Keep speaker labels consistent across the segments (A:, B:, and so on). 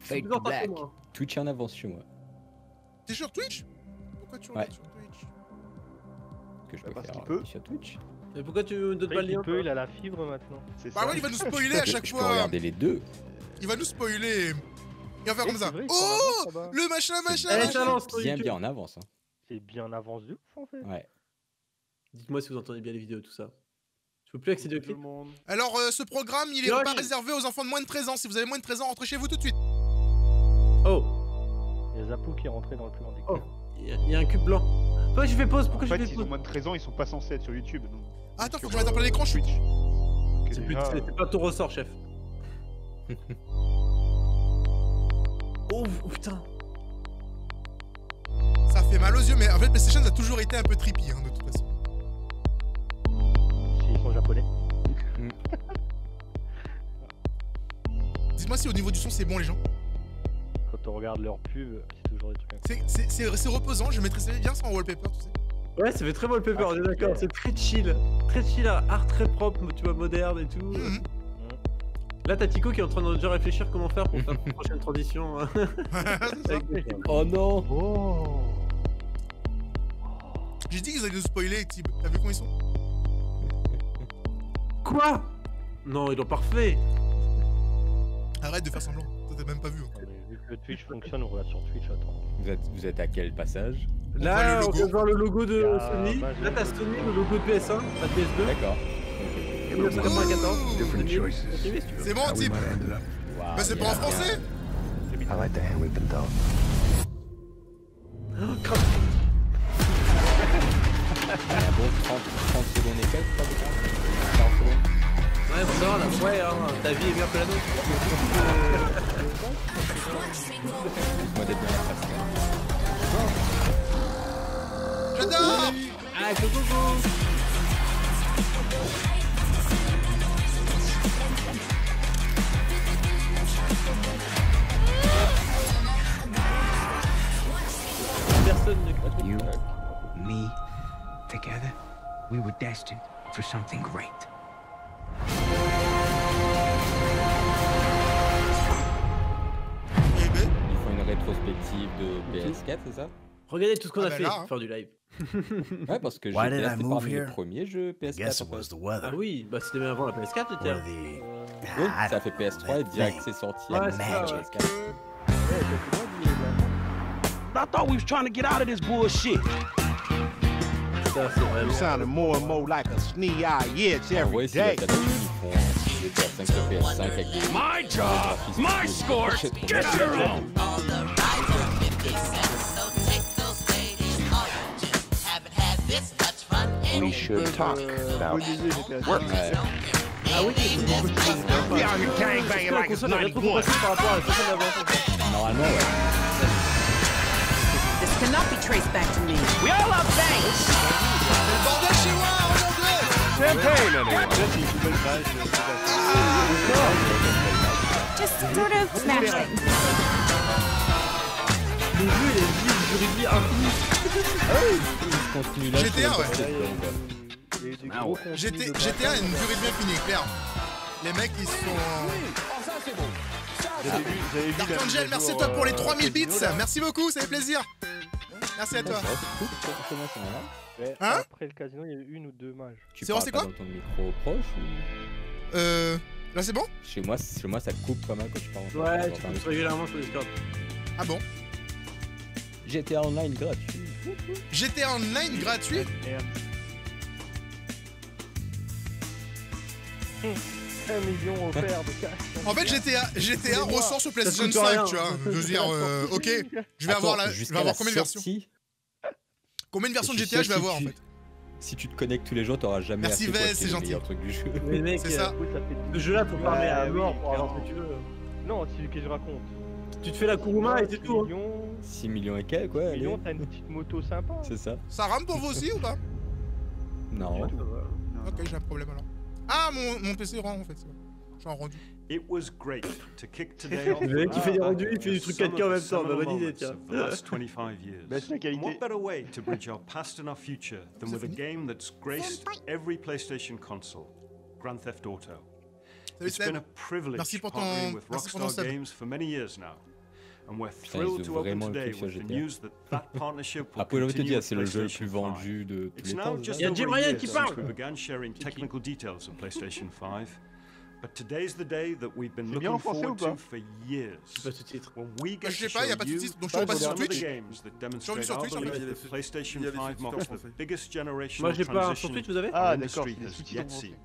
A: Fade to black. Twitch est en avance sur moi.
B: T'es sur Twitch? Pourquoi tu regardes sur Twitch?
A: Que je peux
C: parce
A: faire
C: qu'il peut.
A: sur Twitch.
D: Mais pourquoi tu me donnes pas le lien?
E: Il a la fibre maintenant.
B: Bah ouais, il va nous spoiler à chaque
A: Je
B: fois.
A: peux regarder les deux.
B: Il va nous spoiler. Il va faire comme ça.
E: Vrai,
B: Oh, le machin.
A: C'est bien en avance. Hein.
E: C'est bien en avance de ouf en fait.
A: Ouais.
D: Dites-moi si vous entendez bien les vidéos, tout ça. Je peux plus accéder au clip.
B: Alors, ce programme, il est pas réservé aux enfants de moins de 13 ans. Si vous avez moins de 13 ans, rentrez chez vous tout de suite.
D: Oh.
E: Il y a Zapou qui est rentré dans le plus grand des
D: Oh. Il y a un cube blanc. Pourquoi j'ai fait pause? Pourquoi j'ai fait
C: ils
D: pause?
C: ont moins de 13 ans, ils sont pas censés être sur YouTube. Donc...
B: Attends, faut que je mette un plein l'écran,
C: Twitch.
D: C'est pas ton ressort, chef. Oh putain.
B: Ça fait mal aux yeux, mais en fait, PlayStation a toujours été un peu trippy, hein, de toute façon.
E: S'ils sont japonais.
B: Dites-moi si au niveau du son, c'est bon, les gens.
E: Quand on regarde leur pub, c'est toujours des trucs
B: C'est reposant, je mettrais bien ça en wallpaper, tu sais.
D: Ouais, ça fait très wallpaper, on est d'accord. C'est très chill. Très chill, art très propre, tu vois, moderne et tout. Là, t'as Tico qui est en train de déjà réfléchir comment faire pour faire une prochaine transition.
A: Oh non.
E: Oh.
B: J'ai dit qu'ils allaient nous spoiler, Tib. T'as vu comment ils sont?
D: Quoi? Non, ils l'ont parfait.
B: Arrête de faire semblant. Toi, t'as même pas vu.
E: Vu que Twitch fonctionne, on regarde sur Twitch, attends.
A: Vous êtes à quel passage?
D: Là, on peut voir le logo de
E: Ah,
D: Sony.
E: bah,
D: Là, t'as Sony, le logo de PS1, pas de PS2.
A: D'accord.
D: 1994.
B: C'est bon, Tib.
A: Wow,
B: Bah, c'est pas en français.
F: I like the hand we've been dealt.
A: Un bon 30 secondes et quelques, pas de 40 secondes.
D: Ouais, faut savoir, là, ouais, hein, ta vie est meilleure que la nôtre.
A: Moi d'être dans la face.
B: J'adore.
D: Ah, coucou. Personne ne
F: You, me, together, we were destined for something great.
B: Eh ben.
A: Ils font une rétrospective de PS4, c'est ça?
D: Regardez tout ce qu'on
B: Ah
D: a
B: bah
D: fait
B: là,
D: pour
B: hein.
D: faire du live.
A: Ouais, parce que
F: Why did
A: GTA
F: I
A: c'était
F: move
A: parmi les
F: here?
A: premiers jeux PS4.
F: Guess it
A: en fait.
F: was the
D: Ah
F: weather.
D: oui, bah c'était même avant la PS4,
F: Or
D: c'était.
F: the...
A: Oui, ça fait PS3 et direct c'est sorti à
D: Ouais,
A: la
D: c'est ça,
F: magic.
A: PS4.
G: I thought we was trying to get out of this bullshit.
D: Ça, c'est vraiment.
G: You sounding more and more like a snee-eyed itch
A: En
G: every
A: vrai, si
G: day.
A: la ils font GTA 5 sur PS5 avec des...
G: My job, my scores, get your own.
F: We should talk about work.
D: Ah oui,
G: We out here gangbanging like it's 91.
D: par rapport à la semaine d'avant.
A: Normalement, ouais.
H: This cannot be traced back to me.
G: We all love banks.
B: C'est le bordel chez moi, oh mon dieu.
G: Champagne, anyway.
H: Just sort of smash things.
D: Le jeu, il a une durée de vie infinie.
A: Continue là.
B: GTA, ouais.
E: GTA
B: GTA a une durée de vie infinie, clair. Les mecs, ils sont... Dark Angel, merci à toi pour les 3000 bits. Merci beaucoup, ça fait plaisir. Merci à toi. Hein?
E: Après le casino, il y a eu une ou deux mages.
A: Tu
B: C'est vrai,
A: parles
B: c'est
A: pas
B: quoi?
A: dans ton micro proche ou...
B: Là c'est bon?
A: Chez moi, ça coupe pas mal quand tu parles.
D: Ouais, tu coupes régulièrement sur Discord.
B: Ah bon?
A: GTA Online gratuit.
B: GTA Online gratuit?
E: Merde. 1 million offert de cash.
B: En fait GTA ressort sur PlayStation
D: coûte rien.
B: 5, tu vois. Je veux dire, ok, je vais avoir combien de versions? Combien de versions de GTA je vais avoir en fait?
A: Si tu te connectes tous les jours, t'auras jamais
B: Merci,
A: assez pour
B: Vez,
A: acheter
B: c'est
A: le
B: gentil.
A: meilleur truc du jeu.
D: Mais mec,
B: C'est ça.
D: ce jeu-là, faut farmer à mort pour
E: oui,
D: avoir ce que tu veux.
E: Non, c'est ce que je raconte.
D: Tu te fais la Kuruma et c'est tout. hein.
A: 6 millions et quelques, ouais.
E: 6 millions,
A: allez.
E: t'as une petite moto sympa.
A: C'est ça.
B: Ça rame pour vous aussi ou pas?
A: Non.
B: Ok, j'ai un problème alors. Ah, mon PC rend en fait. Je suis en rendu.
I: It was great to kick today off.
D: Le mec qui fait des rendus, il fait du truc 4K en même temps. Bah, bonne idée,
I: moments
D: tiens.
I: of the last 25 years.
C: Bah, c'est la qualité.
I: What better way to bridge our past and our future than with a game that's graced every PlayStation console, Grand Theft Auto.
B: Salut
I: It's been
B: Seb.
I: a privilege
B: Merci pour ton-
I: partnering with
B: merci pour ton
I: Rockstar
B: sub.
I: Games for many years now, And we're thrilled to open today with the news that that partnership will continue with PlayStation 5. It's now just over a year since we began sharing technical details of PlayStation 5. But today's the day that we've been looking forward to for years. When we get to show you some of the games that demonstrate our belief that PlayStation 5 marks the biggest generational transition the industry has yet seen.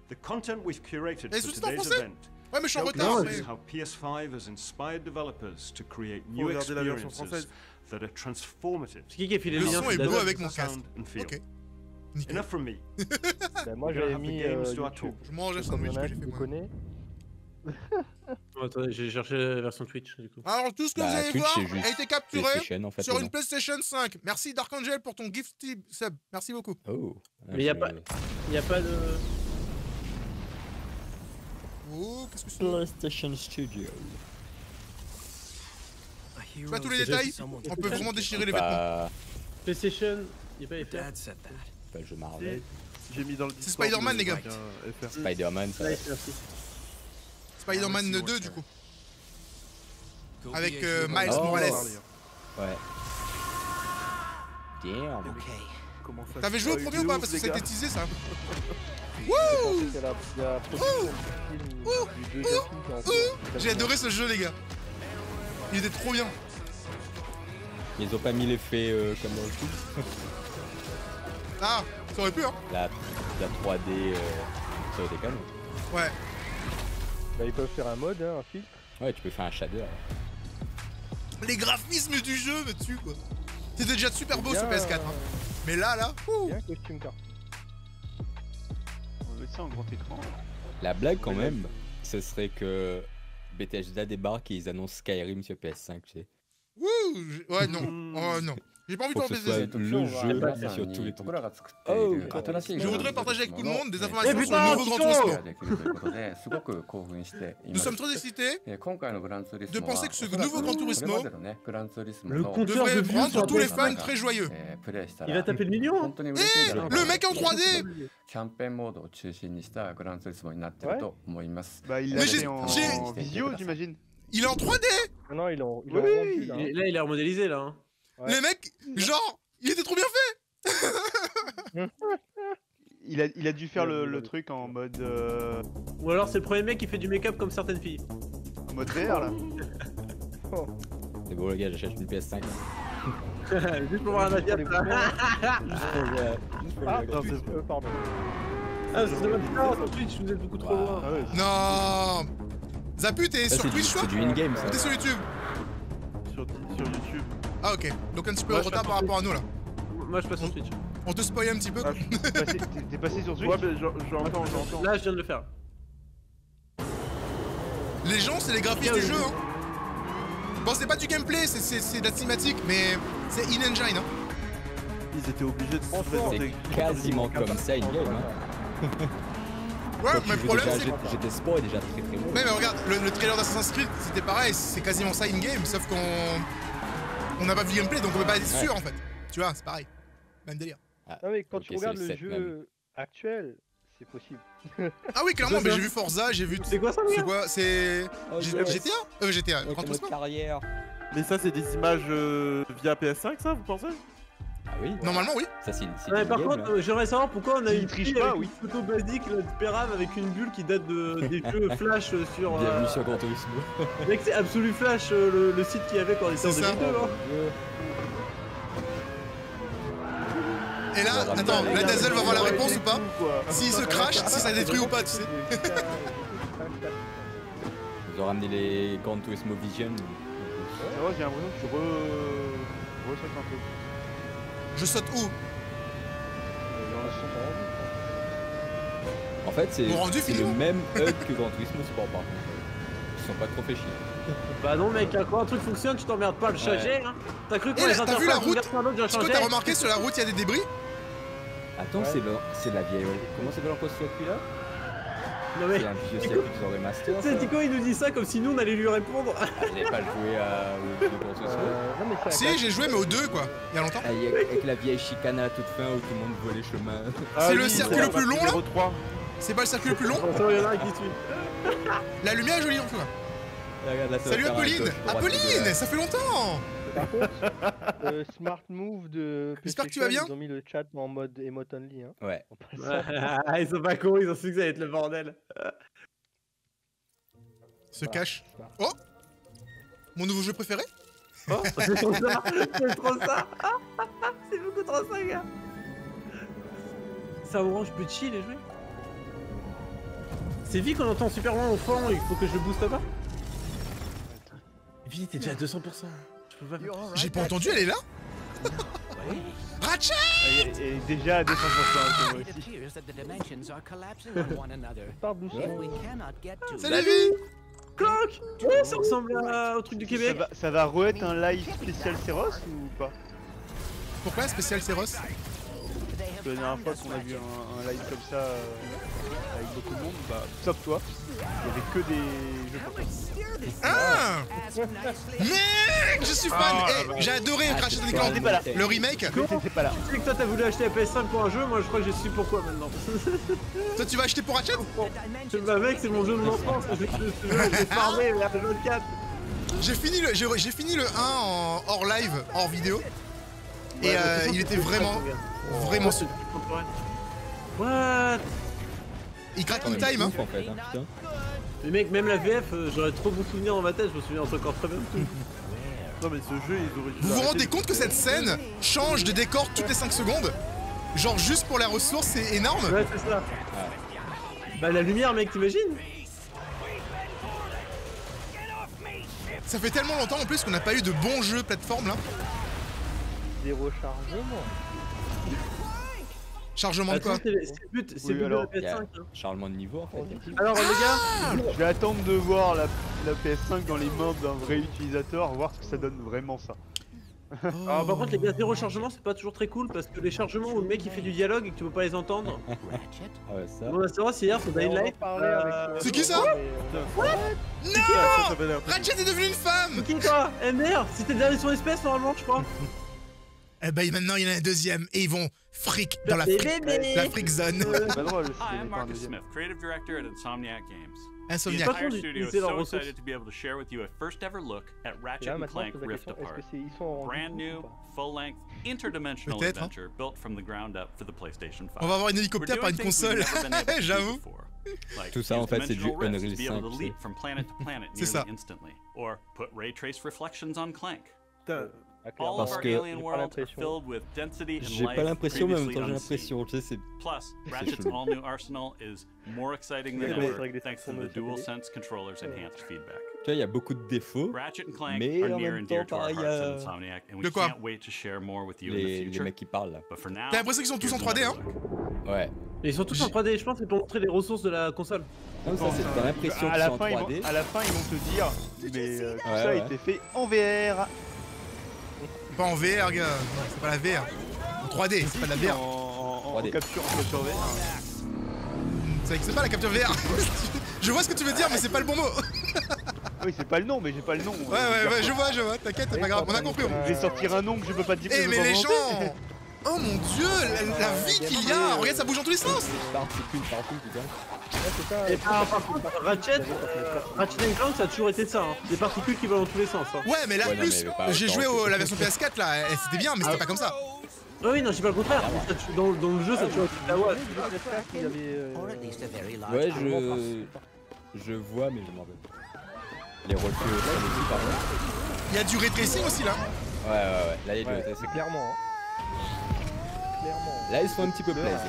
I: The content we've curated for today's event showcases how PS5 has inspired developers to create new experiences that are transformative.
B: Le son est beau avec mon casque. Ok.
I: Enough from me.
E: Bah, moi j'avais mis YouTube.
B: Je mange un sandwich que j'ai fait moi.
D: Attendez, j'ai cherché la version Twitch du coup.
B: Alors tout ce que vous allez voir a été capturé en fait, sur une PlayStation 5. Merci Dark Angel pour ton gift sub. Merci beaucoup.
A: Oh.
D: Mais y a pas de...
B: Oh, qu'est-ce que c'est?
A: PlayStation Studio.
B: Tu vois tous les détails? On peut vraiment déchirer les vêtements.
D: PlayStation, y'a pas FR.
A: Pas le jeu Marvel.
J: J'ai mis dans le
B: C'est Spider-Man les gars.
A: Spider-Man ça.
B: Spider-Man 2 du coup. Avec Miles Morales.
A: Ouais. Damn.
B: T'avais joué au premier ou pas? Parce que ça a été teasé ça. Wouh! J'ai adoré ce jeu les gars. Il était trop bien.
A: Ils ont pas mis l'effet comme dans le film.
B: Ah, ça aurait pu hein.
A: La 3D, ça aurait été canon.
B: Ouais.
E: Bah ils peuvent faire un mode, hein, un filtre.
A: Ouais, tu peux faire un shader.
B: Les graphismes du jeu me tuent quoi. C'était déjà super beau ce PS4 hein. Mais là,
E: il y a un costume car.
C: On va mettre ça en grand écran.
A: La blague quand même, ce serait que Bethesda débarque et ils annoncent Skyrim sur PS5, tu sais.
B: Wouh! Ouais non, oh non. J'ai pas envie de
A: faire
B: Bethesda.
A: Le jeu sur tous les trucs.
B: Oh, je voudrais partager avec tout le monde des informations sur le nouveau Gran Turismo. Nous sommes très excités de penser que ce nouveau Gran Turismo devrait rendre tous les fans très joyeux.
D: Il va taper le million hein.
B: Eh, le mec en 3D.
C: Bah il l'a fait en visio j'imagine.
B: Il est en 3D.
E: Non, il est
D: rendu, là. Là, il est remodélisé là. Hein.
B: Ouais. Les mecs, genre, il était trop bien fait.
C: il a dû faire le truc en mode...
D: Ou alors c'est le premier mec qui fait du make-up comme certaines filles.
C: En mode VR là.
A: C'est beau le gars, j'achète une PS5.
D: Juste pour voir un avion.
E: Pardon.
D: Ah, c'est dommage, sur Twitch, vous êtes beaucoup trop loin.
B: Non. Zapu, t'es sur Twitch toi?
A: C'est du in-game ça.
B: T'es sur YouTube?
J: Sur YouTube.
B: Ah ok, donc un petit peu de retard par rapport à nous là.
D: Moi je passe sur Twitch.
B: On te spoil un petit peu quoi.
C: T'es passé sur Twitch?
J: Ouais mais j'entends.
D: Là je viens de le faire.
B: Les gens c'est les graphismes du jeu hein. Bon c'est pas du gameplay, c'est de la cinématique mais c'est in-engine hein.
J: Ils étaient obligés de se présenter.
A: C'est quasiment comme ça in-game hein.
B: Ouais, mais le problème c'est que...
A: J'étais sport est déjà très bon.
B: Mais regarde, le trailer d'Assassin's Creed c'était pareil, c'est quasiment ça in-game, sauf qu'on n'a pas vu le gameplay donc on peut pas être sûr en fait. Tu vois, c'est pareil. Même délire.
E: Ah mais quand tu regardes le jeu actuel, c'est possible.
B: Ah oui, clairement, mais j'ai vu Forza, j'ai vu...
D: C'est quoi ça?
B: C'est quoi? C'est... GTA? GTA, Gran Turismo.
A: Carrière.
J: Mais ça c'est des images via PS5 ça, vous pensez?
A: Ah oui.
B: Normalement oui.
A: Ça c'est
D: ouais, par contre, j'aimerais savoir pourquoi on a une
C: triche pas,
D: une photo basique là, de Perram avec une bulle qui date des jeux Flash sur...
A: Bienvenue sur Gran Turismo.
D: Mec, c'est Absolu Flash, le site qu'il y avait quand on était en 2002 hein.
B: Et là, attends, là Dazzle va voir la réponse ou pas? S'il se crash, si ça détruit ou pas, tu sais.
A: Ils ont ramené les Gran Turismo Vision.
C: Ouais, j'ai l'impression que tu ressautes un peu.
B: Je saute où?
A: En fait, c'est le même hub que Gran Turismo Sport par contre. Ils sont pas trop fait chier.
D: Bah non mec, quand un truc fonctionne, tu t'emmerdes pas à le changer hein. T'as cru qu'on les
B: t'as vu la route?
D: Est-ce
B: que t'as remarqué sur la route il y a des débris?
A: Attends, c'est la vieille... Comment s'appelle encore ce circuit là?
D: Non mais...
A: C'est un vieux circuit qu'ils ont remaster.
D: Tu sais Tico il nous dit ça comme si nous on allait lui répondre.
A: J'ai pas joué au Gran Turismo.
B: Si, j'ai joué mais au 2 quoi, il y a longtemps.
A: Avec la vieille chicane à la toute fin où tout le monde voit les chemins.
B: C'est le circuit le plus long là? C'est pas le circuit le plus long?
D: Il y en a un qui suit.
B: La lumière est jolie en tout cas. Salut Apolline. Apolline, ça fait longtemps.
C: Par contre, smart move de
B: j'espère que tu vas bien.
C: Ils ont mis le chat en mode emote only. Hein.
A: Ouais.
D: Ils sont pas cons, ils ont su que ça allait être le bordel.
B: Se cache. Oh, mon nouveau jeu préféré.
D: Oh, c'est trop ça. C'est trop ça. C'est beaucoup trop ça, gars. Ça orange peut chill et jouer. C'est vite qu'on entend super loin au fond, il faut que je le booste pas. Vite, t'es déjà à 200%.
B: J'ai pas entendu, elle est là. Ratchet.
C: Elle est déjà à 200%.
B: Salut vie.
D: Clank. Ça ressemble au truc du Québec.
C: Ça va re-être un live spécial Ceros ou pas?
B: Pourquoi spécial Ceros?
C: La dernière fois qu'on a vu un live comme ça avec beaucoup de monde, bah, sauf toi, il y avait que des jeux pour toi.
B: Ah mec, je suis fan. J'ai adoré Crash and Clank, le remake.
C: T'étais pas là.
D: Tu sais que toi t'as voulu acheter la PS5 pour un jeu, moi je crois que je sais pourquoi maintenant.
B: Toi tu vas acheter pour Ratchet?
D: Bah mec, c'est mon jeu de l'enfance, je l'ai farmé, la jeu 4.
B: J'ai fini le 1 en hors live, hors vidéo. Et il était vraiment super.
D: What?
B: Il craque in time hein.
A: En fait, hein, putain.
D: Mais mec, même la VF, j'aurais trop bons souvenirs dans ma tête, je me souviens encore très bien de tout.
J: Non mais ce jeu, ils auraient dû
B: Vous vous rendez compte que cette scène change de décor toutes les 5 secondes? Genre juste pour la ressource, c'est énorme.
D: Ouais, c'est ça. Bah la lumière, mec, t'imagines?
B: Ça fait tellement longtemps en plus qu'on n'a pas eu de bons jeux plateforme là.
C: Zéro chargement.
B: Chargement de quoi?
D: C'est le but de la PS5.
A: Chargement de niveau en fait.
D: Alors les gars,
C: je vais attendre de voir la PS5 dans les mains d'un vrai utilisateur, voir ce que ça donne vraiment ça.
D: Alors par contre les gars, zéro chargement c'est pas toujours très cool parce que les chargements où le mec il fait du dialogue et que tu peux pas les entendre.
A: Ah ouais, ça.
D: Bon, c'est vrai, c'est hier, c'est Dying Light.
B: C'est qui ça?
D: What?
B: Non! Ratchet est devenu une femme!
D: C'est qui toi? MR, c'était dernier sur espèce normalement je crois.
B: Eh ben maintenant il y en a un deuxième et ils vont fric dans la fric zone.
K: Hi, I'm Marcus Smith, creative director at Insomniac Games.
B: Insomniac.
K: The entire studio is so excited to be able to share with you a first ever look at Ratchet & Clank Rift Apart. Brand new, full-length, interdimensional adventure built from the ground up for the PlayStation 5.
B: On va avoir un hélicoptère par une console. J'avoue.
A: Tout ça en fait c'est du Unreal 5.
B: C'est ça.
K: Or put ray trace reflections on Clank.
A: Parce que j'ai pas l'impression, mais en même temps j'ai l'impression, tu sais, c'est...
K: Plus, Ratchet's all-new arsenal is more exciting than ever thanks to the DualSense controller's enhanced feedback.
A: Tu vois, il y a beaucoup de défauts, mais en même temps, pareil,
B: de quoi?
A: Les mecs qui parlent là.
B: T'as l'impression qu'ils sont tous en 3D, hein?
A: Ouais.
D: Ils sont tous en 3D, je pense, c'est pour montrer les ressources de la console.
A: Comme ça, t'as l'impression qu'ils sont en 3D.
C: À la fin, ils vont te dire, mais tout ça a été fait en VR.
B: Pas en VR, gars. C'est pas la VR. En 3D, c'est pas de la VR.
C: En capture VR.
B: C'est pas la capture VR. Je vois ce que tu veux dire, mais c'est pas le bon mot.
C: Oui, c'est pas le nom, mais j'ai pas le nom.
B: Ouais, je vois. T'inquiète, c'est pas grave. On a compris.
C: Je vais sortir un nom que je peux pas te dire.
B: Eh, mais les gens. Oh mon dieu, la vie qu'il y a. Regarde, ça bouge dans tous les sens.
A: Partout, putain.
D: Et par contre, Ratchet & Clank ça a toujours été ça, hein. Des particules qui vont dans tous les sens. Hein.
B: Ouais, mais là, plus, j'ai joué la version PS4 là, c'était bien, mais c'était pas comme ça.
D: Oui, non, je dis pas le contraire. Dans le jeu, ça a toujours été la watt.
A: Ouais, je vois, mais je m'en rappelle pas. Les rôles que là, par là.
B: Il y a du ray tracing aussi là.
A: Ouais. Là, il y a du ray tracing.
C: Clairement.
A: Là, ils se font un petit peu plaisir.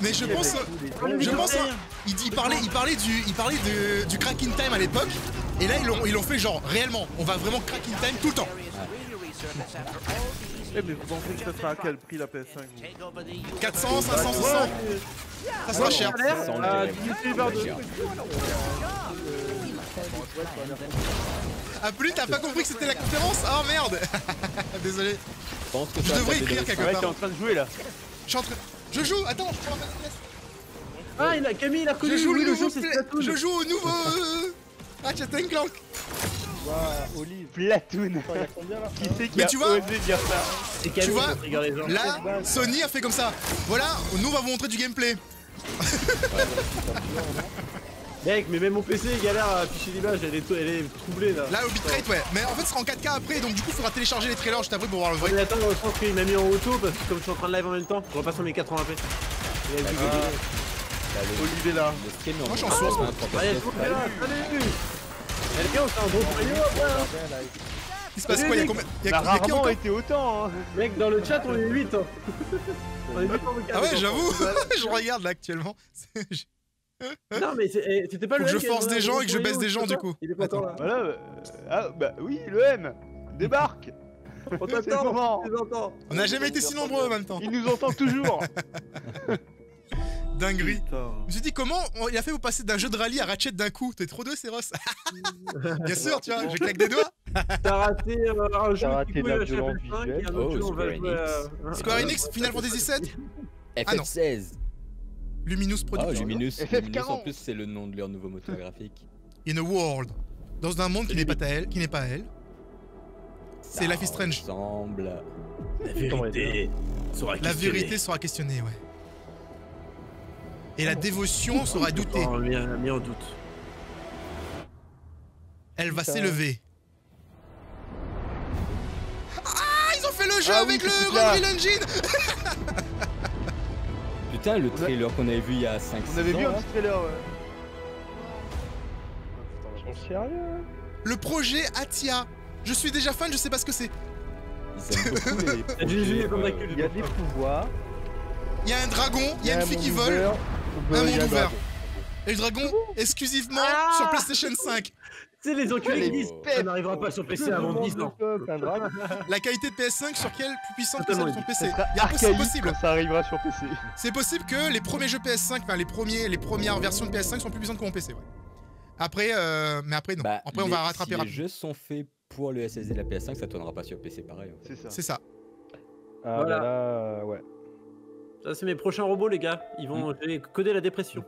B: Mais je pense, il parlait du crack in time à l'époque, et là ils l'ont fait genre réellement, on va vraiment crack in time tout le temps.
J: Mais vous pensez que ça sera à quel prix la PS5?
B: 400, 500, 600. Ça sera cher. Ah plus, t'as pas compris que c'était la conférence? Oh merde. Désolé. Je devrais écrire quelque part.
C: T'es en train de jouer là.
B: Je joue, attends, je prends ma pièce.
D: Ah, Camille, il a reconnu.
B: Je joue au nouveau Ratchet & Clank.
C: Waouh, Olive. Platoon. Qui c'est qui a osé dire ça?
B: Tu vois, là, Sony a fait comme ça. Voilà, nous on va vous montrer du gameplay.
D: Mec, mais même mon PC il galère à afficher l'image, elle est troublée là.
B: Là, au bitrate, ouais. Mais en fait, ce sera en 4K après, donc du coup, il faudra télécharger les trailers juste après pour voir le vrai.
D: Mais attends, je pense qu'il m'a mis en auto parce que comme je suis en train de live en même temps, je repasse sur mes 80p.
J: Olivier là.
B: Moi, je suis en source.
D: Allez, salut. Elle vient, on fait un gros maillot.
B: Il se passe quoi? Il y a
C: rarement été autant. Hein.
D: Mec, dans le chat, on est 8. Hein. On est 8 en
B: Ah ouais, j'avoue. Je regarde là actuellement.
D: Non mais c'était pas
B: Faut
D: le
B: que je force des gens et que je baisse des gens du coup.
D: Il est pas temps là.
C: Voilà. Ah bah oui, le M débarque.
D: On t'attend.
B: On n'a jamais été si nombreux en même temps.
C: Il nous entend toujours.
B: Dinguerie. Je me suis dit comment il a fait vous passer d'un jeu de rallye à Ratchet d'un coup. T'es trop deux, c'est Ross. Bien sûr, tu vois, je claque des doigts.
D: T'as raté un jeu qui
E: de la violence visuelle.
B: Square Enix, Final Fantasy VII.
A: FF16.
B: Luminous Production.
A: Luminous en plus c'est le nom de leur nouveau moteur graphique.
B: In a world. Dans un monde qui n'est pas à elle, C'est Life is Strange. La vérité sera questionnée, ouais. Et la dévotion sera doutée.
D: Mis en doute.
B: Elle va s'élever. Ah, ils ont fait le jeu avec le Unreal Engine.
A: Putain, le trailer qu'on avait vu il y a 5-6 ans.
C: On avait vu un petit trailer, ouais.
E: Ils sont sérieux?
B: Le projet Atia. Je suis déjà fan, je sais pas ce que c'est.
A: Ils aiment beaucoup les projets,
E: il y a des pouvoirs.
B: Il y a un dragon, il y a une fille qui vole. Un monde ouvert. Et le dragon, exclusivement sur PlayStation 5.
D: C'est les enculés qui disent ça n'arrivera pas sur PC avant 10 ans.
B: La qualité de PS5 sur quelle plus puissante que celle de ton PC.
C: C'est possible. Ça arrivera sur PC.
B: C'est possible que les premiers jeux PS5, enfin les premières versions de PS5 sont plus puissantes que mon PC, ouais. Après, mais après non.
A: Bah,
B: après on va rattraper
A: rapidement. Les jeux sont faits pour le SSD de la PS5, ça tournera pas sur PC pareil.
C: C'est ça.
B: C'est ça.
E: Ah voilà. Là, ouais.
D: Ça c'est mes prochains robots les gars. Ils vont coder la dépression.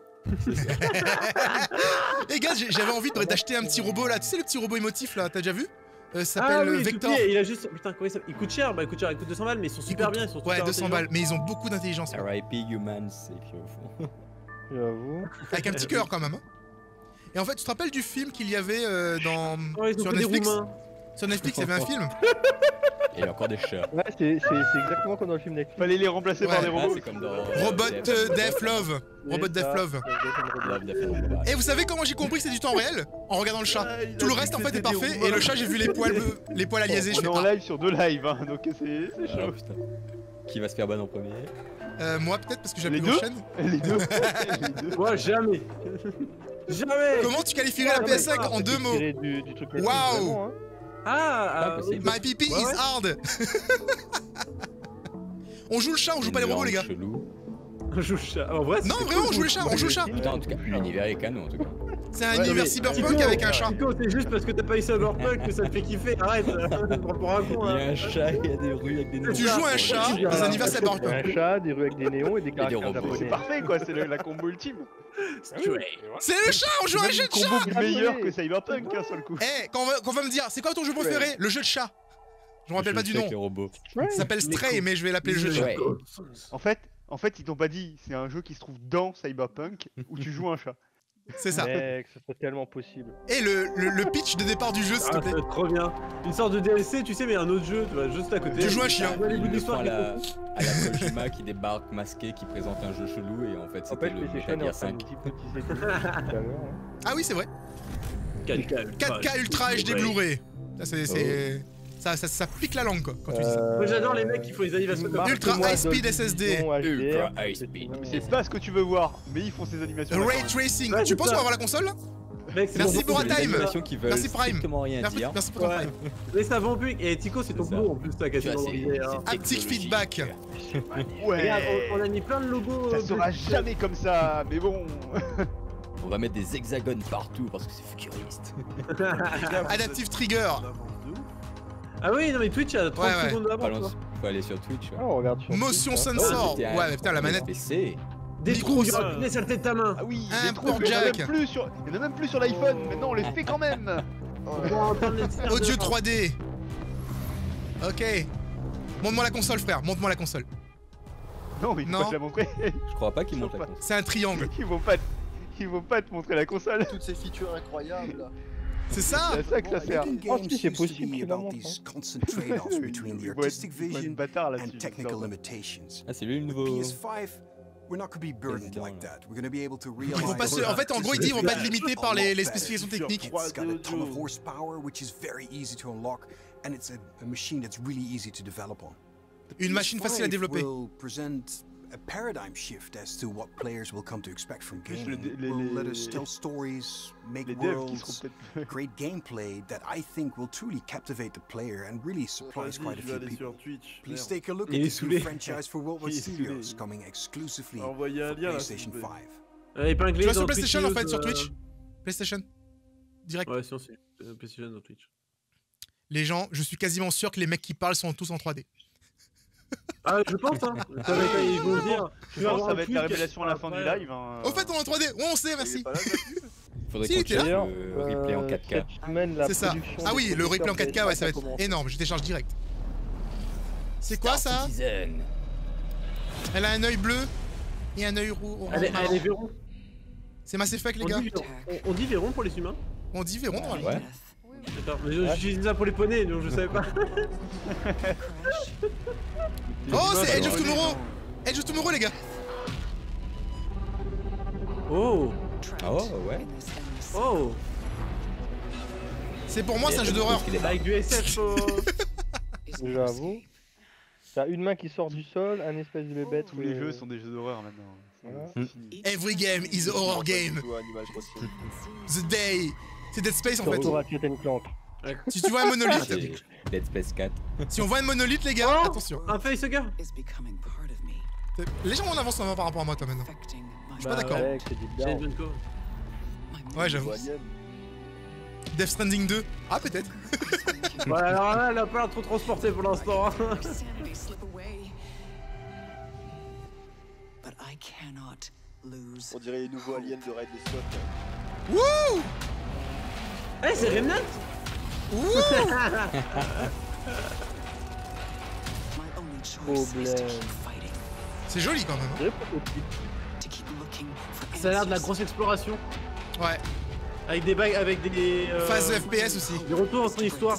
B: Les gars, j'avais envie d'acheter un petit robot là. Tu sais le petit robot émotif là, t'as déjà vu? Ça s'appelle Vector.
D: Il a juste. Putain, comment il coûte cher? Bah il coûte 200 balles, mais ils sont super bien. Ils sont
B: ouais, 200 balles, mais ils ont beaucoup d'intelligence.
A: RIP Humans, c'est fond.
E: J'avoue.
B: Avec un petit cœur quand même. Hein. Et en fait, tu te rappelles du film qu'il y avait sur Netflix? Sur Netflix, il y avait un film.
A: Et encore des chats.
E: Ouais, c'est exactement comme dans le film Netflix.
C: Fallait les remplacer par des robots.
A: C'est comme dans
B: Robot Death Love. Robot Death Love. Et vous savez comment j'ai compris que c'est du temps réel? En regardant le chat. Tout le reste en fait est parfait. Et le chat, j'ai vu les poils aliasés.
C: On est en live sur 2 lives, hein, donc c'est chaud.
A: Qui va se faire ban en premier?
B: Moi peut-être parce que j'ai la plus grosse chaîne.
C: Les deux.
D: Moi jamais. Jamais.
B: Comment tu qualifierais la PS5 en 2 mots? Waouh. My pipi is hard. On joue le chat, on joue pas les robots les gars.
D: On joue le chat. En vrai,
B: non vraiment on joue le chat, on joue le chat.
A: Putain en tout cas, l'univers est canon en tout cas.
B: C'est un univers cyberpunk avec un chat.
D: C'est juste parce que t'as pas eu cyberpunk que ça te fait kiffer. Arrête. Pour un con.
A: Il y a un chat, il y a des rues avec des néons.
B: Tu joues un chat dans un univers cyberpunk.
E: Un chat, des rues avec des néons et des caractères japonais.
C: C'est parfait quoi, c'est la combo ultime.
B: C'est le chat, on joue un jeu de chat.
C: Combo meilleur que cyberpunk hein, sur le coup.
B: Eh, quand on va me dire, c'est quoi ton jeu préféré? Le jeu de chat. Je me rappelle pas du nom. Ça s'appelle Stray, mais je vais l'appeler le jeu de chat.
C: En fait, ils t'ont pas dit, c'est un jeu qui se trouve dans Cyberpunk où tu joues un chat.
B: C'est ça.
E: Mec, ça serait tellement possible.
B: Et le pitch de départ du jeu, s'il te plaît.
D: Trop bien. Une sorte de DLC, tu sais, mais un autre jeu, tu vois, juste à côté.
B: Tu joues un chien.
A: À la Kojima qui débarque masqué, qui présente un jeu chelou, et en fait, c'était le Metal Gear 5.
B: Ah oui, c'est vrai. 4K Ultra HD Blu-ray. Ça pique la langue quoi quand tu dis ça.
D: Moi j'adore les mecs qui font les animations comme
B: Ultra High Speed SSD.
A: Ultra High Speed.
C: C'est pas ce que tu veux voir, mais ils font ces animations.
B: Ray Tracing. Tu penses qu'on va avoir la console là? Merci pour Time. Merci Prime. Merci pour ton Prime.
D: Mais ça vend plus. Et Tico, c'est ton boulot en plus, t'as quasiment.
B: Haptic feedback.
C: Ouais.
D: On a mis plein de logos.
C: Ça sera jamais comme ça, mais bon.
A: On va mettre des hexagones partout parce que c'est futuriste.
B: Adaptive Trigger.
D: Ah oui, non mais Twitch a 30 secondes d'avance.
A: Faut aller sur Twitch.
E: Ah, on regarde sur
B: Motion Sensor. Ouais, mais putain, la manette.
A: PC.
D: Des trous sur la tête de ta main.
C: Ah oui,
B: un port jack.
C: Il y en a même plus sur l'iPhone. Maintenant, on les fait quand même.
B: Audio 3D. Ok. Montre-moi la console, frère. Montre-moi la console.
C: Non, mais ils vont pas te la montrer.
A: Je crois pas qu'ils montrent la console.
B: C'est un triangle.
C: Ils vont pas Il faut pas te montrer la console.
L: Toutes ces features incroyables.
B: C'est ça.
C: C'est ça que ça sert.
M: Oh si, c'est possible qu'il la montre.
A: Ah, c'est lui le nouveau.
B: Ils vont pas se... En fait, en gros, ils disent qu'ils vont pas être limités par les spécifications techniques. Une machine facile à développer.
F: A paradigm shift as to what players will come to expect from gaming. Will let us tell stories, make worlds, great gameplay that I think will truly captivate the player and really surprise quite a few people. Please take a look at this new franchise for World War Studios coming exclusively for PlayStation 5.
B: Tu vois sur PlayStation en fait, sur Twitch. PlayStation. Direct.
D: Ouais, sinon c'est PlayStation sur Twitch.
B: Les gens, je suis quasiment sûr que les mecs qui parlent sont tous en 3D.
D: Ah, je pense, hein. Ça va être, ils vont le dire.
C: Je pense que ça va être la révélation à la fin du live. Hein.
B: Au fait, on est en 3D. Ouais, on sait, merci.
A: Faudrait qu'on check le replay en 4K.
B: C'est ça. Ah oui, le replay en 4K, ouais, ça va être énorme. Je télécharge direct. C'est quoi ça? Elle a un œil bleu et un œil roux.
D: Elle est Véron.
B: C'est Mass Effect, les gars.
D: On dit Véron pour les humains?
B: On dit Véron, normalement.
A: Ouais.
D: D'accord, mais j'utilise ça pour les poneys, donc je savais pas.
B: Oh, c'est Edge of Tomorrow! Edge of Tomorrow, les gars!
D: Oh!
A: Oh, ouais.
D: Oh!
B: C'est pour moi, c'est un jeu d'horreur.
D: Avec du SF.
M: J'avoue. T'as une main qui sort du sol, un espèce de bébête.
C: Tous les jeux sont des jeux d'horreur maintenant.
M: Voilà.
B: Every game is a horror game. The day. C'est Dead Space en fait. Si tu vois un monolithe.
A: Dead Space 4.
B: Si on voit un monolithe, les gars, attention.
D: Un facehugger.
B: Légèrement en avance par rapport à moi, toi maintenant. Je suis pas d'accord. Ouais, j'avoue. Death Stranding 2. Ah, peut-être.
D: Ouais, alors là, elle a pas l'air trop transportée pour l'instant.
L: On dirait les nouveaux aliens de Ridley Scott.
B: Wouh!
D: Eh, c'est Remnant!
B: Wouh! C'est joli quand même. Hein.
D: Ça a l'air de la grosse exploration.
B: Ouais.
D: Avec des bagues, avec des.
B: Phase de FPS aussi.
D: Des retours dans son histoire.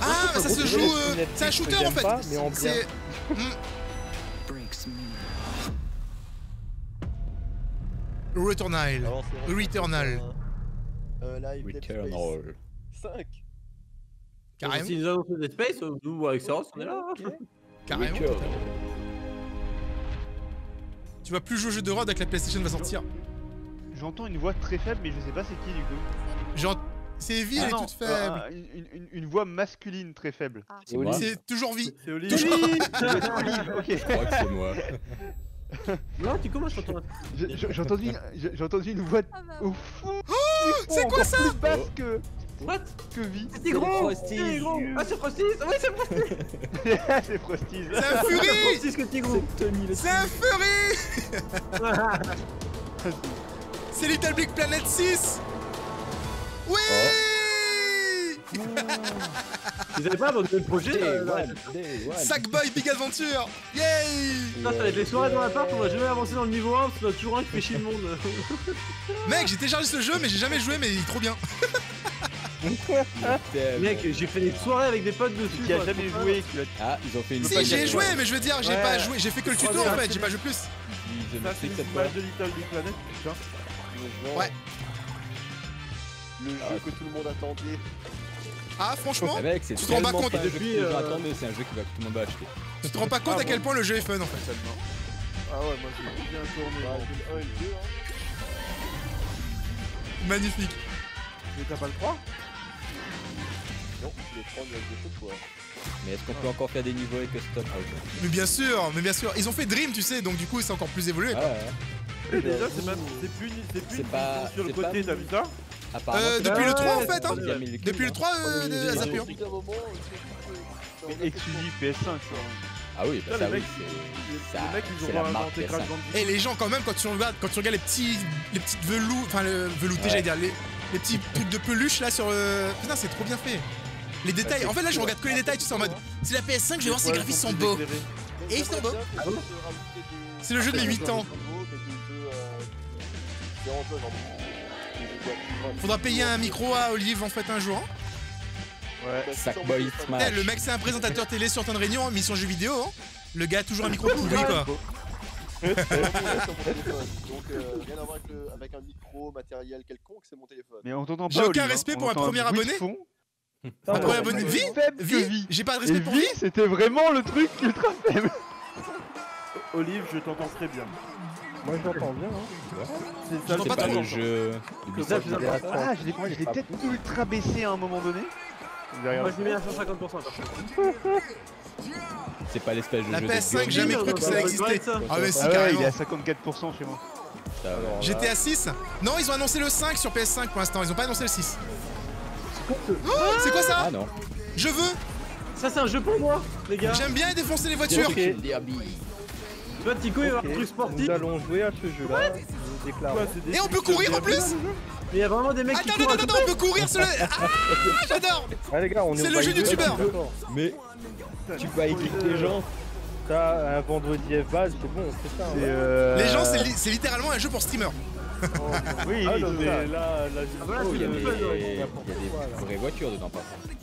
B: Ah, bah ça se joue. C'est un shooter en fait. C'est. Returnal. Returnal.
L: Returnal. 5.
B: Carrément.
D: Si nous annoncent Dead Space, nous avec Soros, on est là.
B: Carrément. Tu vas plus jouer au jeu d'horreur dès que la PlayStation va sortir.
C: J'entends une voix très faible, mais je sais pas c'est qui du coup.
B: C'est Evie, elle est toute faible.
C: Une voix masculine très faible.
B: C'est toujours Vie.
C: C'est Olive.
B: Toujours...
C: Olive, ok.
A: Je crois que c'est moi.
D: Non, tu commences, j'entends.
C: J'ai entendu une voix au fond.
B: Oh, c'est quoi ça?
C: Plus basse que.
D: What?
C: Que Vie.
D: C'est gros. Ah, c'est Frosty. Oui, c'est Frosty.
C: C'est Frosty.
B: C'est un Fury.
D: C'est ce que Tigrou.
B: C'est un Fury. C'est Little Big Planet 6. Oui.
D: Ils avaient pas abandonné le projet.
B: Sackboy Big Adventure. Yay.
D: Putain, ça va être les soirées dans l'appart, on va jamais avancer dans le niveau 1 parce qu'on a toujours un qui fait chier le monde.
B: Mec, j'ai téléchargé ce jeu mais j'ai jamais joué, mais il est trop bien.
D: Mec, j'ai fait des soirées avec des potes dessus.
C: Qui a jamais joué.
A: Ah, ils ont fait une.
B: Si, j'ai joué, mais je veux dire, j'ai pas joué, j'ai fait que le tuto en fait, j'ai pas joué plus.
J: Ça, c'est une image de Little Big Planet, putain.
B: Ouais.
L: Le jeu que tout le monde attendait.
B: Ah, franchement,
A: mec,
B: tu te rends pas compte.
A: Depuis, attendez, c'est un jeu que tout le monde va acheter.
B: Tu te rends pas compte à quel point le jeu est fun en fait.
J: Ah ouais, moi j'ai bien tourné.
L: Le 1 et le 2.
B: Magnifique.
J: Mais t'as pas le 3?
L: Non, le 3 on a des fois.
A: Mais est-ce qu'on peut encore faire des niveaux avec custom?
B: Mais bien sûr. Ils ont fait Dream, tu sais, donc du coup c'est encore plus évolué.
A: Ah ouais.
J: Et déjà, c'est plus sur le côté, t'as vu ça?
B: Depuis le 3 en fait, hein. Depuis le 3, Azapur.
C: Exclusif PS5 ça.
A: Ah oui, bah ça oui,
J: les mecs ils ont inventé Crash Bandicoot.
B: Et les gens quand même, quand tu regardes les petites velours, enfin le velouté, j'allais dire, les petits trucs de peluche là sur putain, c'est trop bien fait. Les détails, en fait là je regarde que les détails, tu sais, en mode c'est la PS5, je vais voir si les graphismes sont beaux. Et ils sont beaux. C'est le jeu de mes 8 ans. Faudra payer un micro à Olive en fait un jour.
A: Ouais. Sackboy Smash.
B: Le mec c'est un présentateur télé sur temps de réunion, mission jeu vidéo. Hein. Le gars a toujours un micro pourri quoi.
L: Donc rien à voir avec un micro, matériel quelconque, c'est mon téléphone.
C: Mais on t'entend pas.
B: J'ai aucun respect pour un premier abonné. Un premier abonné. Vie. J'ai pas de respect pour Vie.
C: C'était vraiment le truc ultra faible. Olive, je t'entends très bien.
M: Moi je l'entends bien. Hein.
A: C'est pas le jeu.
C: Ah, je l'ai peut-être ultra baissé à un moment donné.
D: Moi je l'ai mis à 150%.
A: C'est pas l'espèce de
B: la
A: jeu.
B: La PS5, jamais cru que ça existait.
C: Ah mais si, carrément. Il est à 54% chez moi.
B: GTA 6 ? Non, ils ont annoncé le 5 sur PS5 pour l'instant, ils ont pas annoncé le 6. C'est quoi ça ?
A: Ah non.
B: Je veux.
D: Ça c'est un jeu pour moi, les gars.
B: J'aime bien défoncer les voitures.
D: Tu vois, Tico il va avoir un truc sportif.
M: Nous allons jouer à ce jeu-là.
B: Et on peut courir en plus.
D: Mais il y a vraiment des mecs qui courent.
B: Attends, on peut courir sur le... Ah, j'adore.
M: Les gars,
B: c'est le jeu youtubeur.
A: Mais tu vas équiper les gens.
M: T'as un vendredi F-Base, c'est bon, c'est ça.
B: Les gens, c'est littéralement un jeu pour streamer.
C: Oui,
D: mais là,
A: il y a des vraies voitures dedans, par contre.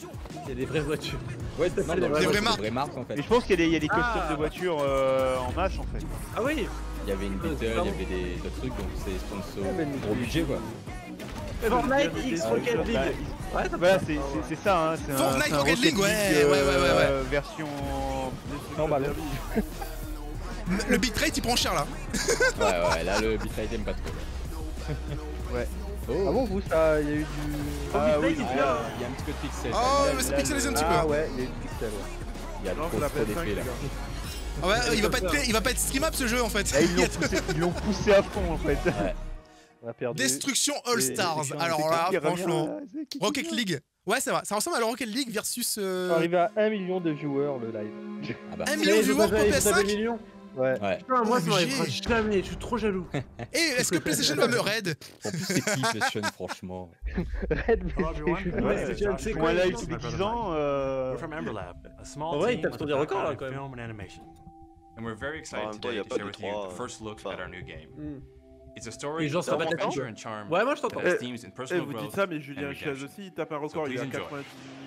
D: Il y a des vraies voitures.
A: Ouais,
B: des vraies
A: marques en fait.
C: Mais je pense qu'il y a des costumes de voitures en masse en fait.
D: Ah oui.
A: Il y avait une Beetle, il y avait d'autres trucs, donc c'est sponsor gros budget quoi.
D: Fortnite X Rocket League.
C: Ouais, voilà, c'est ça, hein.
B: Fortnite Rocket League, ouais.
C: Version.
M: Normal.
B: Le bitrate il prend cher là.
A: Ouais, là le bitrate aime pas trop.
C: Ouais.
M: Oh. Ah bon, vous, ça, il y a eu du.
A: Ah oui, il y a un petit peu de pixels.
B: Oh, mais c'est pixelisé un petit peu.
M: Ah ouais, il y a eu du pixel, ouais.
A: Il y a trop d'effets là.
B: Ah ouais, il va pas être streamable ce jeu en fait.
C: Ils l'ont poussé à fond en fait.
A: Ouais.
M: On a perdu.
B: Destruction All Stars. Alors là, franchement, Rocket League. Ouais, ça va. Ça ressemble à la Rocket League versus.
M: Arrivé à 1 million de viewers le live.
B: 1 million de viewers pour PS5.
M: Ouais.
D: Putain, moi ça m'arrivera jamais, je suis trop jaloux.
B: Et est-ce que PlayStation va me raid?
A: En plus, c'est qui PlayStation, franchement?
M: Raid PlayStation,
C: c'est quoi live tous les 10 ans?
D: En vrai, il tape sur des records là quand même.
K: And we're very excited today to share with you the first look at our new game. It's a story
D: of adventure
K: and charm.
D: Ouais, moi je t'entends.
J: Vous dites ça, mais Julien Chiaz aussi, il tape un record, il y a 90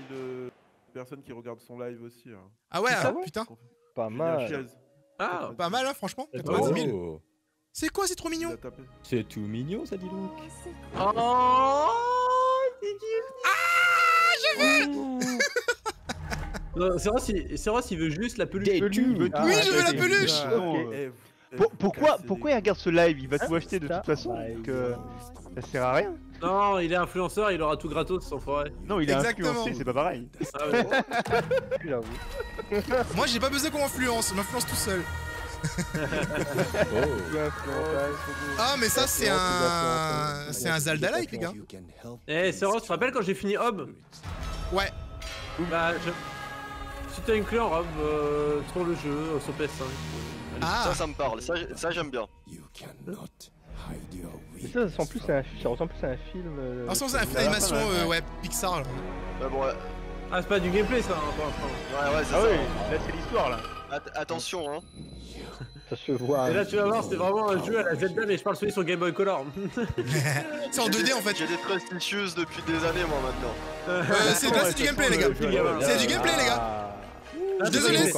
J: 000 personnes qui regardent son live aussi.
B: Ah ouais, putain.
M: Pas mal.
B: Ah, pas mal, hein, franchement. 90 000. C'est quoi, c'est trop mignon.
A: C'est tout mignon, ça dit donc.
D: Oh,
B: c'est je veux.
D: C'est vrai s'il veut juste la peluche.
B: Oui, je veux la peluche.
C: Pourquoi il regarde ce live? Il va tout acheter de toute façon, donc ça sert à rien.
D: Non, il est influenceur, il aura tout gratos sans forêt.
C: Non, il est influencé, c'est pas pareil.
B: Moi j'ai pas besoin qu'on m'influence, on m'influence tout seul. Ah mais ça c'est un Zelda-like les gars.
D: Eh c'est vrai, tu te rappelles quand j'ai fini Hob?
B: Ouais.
D: Bah si t'as une clé en Hob, sur le jeu, sur PS5.
L: Ah. Ça me parle, ça j'aime bien.
M: Mais ça ressemble plus à un film.
B: Ça ressemble à un film d'animation, ouais, Pixar là.
L: Bah bon, ouais.
D: Ah c'est pas du gameplay ça, pour l'instant.
L: Ouais, c'est ça.
C: Là c'est l'histoire là.
L: Attention hein.
M: Ça se voit.
D: Et là tu vas voir, c'est vraiment un jeu à la Zelda, mais je parle celui sur Game Boy Color.
B: C'est en 2D en fait.
L: J'ai des trust issues depuis des années moi maintenant.
B: C'est du gameplay les gars. C'est du gameplay les gars. Désolé,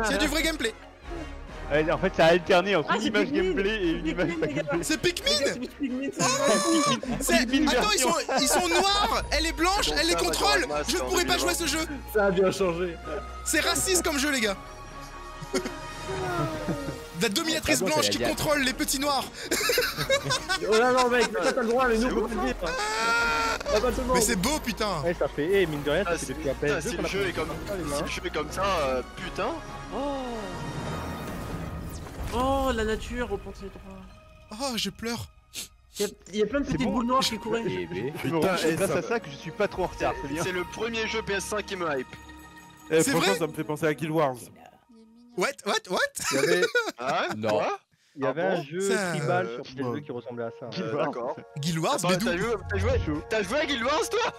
B: c'est du vrai gameplay.
C: En fait, ça a alterné entre une image gameplay et une image pas gameplay.
B: C'est Pikmin. Attends, ils sont noirs, elle est blanche, elle les contrôle. Je ne pourrais pas jouer ce jeu.
D: Ça a bien changé.
B: C'est raciste comme jeu, les gars. La dominatrice blanche qui contrôle les petits noirs.
D: Oh là non mec, t'as le droit, les nouveaux faut le dire.
B: Mais c'est beau putain.
M: Ouais, ça fait, mine de rien, ça fait depuis à peine.
L: Si le jeu est comme ça, putain.
D: Oh la nature, reprends ses droits.
B: Oh je pleure.
D: Il y a plein de petites boules noires qui couraient.
C: Putain, c'est grâce à ça que je suis pas trop en retard, c'est bien.
L: C'est le premier jeu PS5 qui me hype.
B: C'est
J: franchement,
B: vrai
J: ça me fait penser à Guild Wars.
B: What
M: Il y avait...
A: Non.
M: Il y avait un jeu tribal sur PS2 qui ressemblait à ça.
L: D'accord.
B: Guild Wars,
L: t'as joué à Guild Wars toi?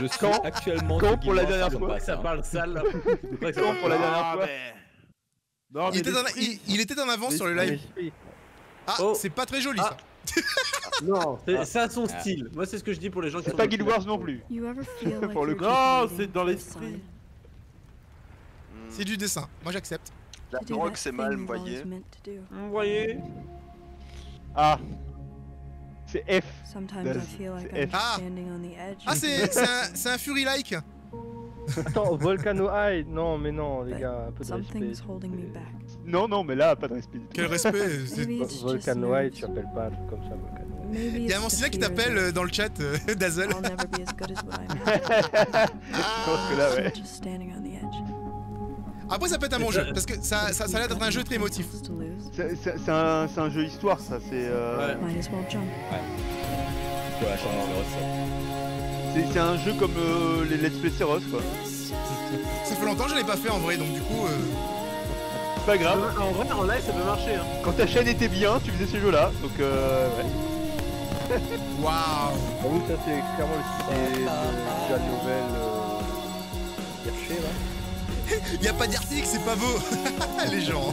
A: Je suis actuellement
C: quand pour la dernière fois?
D: Ça parle sale.
C: Quand pour la dernière fois?
B: Non, il était en avance sur le live. Ah, c'est pas très joli ça.
D: Non, ça a son style. Moi, c'est ce que je dis pour les gens qui sont.
C: C'est pas Guild Wars non plus. Pour le coup.
J: Non, c'est dans l'esprit.
B: C'est du dessin, moi j'accepte.
L: La drogue c'est mal, vous voyez.
D: Vous voyez.
C: Ah. C'est F.
B: Ah c'est un Fury-like.
M: Attends, Volcano High. Non, mais non, les gars, un peu de respect.
C: Non, mais là, pas de respect.
B: Quel respect.
M: Volcano High, tu appelles pas un truc comme ça, Volcano.
B: Il y a mon Sina qui t'appelle dans le chat, Dazzle.
C: Je pense que là, ouais.
B: Après ça peut être un bon jeu, parce que ça a l'air d'être un jeu très émotif.
C: C'est un jeu histoire, ça, c'est... C'est un jeu comme les Let's Play Seros, quoi.
B: Ça fait longtemps que je l'ai pas fait en vrai, donc du coup...
C: C'est pas grave.
D: En vrai, en live, ça peut marcher. Hein.
C: Quand ta chaîne était bien, tu faisais ces jeux-là, donc ouais.
B: Waouh.
M: Oui, ça c'est clairement le style de la nouvelle Hershey, là.
B: Y'a pas d'article, c'est pas beau. Les gens.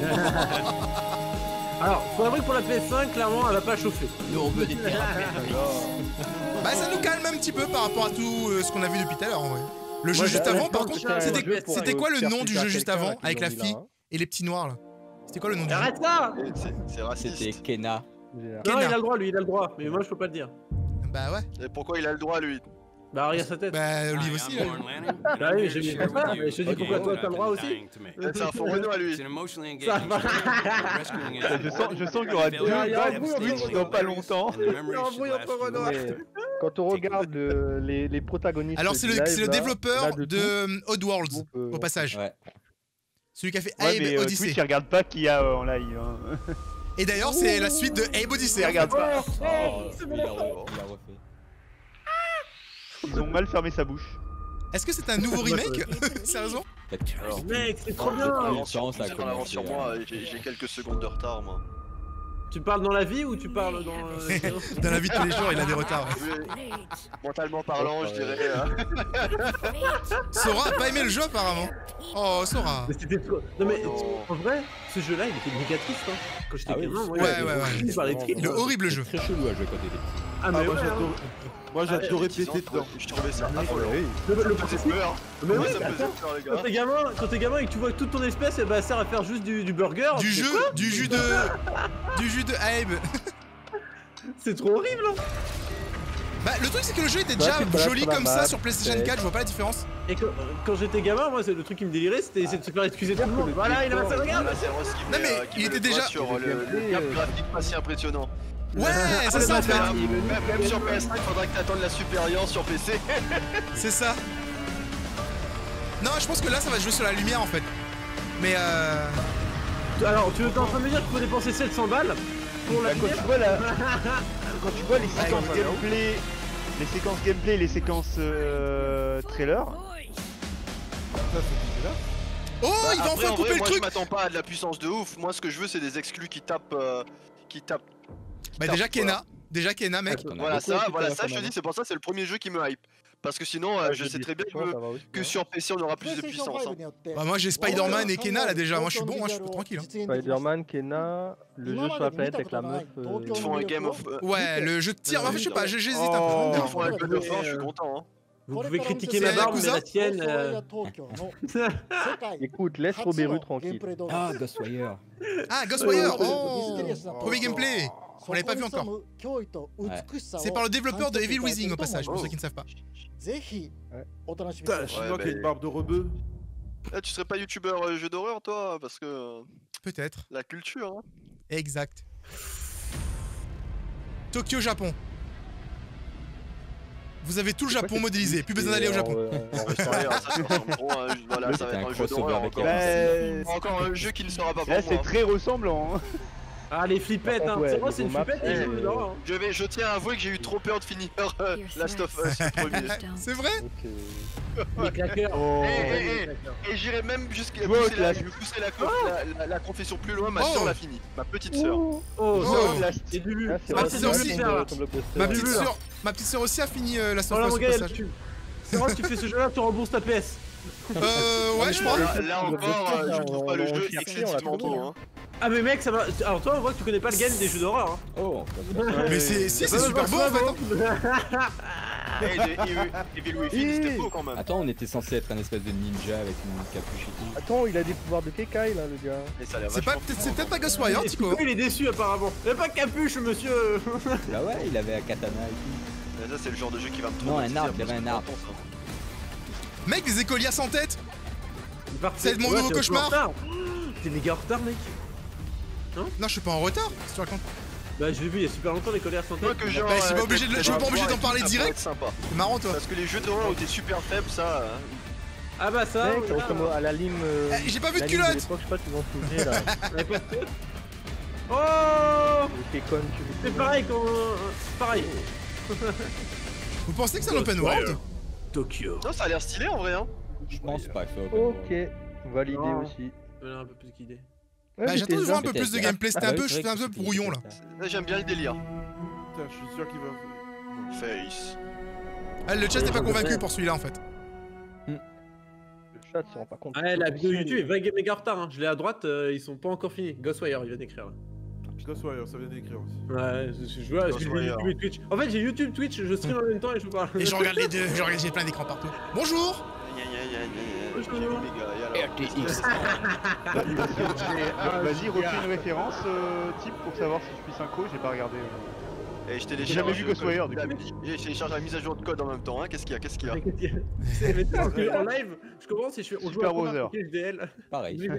D: Alors, faut avouer que pour la PS5, clairement, elle va pas chauffer.
A: Nous, on veut des pirates.
B: Bah, ça nous calme un petit peu par rapport à tout ce qu'on a vu depuis tout à l'heure, en vrai. Le jeu juste avant, par contre, c'était quoi le nom du jeu juste avant, avec la fille et les petits noirs, là? C'était quoi le nom du jeu?
D: Arrête ça!
L: C'est raciste.
A: C'était Kena.
D: Non, il a le droit, lui, il a le droit. Mais moi, je peux pas le dire.
B: Bah ouais.
L: Et pourquoi il a le droit, lui?
D: Bah regarde sa tête.
B: Bah Olive aussi.
D: Bah oui, je dis pourquoi toi t'as le droit aussi.
L: C'est un faux Renault à lui.
C: Je sens qu'il y aura deux Switch dans pas longtemps.
M: Quand on regarde les protagonistes.
B: Alors c'est le développeur de Oddworld au passage.
A: Ouais.
B: Celui qui a fait
C: Ouais,
B: Abe Odyssey.
C: Twitch il regarde pas qui y a en live.
B: Et d'ailleurs c'est la suite de Abe Odyssey.
C: Il regarde pas.
A: Il a refait.
C: Ils ont mal fermé sa bouche.
B: Est-ce que c'est un nouveau remake? Sérieusement?
D: Mec, c'est trop bien!
L: Sur moi, j'ai quelques secondes de retard, moi.
D: Tu parles dans la vie ou tu parles dans...
B: Dans la vie de tous les jours, il a des retards.
L: Mentalement parlant, je dirais...
B: Sora a pas aimé le jeu apparemment. Oh, Sora.
D: Mais c'était trop... Non mais, en vrai, ce jeu-là, il était méga triste, hein. Quand j'étais gamin,
B: ouais. Le horrible jeu.
A: Très chelou à jouer quand t'étais petit.
D: Ah mais
J: moi j'adorais péter dedans.
L: Je trouvais ça affolant.
D: Le principe. Mais oui,
L: ça me faisait peur, les gars.
D: Quand t'es gamin et que tu vois que toute ton espèce, elle sert à faire juste du burger.
B: Du jus de Abe.
D: C'est trop horrible, hein.
B: Bah le truc c'est que le jeu était déjà joli comme ça sur PlayStation 4, je vois pas la différence.
D: Et quand j'étais gamin, moi le truc qui me délirait c'était essayer de se faire excuser tout le monde. Voilà, il a fait regarde.
B: Non mais il était déjà
L: sur le cap graphique pas si impressionnant.
B: Ouais, c'est ça en fait.
L: Même sur PS5, il faudra que t'attendes la supérieure sur PC.
B: C'est ça. Non, je pense que là ça va jouer sur la lumière en fait. Mais
D: alors, tu es en train de me dire qu'il faut dépenser 700 balles pour la
C: quand tu vois les séquences gameplay, les séquences trailer.
B: Oh, il va enfin couper le truc.
L: Moi je m'attends pas à de la puissance de ouf. Moi ce que je veux c'est des exclus qui tapent
B: Bah déjà Kena mec.
L: Voilà ça je te dis, c'est pour ça c'est le premier jeu qui me hype. Parce que sinon je sais très bien que sur PC on aura plus de puissance.
B: Bah moi j'ai Spider-Man et Kena là déjà, moi je suis bon, moi je suis tranquille.
M: Spider-Man, Kena, le jeu sur la planète avec la meuf.
L: Ils font un game of...
B: Ouais, le jeu de tir, je sais pas, j'hésite un peu.
L: Ils font un jeu de fin, je suis content.
D: Vous pouvez critiquer ma barbe, mais la tienne...
M: Écoute, laisse Roberu tranquille.
A: Ah, Ghostwire.
B: Ah, Ghostwire. Oh, premier gameplay. On l'avait pas vu encore. Ouais. C'est par le développeur de Evil Within au passage, pour ceux qui ne savent pas.
J: Putain, chinois qui a une barbe de rebeu.
L: Tu serais pas youtubeur jeu d'horreur toi? Parce que...
B: Peut-être.
L: La culture, hein.
B: Exact. Tokyo, Japon. Vous avez tout le Japon modélisé, plus besoin d'aller au Japon.
L: Voilà, ça va être un jeu d'horreur encore un jeu qui ne sera pas pour moi.
C: Là c'est très ressemblant.
D: Ah les flippettes, hein. C'est vrai, c'est une flippette et
L: je tiens à avouer que j'ai eu trop peur de finir Last of Us premier.
B: C'est vrai?
D: Les claqueurs.
L: Et j'irai même jusqu'à pousser la confession plus loin, ma soeur l'a fini. Ma petite soeur.
D: C'est du
B: Ma petite soeur aussi a fini Last of Us au passage.
D: C'est vrai que tu fais ce jeu là, tu rembourses ta PS.
B: Ouais, je crois.
L: Là encore, je trouve pas le jeu excessivement trop.
D: Ah mais mec, ça va. Alors toi, on voit que tu connais pas le game des jeux d'horreur. Hein.
A: Oh.
B: Mais c'est super beau en fait.
L: Evil Within, c'était beau quand même.
A: Attends, on était censé être un espèce de ninja avec une capuche et tout.
M: Attends, il a des pouvoirs de Kekai là, le gars.
B: C'est peut-être pas Ghostwire, Tico.
D: Il est déçu apparemment. Il a pas de capuche, monsieur.
A: Bah ouais, il avait un katana et tout.
L: Ça, c'est le genre de jeu qui va me
A: tromper. Non, un arbre, il y avait un arbre.
B: Mec, des écoliers sans tête. C'est mon nouveau cauchemar.
D: T'es méga en retard, mec.
B: Non, je suis pas en retard. Qu'est-ce que tu racontes?
D: Bah, j'ai vu il y a super longtemps les colliers sans tête.
B: Bah, je suis pas obligé d'en parler direct. C'est marrant, toi.
L: Parce que les jeux d'horreur où t'es super faible, ça.
D: Ah bah ça.
M: Comme à la lime.
B: J'ai pas vu de culotte.
M: Je sais pas, tu vas en souvenir là.
D: Oh.
M: C'est
D: pareil quand. Pareil.
B: Vous pensez que c'est un open world?
D: Tokyo.
L: Non, ça a l'air stylé en vrai, hein.
A: Je pense pas que c'est
M: open world. Ok, validé aussi.
D: Un peu plus d'idées.
B: Bah j'attends de voir un peu plus de gameplay, c'était un peu brouillon là.
L: J'aime bien le délire.
J: Putain, je suis sûr qu'il va...
L: Face.
B: Ah, le chat n'est pas convaincu pour celui-là en fait.
M: Le chat se rend pas compte.
D: Ah, la vidéo YouTube est méga en retard, hein. Je l'ai à droite, ils sont pas encore finis. Ghostwire, il vient d'écrire là.
J: Ghostwire, ça vient d'écrire aussi.
D: Ouais, je vois, j'ai YouTube et Twitch. En fait, j'ai YouTube, Twitch, je stream en même temps et je vous parle.
B: Et je regarde les deux, j'ai plein d'écrans partout. Bonjour.
C: RTX. Vas-y, refais une référence type pour savoir si je suis synchro, j'ai pas regardé.
L: Et je télécharge.
C: J'ai jamais vu Ghostwire du coup.
L: Et je télécharge la mise à jour de code en même temps, hein. Qu'est-ce qu'il y a?
D: En live, je commence et je fais. On joue à HDL.
A: Pareil.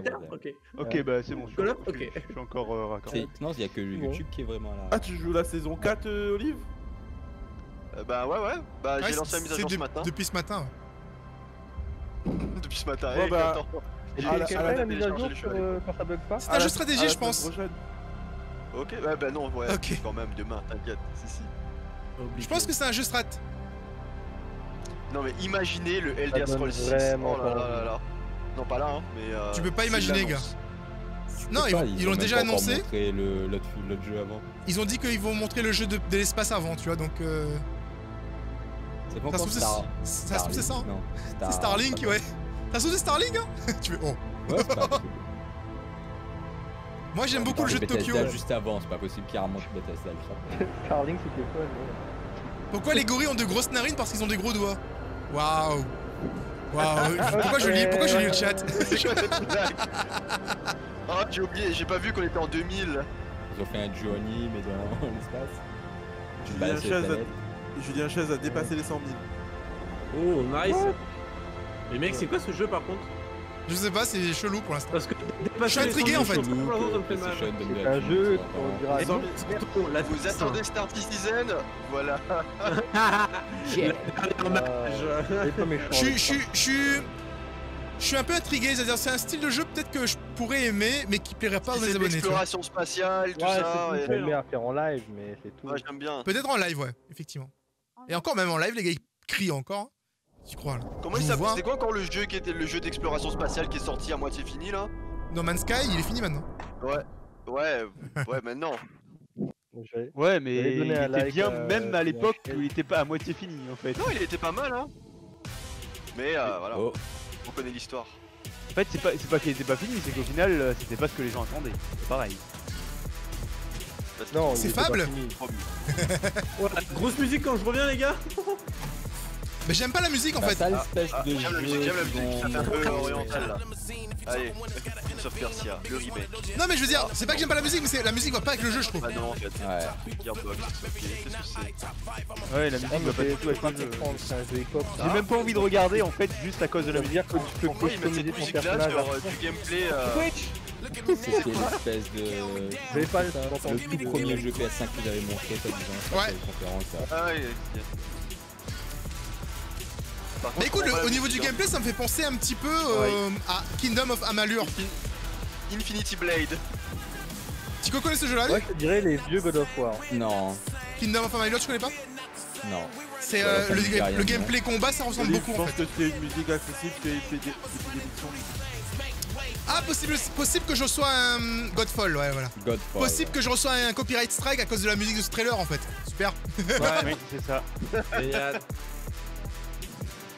C: Ok, bah c'est bon.
D: Je
C: suis encore raccordé.
A: Non, il y a que YouTube qui est vraiment là.
J: Ah, tu joues la saison 4, Olive?
L: Bah ouais. Bah j'ai lancé la mise à jour ce matin.
B: Depuis ce matin.
L: Depuis ce matin.
J: Ouais, bah.
M: La mise à jour quand ça bug pas.
B: C'est un jeu de stratégie, je pense.
L: Ok, ouais, bah non, ouais. Ok. Quand même, demain, t'inquiète. Si.
B: Je pense que c'est un jeu strat.
L: Non, mais imaginez le Elder Scrolls 6. Oh là là. Non, pas là, hein, mais.
B: Tu peux pas imaginer, gars. Non, ils l'ont déjà annoncé.
A: L'autre jeu avant.
B: Ils ont dit qu'ils vont montrer le jeu de l'espace avant, tu vois, donc.
A: C'est pas encore Star.
B: Ça se trouve, c'est ça.
A: Non.
B: C'est Starlink, ouais. Ça se trouve, c'est Starlink, hein. Tu veux. Oh.
A: Ouais, c'est pas
B: Moi j'aime beaucoup le jeu de Tokyo.
A: Juste avant, c'est pas possible qu'il remonte Bethesda juste après.
M: Starlink c'était fun.
B: Pourquoi les gorilles ont de grosses narines? Parce qu'ils ont des gros doigts. Waouh. Pourquoi je lis le chat?
L: Oh, j'ai oublié, j'ai pas vu qu'on était en 2000.
A: Ils ont fait un Johnny mais dans l'espace.
J: Julien Chaise a dépassé les 100 000.
D: Oh nice. Mais mec, c'est quoi ce jeu par contre?
B: Je sais pas, c'est chelou pour l'instant.
D: Parce que
B: je suis intrigué en fait.
M: C'est un jeu qu'on dira.
L: Vous attendez Star Citizen? Voilà.
B: Je suis un peu intrigué, c'est-à-dire c'est un style de jeu peut-être que je pourrais aimer, mais qui plairait pas à mes abonnés.
L: L'exploration spatiale, tout ça.
M: J'aime bien faire en live, mais c'est tout.
L: Ouais, j'aime bien.
B: Peut-être en live, ouais, effectivement. Et encore, même en live, les gars ils crient encore. Tu crois là?
L: Comment il s'appelle? C'est quoi encore le jeu qui était le jeu d'exploration spatiale qui est sorti à moitié fini là?
B: No Man's Sky, il est fini maintenant.
L: Ouais, maintenant.
C: Ouais, mais il était bien même à l'époque où il était pas à moitié fini en fait.
L: Non, il était pas mal, hein. Mais voilà, on connaît l'histoire.
C: En fait, c'est pas qu'il était pas fini, c'est qu'au final, c'était pas ce que les gens attendaient. C'est pareil.
B: Non, c'est Fable.
D: Grosse musique quand je reviens, les gars.
B: Mais j'aime pas la musique en fait.
L: J'aime la musique, ça fait un peu oriental là. Allez, Prince of Persia, le remake.
B: Non mais je veux dire, c'est pas que j'aime pas la musique, mais la musique va pas avec le jeu, je trouve.
L: Ah non en fait. Gearbox, qu'est-ce que c'est?
C: Ouais, la musique va pas du tout avec le jeu. J'ai même pas envie de regarder en fait, juste à cause de la musique.
L: Pourquoi ils mettent cette musique là sur du gameplay
A: C'était une espèce de.
M: Vous avez pas
A: le tout premier jeu PS5 que j'avais montré, ça disant.
B: Ouais.
L: Ah ouais.
B: Mais écoute, au niveau du gameplay, ça me fait penser un petit peu à Kingdom of Amalur.
L: Infinity Blade.
B: Tu connais ce jeu-là?
M: Ouais, je dirais les vieux God of War.
A: Non.
B: Kingdom of Amalur, tu connais pas?
A: Non.
B: C'est le gameplay combat, ça ressemble beaucoup en fait.
J: Je pense que c'est une musique accessible, c'est des éditions.
B: Ah, possible que je reçois un Godfall, ouais, voilà.
A: Godfall.
B: Possible que je reçois un copyright strike à cause de la musique de ce trailer en fait. Super.
C: Ouais, c'est ça.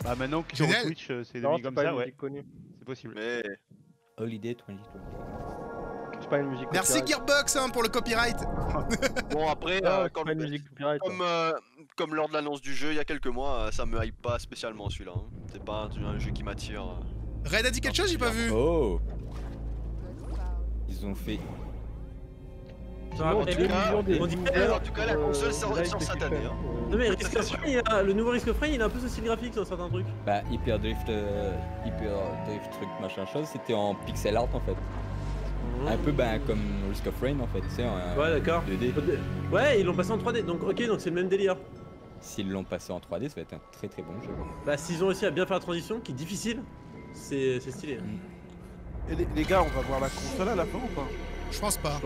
C: Bah maintenant que sur Twitch c'est des musiques comme ça, ouais. C'est possible.
L: Mais...
A: Holiday 2020.
M: c'est pas une musique.
B: Merci Gearbox hein, pour le copyright.
L: Bon après, comme lors de l'annonce du jeu il y a quelques mois, ça me hype pas spécialement celui-là. Hein. C'est pas un jeu qui m'attire.
B: Red a dit quelque chose, j'ai pas vu.
A: Oh. Ils ont fait.
L: En tout cas, la console sort cette année. Hein.
D: Non mais le nouveau Risk of Rain il a un peu ce style graphique sur certains trucs.
A: Bah Hyper Drift truc machin chose, c'était en pixel art en fait. Un peu comme Risk of Rain en fait, tu sais,
D: ouais d'accord.
A: 2D.
D: Ouais ils l'ont passé en 3D, donc ok donc c'est le même délire.
A: S'ils l'ont passé en 3D ça va être un très très bon jeu.
D: Bah s'ils ont réussi à bien faire la transition, qui est difficile, c'est stylé.
J: Et les gars on va voir la console à la fin ou pas?
B: Je pense pas.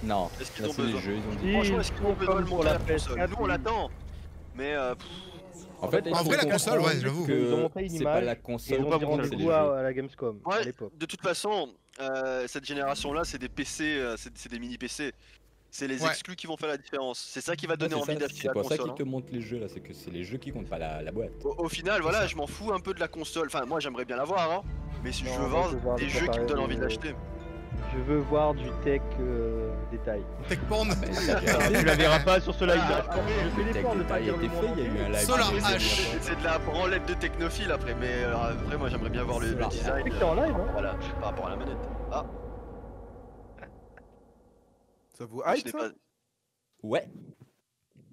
A: Non,
L: est-ce qu'ils ont
A: besoin
L: les
A: jeux, ils ont dit.
L: Franchement, est-ce qu'ils ont besoin de montrer la console? Nous on l'attend. Mais
A: en fait,
B: en vrai la console, ouais, j'avoue.
A: C'est pas la console,
M: c'est les jeux à la Gamescom à l'époque.
L: De toute façon, cette génération-là, c'est des PC, c'est des mini PC. C'est les exclus qui vont faire la différence. C'est ça qui va donner envie d'acheter la console.
A: C'est pour ça qu'ils te montrent les jeux là, c'est que c'est les jeux qui comptent, pas la boîte.
L: Au final, voilà, je m'en fous un peu de la console. Enfin, moi j'aimerais bien l'avoir, hein. Mais si je veux voir des jeux qui me donnent envie de l'acheter.
M: Je veux voir du tech détail.
B: Tech porn.
M: Tu la verras pas sur ce live.
A: Je fais des porn, il a été fait, il y a eu un live.
B: Solar H.
L: C'est de la branlette de technophile après, mais après moi j'aimerais bien voir le design.
M: C'est en live, hein.
L: Voilà, par rapport à la manette. Ah.
J: Ça vous hype ça?
A: Ouais.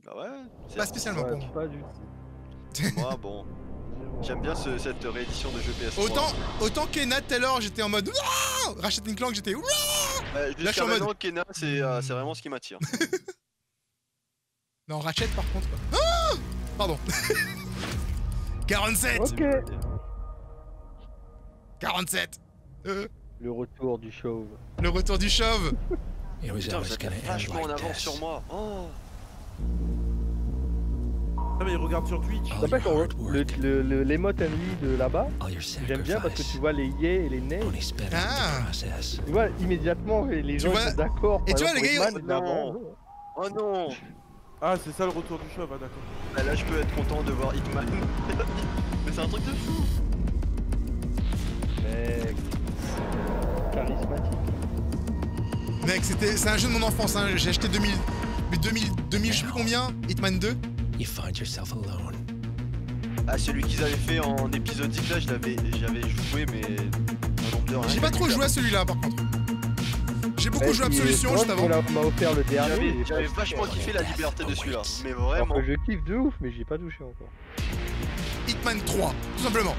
L: Bah ouais.
B: Pas spécialement pour moi.
M: Pas du tout.
L: Moi bon. J'aime bien cette réédition de jeu PS3.
B: Autant Kena tout à l'heure j'étais en mode Ratchet & Clank j'étais
L: jusqu'à maintenant Kena c'est vraiment ce qui m'attire.
B: Non Ratchet par contre ah pardon. 47.
M: Ok.
B: 47.
M: Le retour du chauve.
B: Le retour du chauve.
L: Putain vous êtes vachement en avance sur moi. Oh.
J: Ah mais regarde sur Twitch.
M: L'emote Emily de là-bas, j'aime bien parce que tu vois les yé et les ney. Tu vois immédiatement les gens sont d'accord.
B: Et tu vois les gars
L: oh non.
J: Ah c'est ça le retour du chauve, ah d'accord.
L: Bah, là je peux être content de voir Hitman. Mais c'est un truc de fou.
M: Mec, charismatique.
B: Mec c'est un jeu de mon enfance hein. J'ai acheté 2000 je sais plus combien, Hitman 2.
N: You find yourself alone.
L: Ah celui qu'ils avaient fait en épisodique là, j'avais joué mais un nombre d'heures.
B: J'ai pas trop joué à celui-là par contre. J'ai beaucoup joué à Absolution juste avant.
M: On m'a offert le dernier.
L: J'avais vachement kiffé la liberté de celui-là, mais vraiment.
M: Je kiffe de ouf, mais j'y ai pas touché encore.
B: Hitman 3, tout simplement.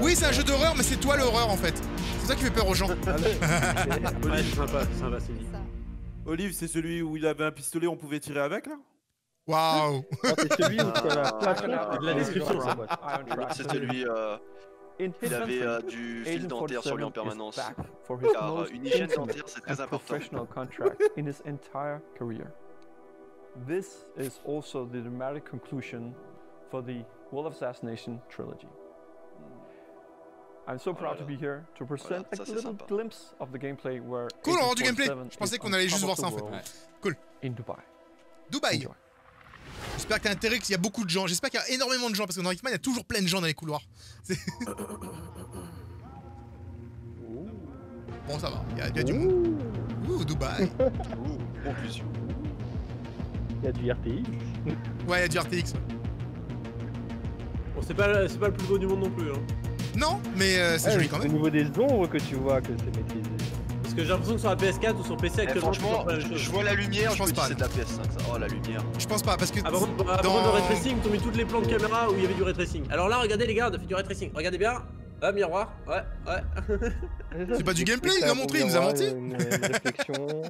B: Oui c'est un jeu d'horreur mais c'est toi l'horreur en fait. C'est ça qui fait peur aux gens.
D: Ouais c'est sympa, c'est dit.
J: Olive, c'est celui où il avait un pistolet, on pouvait tirer avec là?
B: Waouh.
M: C'est celui où t'as la plastron.
D: La description ça.
L: C'est celui il avait du fil dentaire sur lui en permanence. Car une hygiène dentaire c'est très important.
O: In his entire career. This is also the dramatic conclusion for the Wolf Assassination trilogy. I'm so proud to be here to present a little glimpse of the gameplay where.
B: Cool, on rend du gameplay. Je pensais qu'on allait juste voir ça en fait. Cool.
O: In Dubai.
B: Dubaï. J'espère que t'as intérêt qu'il y a beaucoup de gens. J'espère qu'il y a énormément de gens parce que dans Hitman il y a toujours plein de gens dans les couloirs. Bon ça va, il y a du monde. Ouh, Dubaï.
L: Conclusion.
M: Il y a du RTX.
B: Ouais, il y a du RTX.
D: Bon, c'est pas le plus beau du monde non plus. Hein.
B: Non, mais c'est joli quand même.
M: Au niveau des ombres que tu vois que c'est maîtrisé.
D: Parce que j'ai l'impression que sur la PS4 ou sur PC actuellement,
L: franchement, je vois la lumière, je pense pas. C'est de la PS5 ça. Oh la lumière.
B: Je pense pas parce que
D: avant le ray tracing, ils ont mis toutes les plans de caméra où il y avait du ray tracing. Alors là, regardez les gars, on a fait du ray tracing. Regardez bien. Ah, miroir. Ouais.
B: C'est pas du gameplay, il nous a montré, il nous a menti.
M: Une réflexion.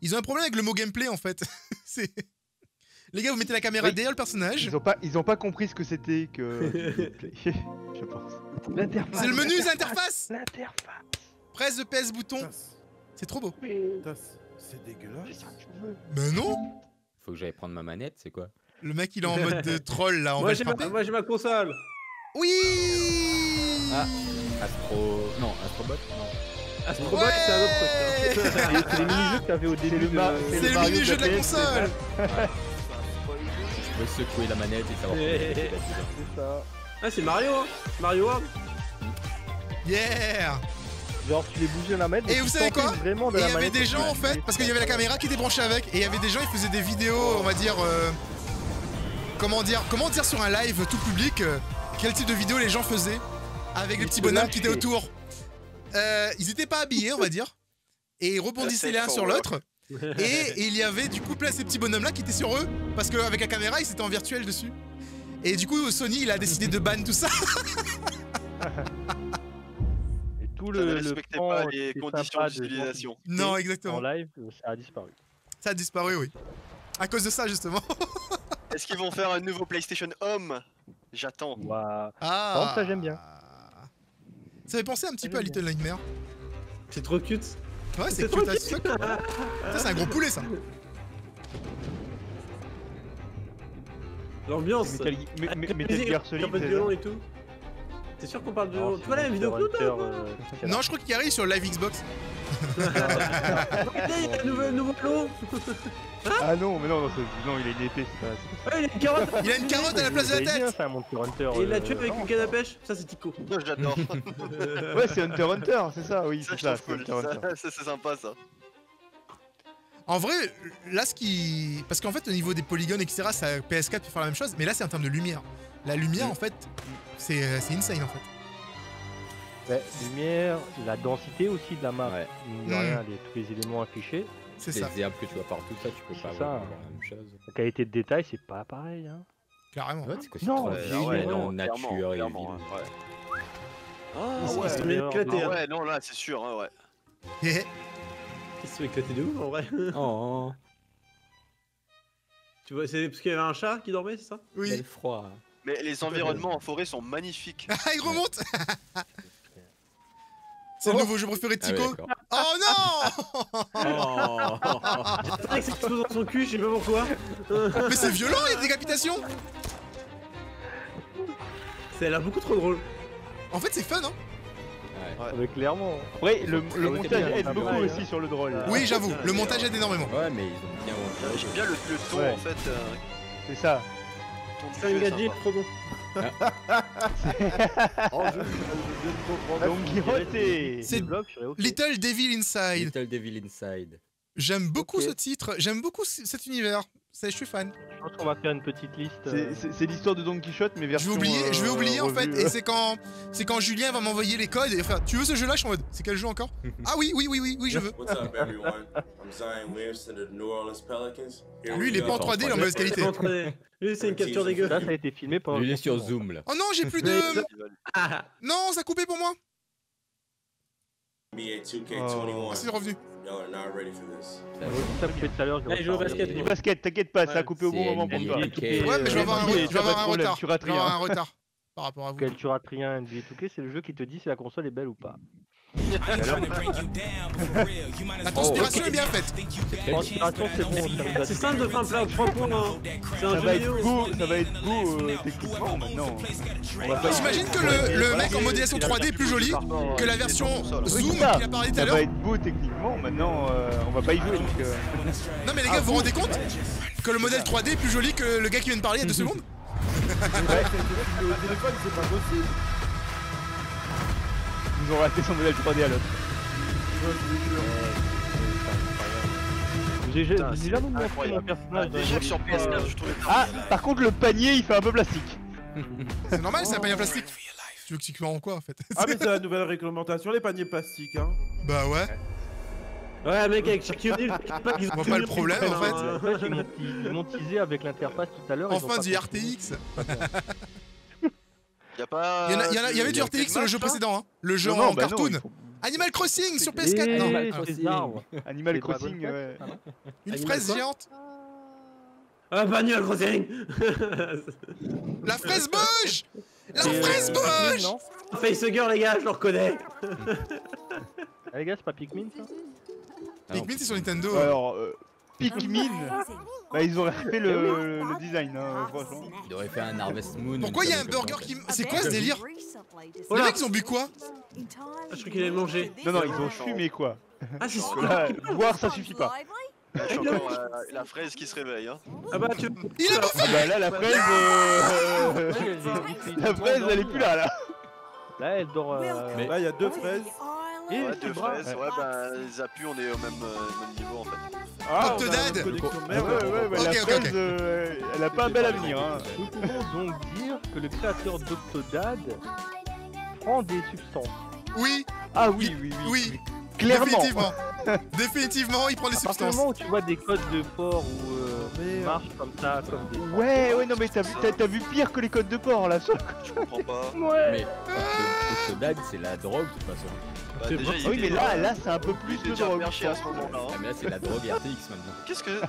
B: Ils ont un problème avec le mot gameplay en fait. Les gars, vous mettez la caméra derrière le personnage.
C: Ils ont pas compris ce que c'était que gameplay. Je pense.
M: L'interface.
B: C'est le menu, c'est l'interface.
M: L'interface.
B: Presse de PS bouton. C'est trop beau.
J: C'est dégueulasse.
B: Ben non.
A: Faut que j'aille prendre ma manette, c'est quoi?
B: Le mec il est en mode de troll là.
D: Moi j'ai ma console.
B: Oui.
A: Ah, Non, Astrobot. Non.
D: Astrobot c'est un autre truc.
M: C'est les mini-jeux que t'avais au début.
B: C'est le mini-jeu de la console.
A: Je peux secouer la manette et savoir.
M: C'est ça.
D: Ah c'est Mario hein. Mario World.
B: Yeah.
M: Genre tu les bougeais la mettre.
B: Et vous savez quoi? Et il y avait des gens en fait, parce qu'il y avait la caméra qui était branchée avec, et il y avait des gens, ils faisaient des vidéos, on va dire, comment dire sur un live tout public, quel type de vidéo les gens faisaient avec les petits bonhommes qui étaient autour. Ils étaient pas habillés, on va dire, et ils rebondissaient l'un sur l'autre. Et il y avait du coup plein de ces petits bonhommes là qui étaient sur eux, parce qu'avec la caméra ils étaient en virtuel dessus. Et du coup Sony il a décidé de ban tout ça.
M: Tout le
L: pas les conditions d'utilisation.
B: Non, exactement.
M: En live, ça a disparu.
B: Ça a disparu, oui. À cause de ça, justement.
L: Est-ce qu'ils vont faire un nouveau PlayStation Home? J'attends.
M: Waouh. Ah. Ça, j'aime bien.
B: Ça fait penser un petit peu à Little Nightmare.
D: C'est trop cute.
B: Ouais, c'est cute as fuck. Ça, c'est un gros poulet, ça.
D: L'ambiance.
M: Metal Gear Solid,
D: et tout. T'es sûr qu'on parle de... Tu vois la même vidéo que nous?
B: Non, je crois qu'il arrive sur Live Xbox.
D: Il y a un nouveau lot.
M: Ah non, mais non, il a une épée, c'est
D: pas... Ouais, il a une carotte.
B: Il a une carotte à la place de la tête.
M: Et
D: il l'a tué avec une canne à pêche. Ça, c'est Tico.
L: J'adore.
M: Ouais, c'est Hunter Hunter, c'est ça, oui, c'est ça.
L: C'est sympa, ça.
B: En vrai, là, parce qu'en fait, au niveau des polygones, etc., ça, PS4 peut faire la même chose, mais là, c'est en termes de lumière. La lumière, en fait, c'est insane, en fait.
M: Ouais, lumière, la densité aussi de la map. Ouais. Rien, tous les éléments affichés.
A: C'est ça. Les herbes que tu vois partout, ça, tu peux pas avoir la même chose.
M: La qualité de détail, c'est pas pareil. Hein.
B: Carrément.
A: Ouais, c'est quoi, non, nature et ville.
L: Ah ouais, c'est éclaté. Ah ouais, non, là, c'est sûr, hein, ouais.
D: Ils se sont éclatés de ouf, en vrai. Oh. Tu vois, c'est parce qu'il y avait un chat qui dormait, c'est ça?
B: Oui.
A: Il est froid.
L: Mais les environnements en forêt sont magnifiques.
B: Ah, il remonte. C'est le nouveau jeu préféré de Tico. Oh non.
D: C'est vrai que c'est tout dans son cul, je sais pas pourquoi.
B: Mais c'est violent, il y a des décapitations.
D: Ça a l'air beaucoup trop drôle.
B: En fait, c'est fun, hein.
M: Ouais, clairement. Ouais, le montage aide beaucoup aussi sur le drôle.
B: Oui, j'avoue, le montage aide énormément.
A: Ouais, mais ils ont bien...
L: J'aime bien le ton, en fait.
M: C'est ça.
D: C'est un gadget trop bon.
B: C'est Little Devil Inside.
A: Little Devil Inside.
B: J'aime beaucoup ce titre, j'aime beaucoup cet univers. Je suis fan.
M: Je pense qu'on va faire une petite liste. C'est l'histoire de Don Quichotte, mais version.
B: Je vais oublier en fait, et c'est quand Julien va m'envoyer les codes et enfin, tu veux ce jeu-là? Je suis en mode, c'est quel jeu encore? Ah oui, je veux. Lui, il est pas en 3D, il est en mauvaise qualité.
D: Lui, c'est une capture dégueu.
M: Ça a été filmé pendant.
A: Lui, il est sur Zoom là.
B: Oh non, j'ai plus de. Non, ça a coupé pour moi. C'est revenu.
M: Ça coupé tout à l'heure.
D: Il joue au basket.
M: Du basket, t'inquiète pas, ça a coupé au bon moment pour toi.
B: Ouais, mais je vais avoir un retard.
M: Tu rates rien.
B: Un retard par rapport à vous.
M: Tu rates rien, NBA 2K, c'est le jeu qui te dit si la console est belle ou pas.
B: La conspiration est bien faite.
M: Conspiration, c'est bon.
D: C'est simple de faire un plat de 3 points. C'est un jeu vidéo.
M: Ça va être beau techniquement maintenant.
B: J'imagine que le mec en modélisation 3D est plus joli que la version Zoom qu'il a parlé tout à l'heure.
M: Ça va être beau techniquement, maintenant on va pas y jouer donc.
B: Non mais les gars, vous vous rendez compte que le modèle 3D est plus joli que le gars qui vient de parler il y a 2 secondes?
J: Le téléphone, c'est pas possible.
M: Ils ont raté son modèle 3D à l'autre. J'ai jamais montré mon personnage.
L: Déjà que sur PS4, je trouvais.
M: Ah, par contre, le panier il fait un peu plastique.
B: C'est normal, c'est un panier en plastique. Tu veux que tu en quoi en fait?
J: Ah, mais c'est la nouvelle réglementation, les paniers plastiques, hein.
B: Bah ouais.
D: Ouais, mec, avec Shaquille O'Neal,
B: ils voient pas le problème en fait.
M: Ils m'ont teasé avec l'interface tout à l'heure.
B: Enfin, du RTX.
L: Il
B: y avait du RTX sur le jeu précédent, hein. Le jeu en cartoon. Animal Crossing sur PS4.
M: Non, Animal Crossing, ouais.
B: Une fraise géante.
D: Ah, bah Animal Crossing.
B: La fraise bouge. La fraise bouge.
D: Facehugger, les gars, je le reconnais.
M: Ah, les gars, c'est pas Pikmin ça?
B: Pikmin, c'est sur Nintendo.
M: Alors, Pikmin. Bah ils auraient refait le design, franchement.
A: Ils auraient fait un Harvest Moon.
B: Pourquoi il y a un burger qui... C'est quoi ce délire? Les mecs ils ont bu quoi?
D: Je crois qu'il allait manger.
M: Non, ils ont fumé quoi.
D: Ah c'est sûr.
M: Boire ça suffit pas.
L: La fraise qui se réveille, hein.
D: Ah bah tu...
B: Il a
M: Ah bah là la fraise... La fraise elle est plus là. Là elle dort...
J: Là il y a 2 fraises.
L: Et ouais, deux fraises, ouais, bah, les appus, on est au même niveau en fait.
J: Ah,
B: Octodad.
M: La fraise, elle a pas un bel avenir. Hein. Nous pouvons donc dire que le créateur d'Octodad prend des substances.
B: Oui.
M: Ah oui. Clairement.
B: Définitivement, il prend des substances. À
M: partir du moment où tu vois des codes de port où marche comme ça, comme des... Ouais, non mais t'as vu pire que les codes de port là.
L: Je comprends pas.
A: Ouais. Mais Octodad, c'est la drogue de toute façon.
L: Bah, déjà,
M: oui, mais là c'est un peu plus de drogue.
L: À ce moment-là.
A: Ah, mais là, c'est la drogue RTX maintenant.
L: Qu'est-ce que.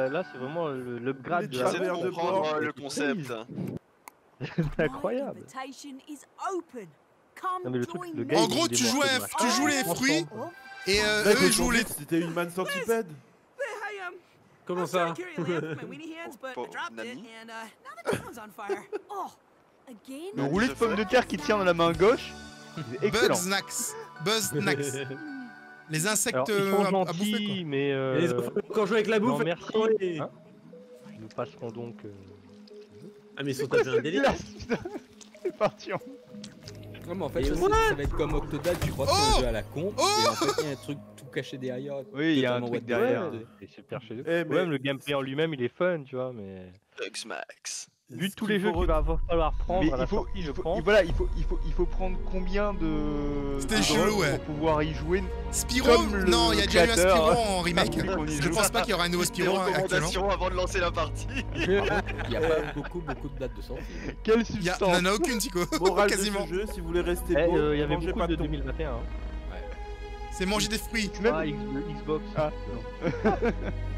M: Là, c'est vraiment l'upgrade de la
L: J'essaie de comprendre le concept.
M: C'est incroyable. Non, mais le gars,
B: en gros, tu joues les fruits et eux ils jouent les.
J: C'était une man centipède.
D: Comment ça?
M: Le roulé de pommes de terre qui tient dans la main gauche. Excellent.
B: Buzz Snacks. Les insectes
M: alors, ils sont
B: à bouffer,
M: mais
D: les enfants, quand jouent avec la bouffe,
M: non, merci. Hein, nous passerons donc.
D: Ah mais ils sont tapés un délire.
M: C'est parti.
A: Ouais, mais en fait, ça va être comme Octodad, tu crois que c'est un jeu à la con, et en fait, il y a un truc tout caché derrière.
M: Oui, il y a un truc derrière. C'est super chez eux. Même le gameplay en lui-même, il est fun, tu vois, mais.
L: Max.
M: Vu tous les jeux qu'il va falloir prendre, il faut prendre combien de.
B: C'était chelou, ouais.
M: Pour pouvoir y jouer.
B: Spyro, non, il y a déjà eu un Spyro en remake. Je pense pas qu'il y aura un nouveau Spyro
L: actuellement. Avant de lancer la partie.
A: Il n'y a pas beaucoup de dates de sortie.
M: Quelle substance?
B: Il n'y en a aucune, Tico.
J: Quasiment. Jeu, si vous voulez rester beau,
M: il y avait beaucoup de 2021.
B: C'est manger des fruits.
M: Même Xbox.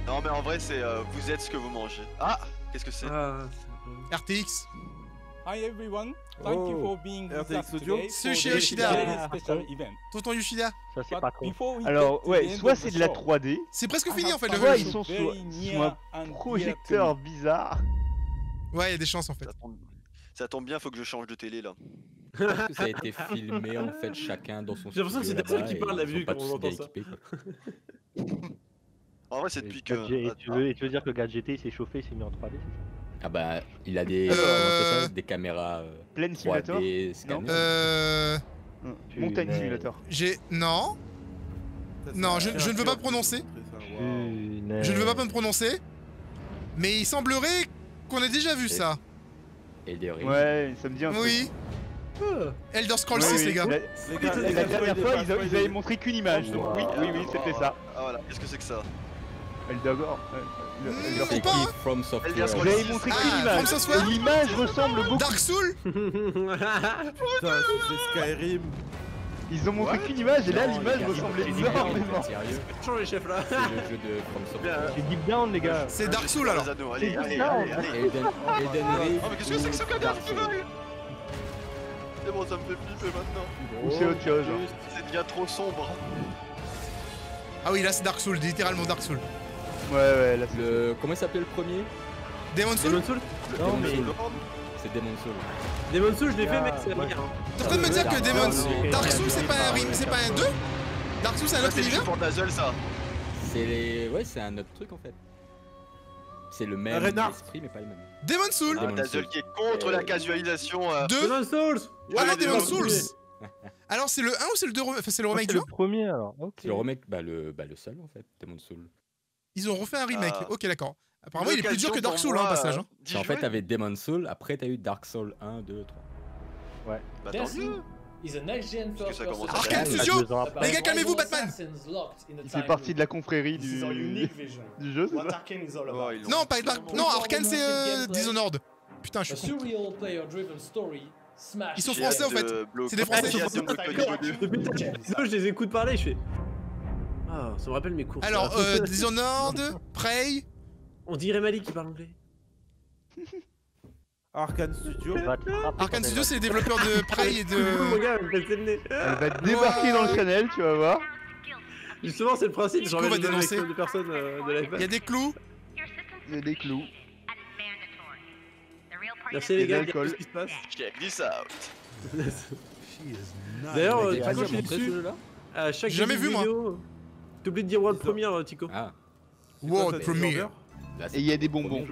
L: Non, mais en vrai, c'est vous êtes ce que vous mangez. Ah, qu'est-ce que c'est?
B: RTX.
P: Hi everyone, thank you for being with us today.
B: Sushi Yoshida. Tonton Yoshida.
M: Ça c'est pas trop. Alors ouais, soit c'est de la 3D.
B: C'est presque fini en fait le
M: jeu. Soit ils sont sur un projecteur bizarre.
B: Ouais, il y a des chances en fait.
L: Ça tombe bien, faut que je change de télé là.
A: Parce que ça a été filmé en fait chacun dans son.
D: J'ai l'impression que c'est personne qui parle la vue quand on entend ça.
L: En vrai, c'est depuis que.
M: Et tu veux dire que le GT il s'est chauffé, il s'est mis en 3D, c'est ça?
A: Ah bah, il a des caméras
M: pleine simulator. Montagne simulator.
B: Non, je ne veux pas prononcer. Je ne veux pas me prononcer. Mais il semblerait qu'on ait déjà vu ça.
M: Ouais, ça me dit un truc.
B: Oui. Elder Scrolls 6 les gars.
M: La dernière fois ils avaient montré qu'une image. Donc oui, c'était ça.
L: Ah voilà, qu'est-ce que c'est que ça?
M: Eldagor.
A: C'est qui From Software.
M: Vous avez montré qu'une image. L'image ressemble beaucoup.
B: Dark Souls.
J: Putain, c'est Skyrim.
M: Ils ont montré qu'une image et là l'image ressemble énormément.
D: Sérieux? Change les chefs là.
A: C'est le jeu de From Software.
M: C'est Deep Down les gars.
B: C'est Dark Souls alors.
L: C'est Deep
M: Down.
A: Elden Ring.
L: Oh mais qu'est-ce que c'est que ce connard qui vole? C'est bon, ça me fait flipper maintenant.
M: Ou c'est autre chose.
L: C'est bien trop sombre.
B: Ah oui, là c'est Dark Souls, littéralement Dark Souls.
M: Ouais, là
A: c'est. Comment il s'appelait le premier?
B: Demon Souls?
A: Non, mais. C'est Demon Souls.
D: Demon Souls, je l'ai fait, mec, c'est rien.
B: T'es en train de me dire que Dark Souls c'est pas un 2? Dark Souls c'est un autre univers?
L: C'est Dazzle ça.
A: Ouais, c'est un autre truc en fait. C'est le même esprit, mais pas le même.
B: Demon Souls!
L: Dazzle qui est contre la casualisation.
B: Demon
D: Souls!
B: Ah, Demon Souls! Alors c'est le 1 ou c'est le 2? Enfin c'est le remake du 1?
M: C'est le premier alors.
A: C'est le remake, le seul en fait, Demon Souls.
B: Ils ont refait un remake, ok d'accord. Apparemment il est plus dur que Dark Souls, hein, passage.
A: En fait t'avais Demon Souls, après t'as eu Dark Souls 1, 2, 3.
M: Ouais.
L: Bah tant mieux.
B: Arkane Studio! Les gars, calmez-vous, Batman!
M: Il fait partie de la confrérie du jeu, c'est ça?
B: Non, pas non, Arkane c'est Dishonored. Putain, je suis con. Ils sont français en fait. C'est des français.
D: Sinon, je les écoute parler, je fais. Ah, ça me rappelle mes cours.
B: Alors, Dishonored, Prey.
D: On dirait Malik qui parle anglais.
J: Arkane Studio.
B: Arkane Studio, c'est les développeurs de Prey et de.
M: Elle va débarquer dans le channel, tu vas voir.
D: Justement, c'est le principe.
B: Genre, va dénoncer
D: des personnes de la.
B: Il y a des clous.
M: Il y a des clous.
D: Merci les gars, qu'est-ce qui se passe?
L: Check this out.
D: D'ailleurs, Tico, je suis dessus. À chaque
B: jamais vu moi.
D: T'oublies de dire World Premiere, Tico.
A: Ah.
B: World Premiere.
M: Et il y a des bonbons.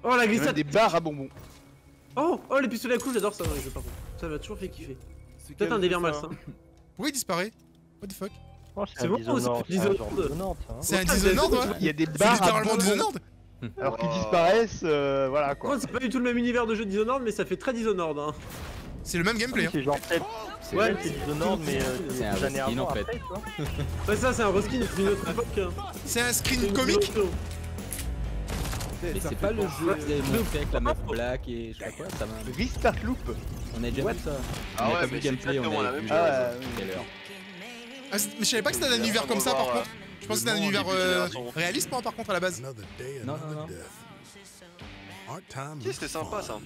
D: Oh la glissade.
M: Des barres à bonbons.
D: Oh les pistolets à coups, j'adore ça dans les jeux par contre. Ça m'a toujours fait kiffer. Peut-être un délire malsain.
B: Pourquoi il disparaît? What the fuck?
D: C'est bon,
B: c'est un Dishonored, ouais.
M: Il y a des
B: C'est
M: barres
B: littéralement Dishonored.
M: alors qu'ils disparaissent, voilà quoi.
D: C'est pas du tout le même univers de jeu Dishonored, mais ça fait très Dishonored. Hein.
B: C'est le même gameplay.
M: C'est genre
D: ouais,
M: c'est Dishonored, mais
A: c'est un reskin en fait.
D: Ouais, ça, c'est un reskin d'une autre époque.
B: C'est un screen comique.
A: Mais c'est pas le jeu que vous avez montré avec la meuf black et je sais pas quoi, ça m'a.
M: Restart Loop.
A: On a déjà vu ça.
L: Ah ouais, mais
A: le gameplay, on a vu quelle heure.
B: Mais je savais pas que c'était un univers comme ça par contre. Je pensais que c'était un univers réaliste par contre à la base.
A: Non.
L: C'était sympa ça.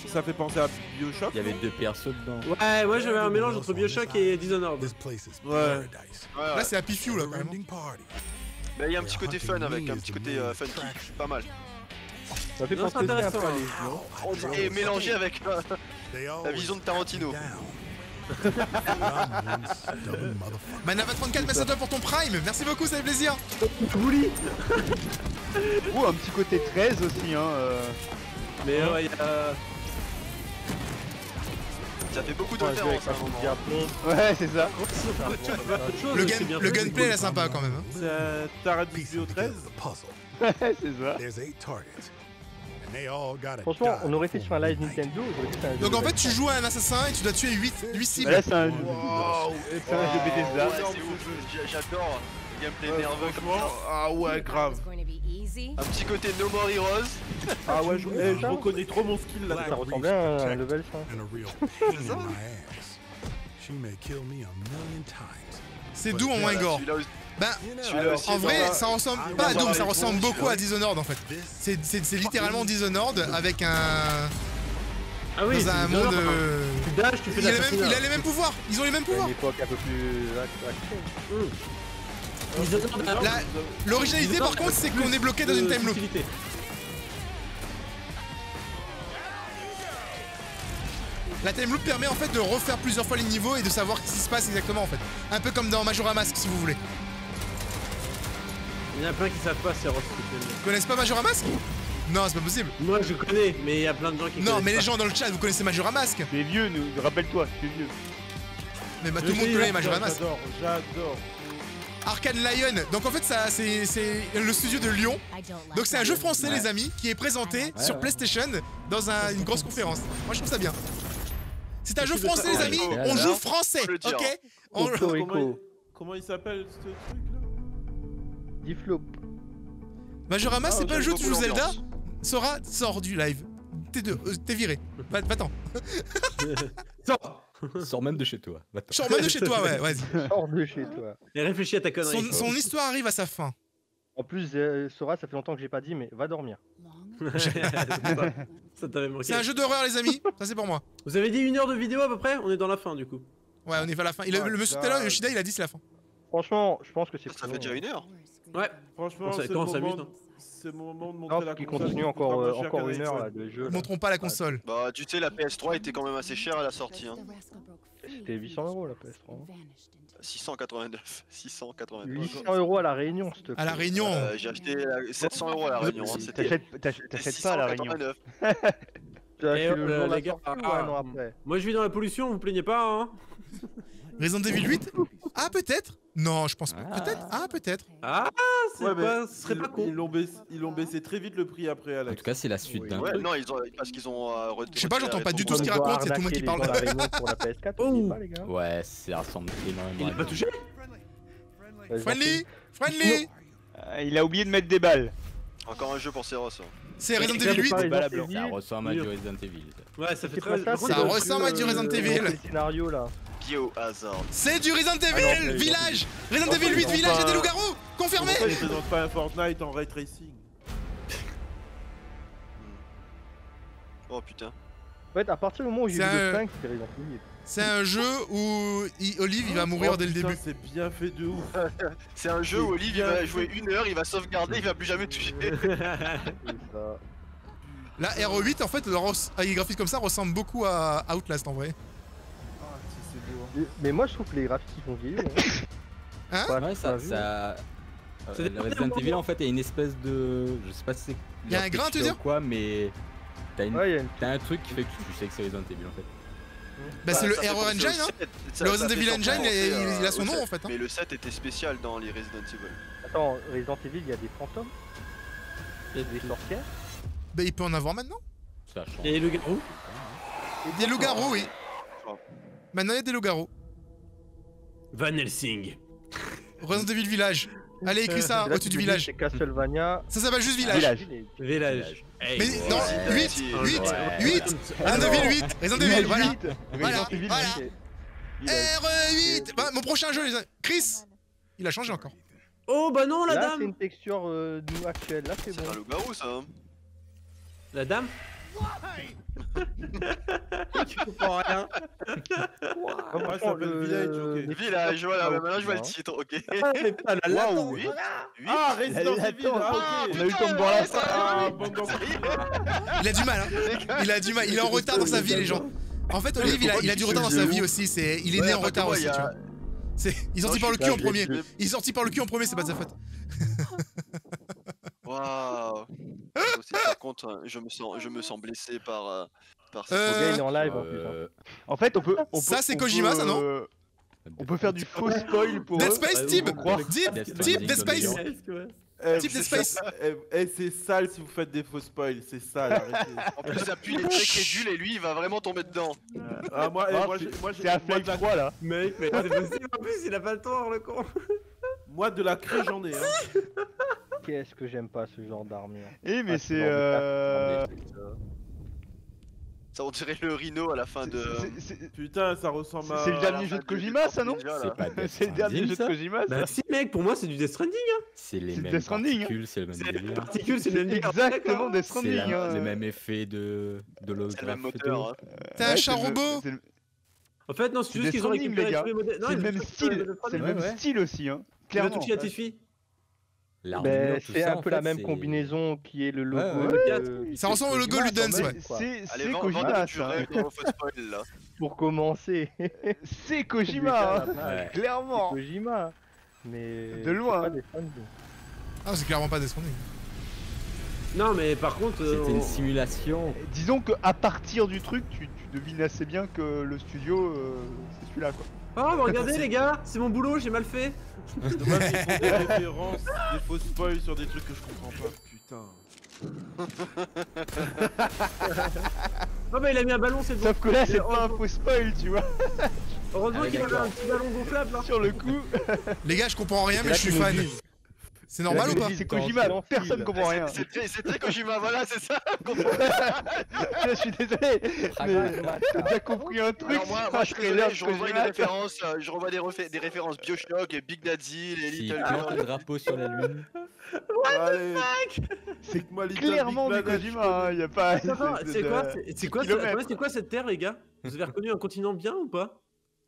J: Ça fait penser à Bioshock.
A: Il y avait 2 persos dedans.
D: Ouais, j'avais un mélange entre Bioshock et Dishonored.
J: Ouais.
B: Là c'est Happy Few là quand même.
L: Mais il y a un petit côté fun avec, un petit côté funky, pas mal.
M: Ça fait penser un peu à Légion.
L: Et mélangé avec la vision de Tarantino.
B: Manava34, merci à toi pour ton prime, merci beaucoup, ça fait plaisir.
M: Ou un petit côté 13 aussi, hein.
D: Mais ouais,
L: ça fait beaucoup de références.
M: Ouais, c'est ça.
B: Le gunplay est sympa quand même.
J: T'arrêtes Vidéo 13.
M: Ouais, c'est ça. Franchement, on aurait fait sur un live Nintendo.
B: Donc en fait, tu joues à un assassin et tu dois tuer 8 cibles.
M: Là, c'est un jeu.
L: C'est un jeu Bethesda. J'adore. Gameplay nerveux comme ça.
J: Ah ouais, grave.
L: Un petit côté No More Heroes.
J: Ah ouais, je reconnais trop mon skill là.
M: Ça ressemblait à un level 5.
B: C'est Doom en moins gore. Ben, en vrai, ça ressemble pas à Doom, ça ressemble beaucoup à Dishonored en fait. C'est littéralement Dishonored avec un.
D: Ah oui,
B: dans un monde.
D: Tu dash, tu fais de la
B: il a les mêmes pouvoirs, ils ont les mêmes pouvoirs.
M: Une époque un peu plus.
B: L'originalité par contre, c'est qu'on est bloqué dans une time loop. La time loop permet en fait de refaire plusieurs fois les niveaux et de savoir ce qui se passe exactement en fait. Un peu comme dans Majora Mask si vous voulez.
D: Il y en a plein qui savent pas, c'est Ross.
B: Ils connaissent pas Majora Mask? Non, c'est pas possible.
D: Moi je connais, mais il y a plein de gens qui connaissent.
B: Non, mais les gens dans le chat, vous connaissez Majora Mask?
M: T'es vieux, rappelle-toi, t'es vieux.
B: Mais tout le monde connaît Majora Mask.
J: J'adore.
B: Arcane Lion, donc en fait ça c'est le studio de Lyon. Donc c'est un jeu français les amis qui est présenté sur PlayStation dans une grosse conférence. Moi je trouve ça bien. C'est un jeu français les amis, on joue français, ok?
J: Comment il s'appelle ce truc là?
M: Diflop.
B: Majora Mask c'est pas un jeu où tu joues Zelda? Sora, sors du live. T'es viré. Va-t'en.
A: Sors même de chez toi.
B: Sors même de chez toi, ouais, vas-y.
M: Sors de chez toi.
D: Et réfléchis à ta connerie.
B: Son histoire arrive à sa fin.
M: En plus, Sora, ça fait longtemps que j'ai pas dit, mais va dormir.
D: Ça t'avait manqué.
B: C'est un jeu d'horreur, les amis. Ça, c'est pour moi.
D: Vous avez dit 1 heure de vidéo à peu près? On est dans la fin, du coup.
B: Ouais, on est vers la fin. Le monsieur tout à l'heure, Yoshida, il a dit c'est la fin.
M: Franchement, je pense que c'est.
L: Ça fait déjà 1 heure.
D: Ouais.
J: Franchement, c'est le moment de montrer la console.
M: Qui continue encore 1 heure là de jeu.
B: Montrons pas la console.
L: Bah, tu sais, la PS3 était quand même assez chère à la sortie. Hein.
M: C'était 800 € la PS3.
L: 689. 689.
M: 800 € à la Réunion, s'il te plaît.
B: À la Réunion.
L: J'ai acheté 700 € à la Réunion.
M: T'achètes pas à la Réunion.
D: Les gars, moi je vis dans la pollution, vous plaignez pas, hein?
B: Resident Evil 8? Ah, peut-être? Non, je pense pas. Peut-être? Ah, peut-être.
D: Ah, ce serait pas con.
J: Ils l'ont baissé très vite le prix après, Alex.
A: En tout cas, c'est la suite d'un truc.
L: Non, parce qu'ils ont.
B: Je sais pas, j'entends pas du tout ce qu'ils racontent, c'est tout le monde qui parle.
M: Pour la PS4,
A: ouais, ça ressemble énormément.
D: Il est pas touché?
B: Friendly! Friendly!
M: Il a oublié de mettre des balles.
L: Encore un jeu pour Seros.
B: C'est Resident Evil 8?
A: Ça ressemble à du Resident Evil.
D: Ouais, ça fait très.
B: Ça ressemble à du Resident Evil.
M: Scénario là.
L: Biohazard.
B: C'est du Resident Evil Village. Resident Evil 8 Village et des loups-garous. Confirmé.
J: Pourquoi ils présentent pas un Fortnite en ray tracing?
L: Oh putain.
M: En fait, à partir du moment où j'ai vu le 5, c'est Resident Evil.
B: C'est un jeu où Olive il va mourir dès le début.
J: C'est bien fait de ouf.
L: C'est un jeu où Olive il va jouer 1 heure, il va sauvegarder, il va plus jamais toucher.
B: La RE8 en fait, avec les graphismes comme ça ressemble beaucoup à Outlast en vrai.
M: Mais moi je trouve que les graphiques ils font vieillir.
B: Hein?
A: Ouais, ça... le Resident Evil en fait il y a une espèce de... Je sais pas si c'est...
B: Il y a un grain tu veux dire?
A: Quoi, mais... T'as un truc qui fait que tu sais que c'est Resident Evil en fait.
B: Bah c'est le Error Engine hein. Le Resident Evil Engine il a son nom en fait.
L: Mais le 7 était spécial dans les Resident Evil.
M: Attends, Resident Evil il y a des fantômes? Il y a des sorcières?
B: Bah il peut en avoir maintenant.
D: Il y a des loups-garous.
B: Il y a des loups-garous oui. Maintenant il y a des loups-garous.
D: Van Helsing.
B: Resident Evil Village. Allez, écris ça au-dessus du village.
M: C'est Castlevania.
B: Ça s'appelle juste village.
D: Village.
B: Mais non, 8 Resident Evil 8 Resident Evil, voilà. R8 Bah, mon prochain jeu, les amis. Chris il a changé encore.
D: Oh bah non, la dame.
M: Là, c'est une texture nous actuelle. Là, c'est bon.
L: C'est un loup-garou, ça.
D: La dame. Tu comprends rien.
J: Moi, ça s'appelle Village, ok.
L: Village, voilà, maintenant je vois le titre, ok.
J: Waouh. Ah, Resident Evil, ok.
M: On a eu le temps de voir la fin.
B: Il a du mal, hein. Il a du mal, il est en retard dans sa vie, les gens. En fait, Olive, il a du retard dans sa vie aussi. Il est né en retard aussi, tu vois. Il est sorti par le cul en premier. Il est sorti par le cul en premier, c'est pas de sa faute.
L: Waouh. Par contre, je me sens blessé par
M: ce gars, il est en live en plus. En fait, on peut
B: ça c'est Kojima, ça non?
M: On peut faire du faux spoil pour
B: Dead Space, Deep Dead Space. Type Dead Space.
J: C'est sale si vous faites des faux spoils, c'est sale. Arrêtez.
L: En plus, appuie les très crédules et lui, il va vraiment tomber dedans.
J: Moi
M: c'est à Flight 3 là.
D: Mec, mais c'est possible en plus, il a pas le temps, le con.
J: Moi, de la craie, j'en ai. Hein.
M: Qu'est-ce que j'aime pas ce genre d'armure.
Q: Eh, mais c'est.
L: Ça, on dirait le Rhino à la fin de.
J: Putain, ça ressemble à.
Q: C'est le dernier jeu de Kojima, ça non?
A: C'est
Q: le dernier jeu de Kojima, ça?
D: Bah, si, mec, pour moi, c'est du Death Stranding. Hein.
A: C'est les mêmes particules, c'est le même délire.
D: Particules, c'est le même
Q: exactement Death Stranding.
A: C'est le même effet de l'holographe.
L: C'est le même moteur.
B: T'es un chat robot.
D: En fait, non, c'est juste qu'ils ont récupéré tous les modèles.
Q: C'est le même style. C'est le même style aussi, hein.
D: Clairement. Tout identifie.
M: C'est un peu la même combinaison qui est le logo.
B: Ça ressemble au logo Ludens, ouais.
Q: C'est Kojima, ça.
M: Pour commencer.
Q: C'est Kojima, clairement.
M: C'est Kojima. Mais.
Q: De loin.
B: Ah, c'est clairement pas Death Stranding.
D: Non, mais par contre.
A: C'était une simulation.
Q: Disons qu'à partir du truc, tu devines assez bien que le studio, c'est celui-là, quoi.
D: Oh, bah regardez les gars, c'est mon boulot, j'ai mal fait.
J: Dommage qu'ils font des références, des faux spoils sur des trucs que je comprends pas, putain.
D: Oh bah il a mis un ballon, c'est bon.
Q: Sauf que là, c'est pas un faux spoil, tu vois.
D: Heureusement qu'il avait un petit ballon gonflable là.
Q: Sur le coup.
B: Les gars, je comprends rien, mais je suis fan. C'est normal ou pas?
Q: C'est Kojima, personne comprend rien.
L: C'est très Kojima, voilà, c'est ça.
Q: Je suis désolé, mais t'as déjà compris un truc.
L: Alors moi je revois des références, je revois des références Bioshock et Big Daddy, les Little Girls.
A: Le drapeau sur la lune.
D: What the fuck?
Q: C'est clairement du Kojima, y a pas.
D: C'est quoi cette terre, les gars? Vous avez reconnu un continent bien ou pas?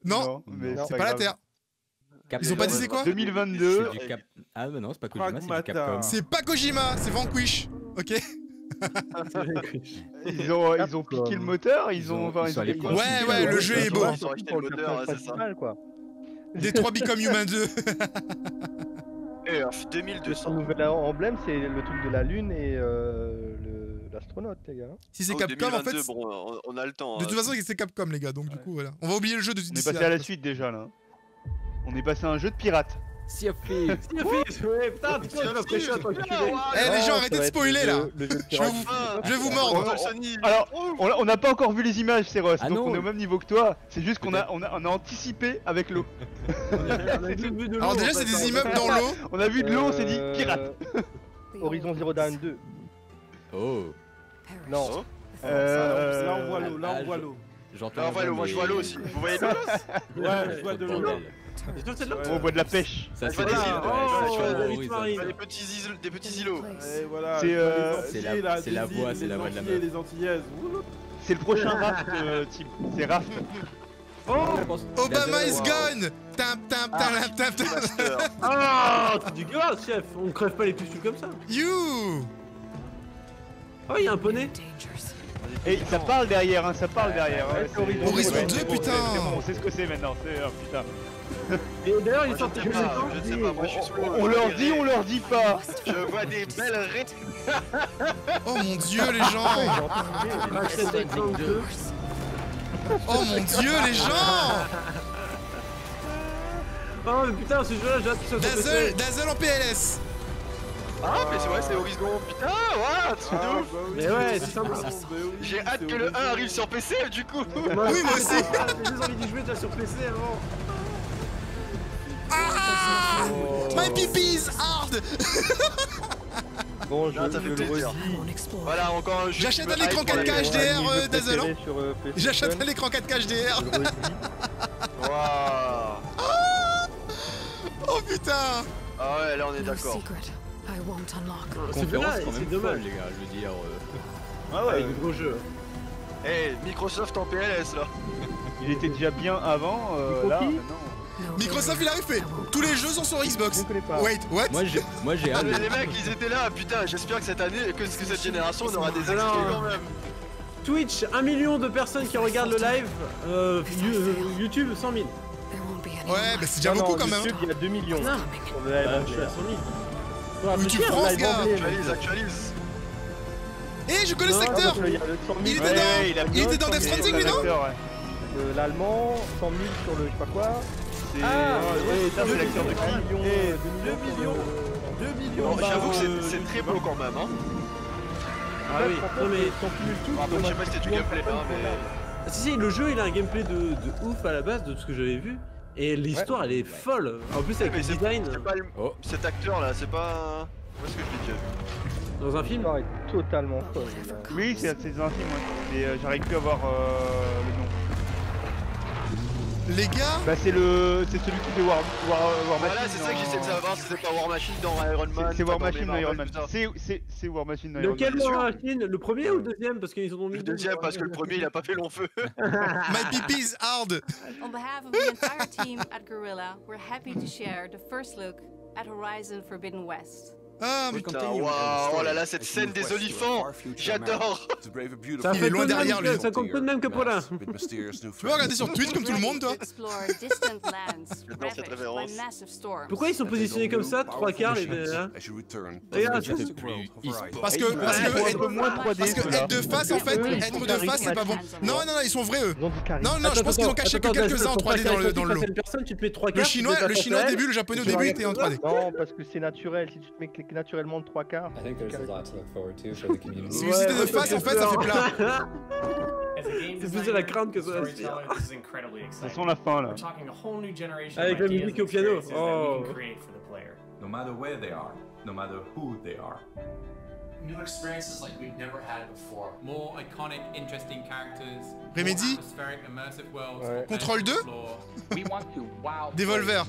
B: Non, mais c'est pas la Terre. Ils ont pas dit c'est quoi?
Q: 2022.
A: Ah bah non, c'est pas Kojima, c'est du Capcom.
B: C'est pas Kojima, c'est Vanquish. Ok.
Q: Ils ont piqué le moteur, ils ont.
B: Ouais, le jeu est beau.
L: Ils ont acheté le moteur, c'est ça.
B: Detroit Become Human 2.
L: Et 2200.
M: Son nouvel emblème, c'est le truc de la lune et l'astronaute, les gars.
B: Si c'est Capcom, en fait.
L: Bon, on a le temps.
B: De toute façon, c'est Capcom, les gars, donc du coup, voilà. On va oublier le jeu de
Q: On est passé à la suite déjà là. On est passé à un jeu de pirate.
A: Sea of Thieves.
D: Ouais, putain,
B: les gens, arrêtez de spoiler là. Je vais vous mordre.
Q: Alors, on n'a pas encore vu les images, Céros, donc on est au même niveau que toi. C'est juste qu'on a anticipé avec l'eau.
B: Alors déjà, c'est des immeubles dans l'eau.
Q: On a vu de l'eau, on s'est dit pirate.
M: Horizon Zero Dawn 2.
A: Oh.
M: Non.
J: Là on voit l'eau, là on voit l'eau.
L: Là on voit l'eau, moi je vois l'eau aussi. Vous voyez de l'eau?
J: Ouais, je vois de l'eau.
Q: On voit de la pêche.
A: Ça
L: c'est des petits îlots.
A: C'est la voix de la mer.
J: Les Antillaises.
Q: C'est le prochain raft, type. C'est raft.
B: Obama is gone.
D: Ah, c'est dégueulasse, chef. On ne crève pas les pustules comme ça.
B: You.
D: Oh, il y a un poney.
Q: Et ça parle derrière, hein, ça parle derrière.
B: Horizon 2, putain.
Q: On sait ce que c'est maintenant. Putain.
D: Et d'ailleurs, ils sortent.
L: Je sais pas, moi je suis
Q: on leur dit pas.
L: Je vois des belles raies.
B: Oh mon dieu, les gens. Oh mon dieu, les gens!
D: Oh mais putain, ce jeu-là, j'ai hâte que ça soit sur PC.
B: Dazzle en PLS.
L: Ah, mais c'est vrai, c'est Horizon. Putain, what? C'est de ouf.
D: Mais ouais, c'est sympa.
L: J'ai hâte que le 1 arrive sur PC, du coup.
B: Oui, moi aussi.
D: J'ai juste envie d'y jouer déjà sur PC avant.
B: Ah, my pipi is hard.
M: Bon, je le redis.
L: Voilà, encore un jeu.
B: J'achète un écran 4K HDR, Dazzle. J'achète un écran 4K HDR.
L: Waouh.
B: Oh putain.
L: Ah ouais, là on est d'accord.
D: C'est dommage,
A: c'est dommage les gars, je veux dire.
D: Ah ouais, avec de gros jeux.
L: Eh, Microsoft en PLS là.
Q: Il était déjà bien avant, là, non.
B: Microsoft il a fait. Tous les jeux sont sur Xbox. Wait, what?
A: Moi j'ai hâte.
L: Les mecs ils étaient là, putain, j'espère que cette année, que cette génération on aura des exclus quand même.
D: Twitch, 1 million de personnes qui regardent le live. YouTube, 100 000.
B: Ouais, bah c'est déjà beaucoup quand même.
M: YouTube, il y a 2 millions.
D: Non, je suis à 100 000.
B: Oui, tu France, gars.
L: Actualise.
B: Eh, je connais cet acteur. Il était dans Death Stranding, lui, non?
M: L'allemand, 100 000 sur le je sais pas quoi.
Q: Ah, ouais, c'est l'acteur de qui?
M: 2 millions.
L: J'avoue que c'est très beau quand même, hein.
D: Ah oui, non mais
M: t'en cumules tout.
L: Après, je sais pas si c'était du gameplay là, mais.
D: Si, le jeu il a un gameplay de ouf à la base de tout ce que j'avais vu. Et l'histoire elle est folle. En plus avec le design.
L: Cet acteur là, c'est pas. Où est-ce que je l'ai déjà vu?
D: Dans un film?
M: L'histoire est totalement folle.
Q: Oui, c'est dans un film, ouais. Et j'arrive plus à voir le nom.
B: Les gars?
Q: Bah c'est celui qui fait War Machine.
L: Voilà, c'est ça que j'essaie de savoir si c'est pas War Machine dans Iron Man.
Q: C'est War Machine dans Iron Man. C'est War Machine dans Iron Man.
D: Lequel War Machine? Le premier ou le deuxième? Parce qu'ils ont mis
L: le deuxième parce que le premier il a pas fait long feu.
B: My pipi is hard.
R: On behalf of the entire team at Guerrilla, we're happy to share the first look at Horizon Forbidden West.
B: Ah
L: putain, waouh, oh là là, cette scène des olifants, j'adore.
D: Ça fait loin derrière lui. Ça compte peu de même que pour là.
B: Tu peux regarder sur Twitch comme tout le monde, toi?
D: Pourquoi ils sont positionnés comme ça, 3 quarts les deux là?
B: Parce que être de face en fait, être de face c'est pas bon. Non, ils sont vrais eux. Non, je pense qu'ils ont caché que quelques-uns en 3D dans le lot. Le chinois au début, le japonais au début était en 3D.
M: Non, parce que c'est naturel, si tu te mets naturellement de 3 quarts.
B: Si c'était de face en fait, ça fait plat.
D: C'est plus de la crainte que ça.
Q: Ça sent la fin là.
D: Avec la musique au piano. Oh.
S: No matter where they are, no matter who they are. New experiences like we've never had before. More iconic, interesting characters.
B: Remedy. Control 2. Devolver.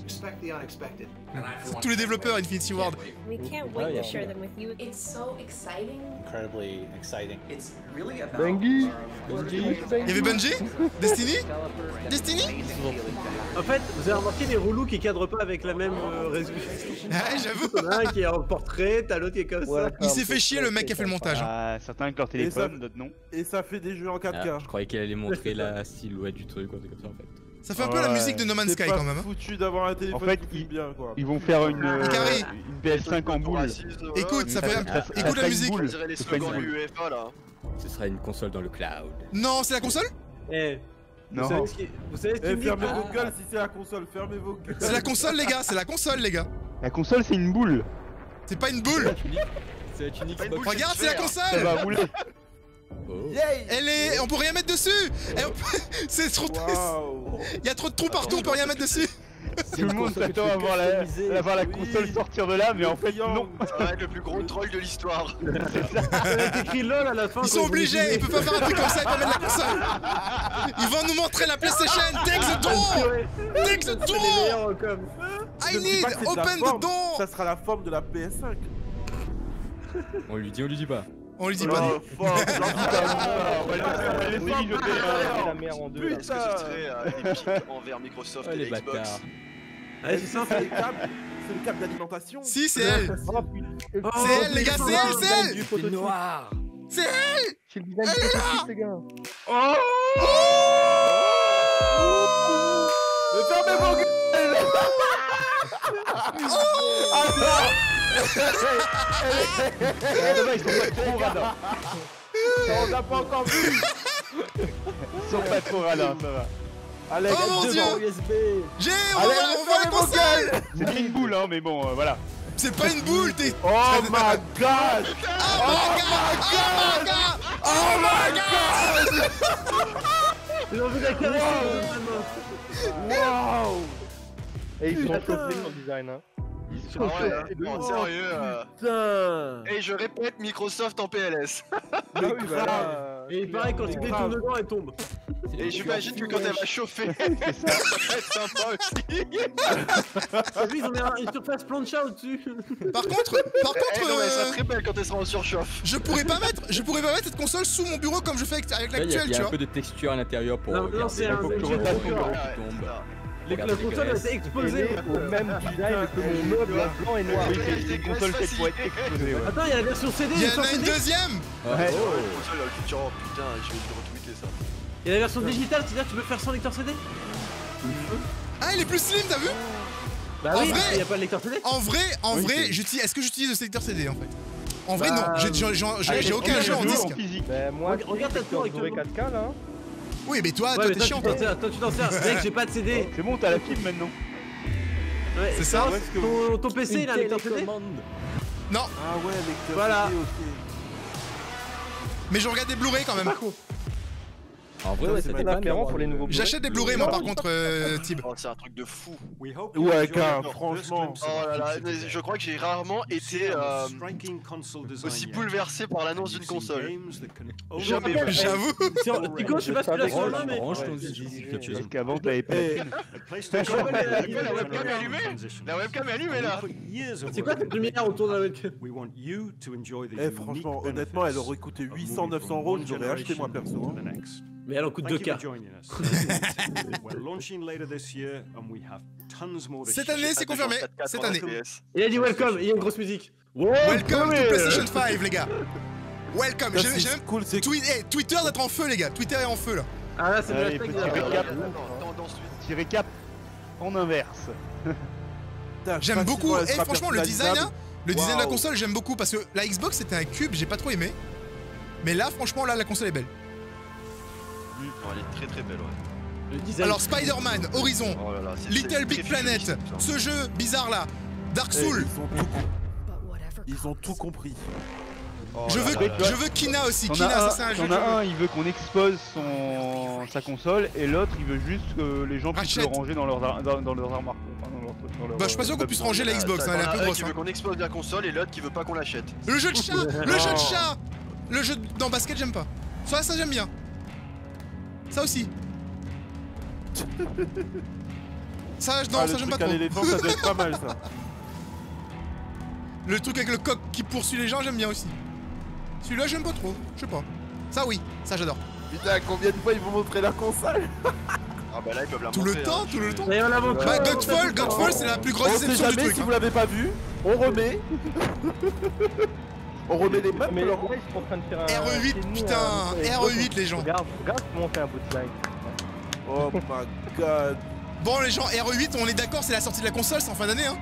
B: Tous les développeurs Infinity Ward.
R: We can't wait to share them with you. It's so exciting.
S: Incredibly exciting. It's really about.
M: Bungie.
B: Il y avait Bungie? Destiny?
D: En fait, vous avez remarqué les relous qui cadrent pas avec la même résolution.
B: Ah, j'avoue.
D: T'en as un qui est en portrait, t'as l'autre qui est comme ça.
B: Il s'est fait chier le mec qui a fait le montage.
Q: Certains avec leur téléphone, d'autres non.
J: Et ça fait des jeux en 4K.
A: Je croyais qu'elle allait montrer la silhouette du truc, quoi, comme ça en fait.
B: Ça fait un peu la musique de No Man's Sky quand même.
J: Foutu d'avoir un téléphone.
Q: En fait, ils vont faire une PS5 en boule.
B: Écoute, ça fait écoute la musique.
A: Ce sera une console dans le cloud.
B: Non, c'est la console?
D: Non. Vous savez ce qui
J: fermez vos gueules si c'est la console, fermez vos gueules.
B: C'est la console les gars, c'est la console les gars.
Q: La console c'est une boule.
B: C'est pas une boule.
A: C'est une Xbox.
B: Regarde, c'est la console.
Q: Ça va rouler.
B: Elle est... On peut rien mettre dessus. C'est trop... Il y a trop de trous partout, on peut rien mettre dessus.
Q: Tout le monde s'attend à voir la console sortir de là, mais en fait non.
L: Ça va être le plus gros troll de l'histoire.
D: C'est écrit LOL à la fin.
B: Ils sont obligés, ils peuvent pas faire un truc comme ça et pas mettre la console. Ils vont nous montrer la PlayStation. Take the door. Take the door. I need open the door.
J: Ça sera la forme de la PS5.
A: On lui dit pas.
B: On lui dit pas.
L: Putain, est-ce que ce serait des pics envers Microsoft et Xbox?
D: Allez, c'est simple.
J: C'est le câble d'alimentation.
B: Si, c'est elle. C'est elle, les gars, c'est elle.
A: C'est noir.
B: C'est elle.
M: C'est le design prototype, les gars.
J: Fermez vos gueules.
Q: Ils sont pas trop radars.
J: On n'a pas encore vu.
Q: Ils sont pas trop radins, ça va.
J: Allez,
B: oh mon dieu
J: USB.
B: On voit la console.
Q: C'est une boule, hein, mais bon, voilà.
B: C'est pas une boule, t'es...
J: Oh my god!
B: Oh my god! Oh my god!
D: J'ai envie de la caresser.
M: Wow! Et ils sont chauffés sur le design, hein.
L: Ils sont chauffés. Non, sérieux.
D: Putain!
L: Et je répète, Microsoft en PLS.
D: Et il paraît quand il détourne dedans, elle tombe.
L: Et j'imagine que quand elle va chauffer, ça va être sympa aussi.
D: Et puis ils ont une surface plancha au-dessus.
B: Par contre,
L: elle sera très belle quand elle sera en surchauffe.
B: Je pourrais pas mettre cette console sous mon bureau comme je fais avec l'actuel, tu vois.
A: Il y a un peu de texture à l'intérieur pour.
D: Non, c'est un jeu de la console a été exposée
M: au même design que mon meuble blanc et noir.
Q: Oui, c'est une console faite pour être exposée.
D: Attends, il y a la version CD.
B: Il y en a une deuxième.
L: Ouais. Oh putain, je vais retweeter ça.
D: Il y a la version digitale, c'est-à-dire que tu peux faire sans lecteur CD.
B: Ah, il est plus slim, t'as vu?
D: Bah oui, il y a pas de lecteur CD.
B: En vrai, est-ce que j'utilise le lecteur CD en fait? En vrai, non, j'ai aucun jeu en disque.
M: Bah moi,
D: regarde ta tour avec le
M: 4K là.
B: Oui, mais toi t'es chiant.
D: Toi tu t'en sers. Mec, j'ai pas de CD.
Q: C'est bon, t'as la fibre maintenant.
D: Ouais,
B: c'est ça.
D: Ton PC il a un lecteur CD?
B: Non.
J: Ah ouais, lecteur
D: voilà.
J: CD, ok.
B: Mais je regarde des Blu-ray quand même.
A: En vrai, ouais, c'était pas
M: pour les nouveaux.
B: J'achète des Blu-ray moi par contre, Tib.
L: Oh, c'est un truc de fou.
J: Ouais, franchement.
L: Oh là là, je crois que j'ai rarement été aussi bouleversé par l'annonce d'une console. Jamais.
B: J'avoue.
D: Tico, je sais pas si tu l'as sur le main, mais.
Q: Parce qu'avant, t'avais pas.
L: La webcam est allumée. La webcam est allumée là.
D: C'est quoi cette lumière autour de la webcam?
J: Eh, franchement, honnêtement, elle aurait coûté 800-900 €, j'aurais acheté moi perso.
D: Mais elle en coûte 2K.
B: Cette année, c'est confirmé. Cette année.
D: Il a dit welcome, il y a une grosse musique.
B: Welcome to PlayStation 5, les gars. Welcome.
J: C'est cool, c'est
B: Twitter d'être en feu, les gars. Twitter est en feu là.
D: Ah là, c'est de la
Q: Petit récap en inverse.
B: J'aime beaucoup. Et franchement, le design, de la console, j'aime beaucoup parce que la Xbox c'était un cube, j'ai pas trop aimé. Mais là, franchement, la console est belle.
L: Elle est très très belle, ouais.
B: Alors Spider-Man, Horizon, Little Big Planet, ce jeu bizarre là, Dark Souls.
J: Ils ont tout compris.
B: Je veux Kina aussi. Kina, ça c'est un jeu.
Q: Il y en a un, il veut qu'on expose sa console, et l'autre, il veut juste que les gens puissent le ranger dans leurs armoires.
B: Bah, je suis pas sûr qu'on puisse ranger la Xbox, elle est un peu grosse.
L: Qui veut qu'on expose la console et l'autre qui veut pas qu'on l'achète.
B: Le jeu de chat, le jeu de chat, le jeu dans basket, j'aime pas. Ça j'aime bien. Ça aussi. Ça j'aime pas trop.
J: L'éléphant, ça doit être pas mal ça.
B: Le truc avec le coq qui poursuit les gens, j'aime bien aussi. Celui-là, j'aime pas trop, je sais pas. Ça oui, ça j'adore.
J: Putain, combien de fois ils vont montrer la console?
L: Ah bah là ils peuvent la
B: tout
L: montrer.
B: Tout le temps.
D: Bah,
B: Godfall, c'est la plus grosse déception du truc.
J: Si vous l'avez pas vu, on remet. On remet les maps.
M: Mais là, ils sont en train de faire un.
B: RE8, putain, RE8 les gens.
M: Regarde comment on fait un beau design.
J: Oh my god.
B: Bon les gens, RE8, on est d'accord, c'est la sortie de la console, c'est en fin d'année hein.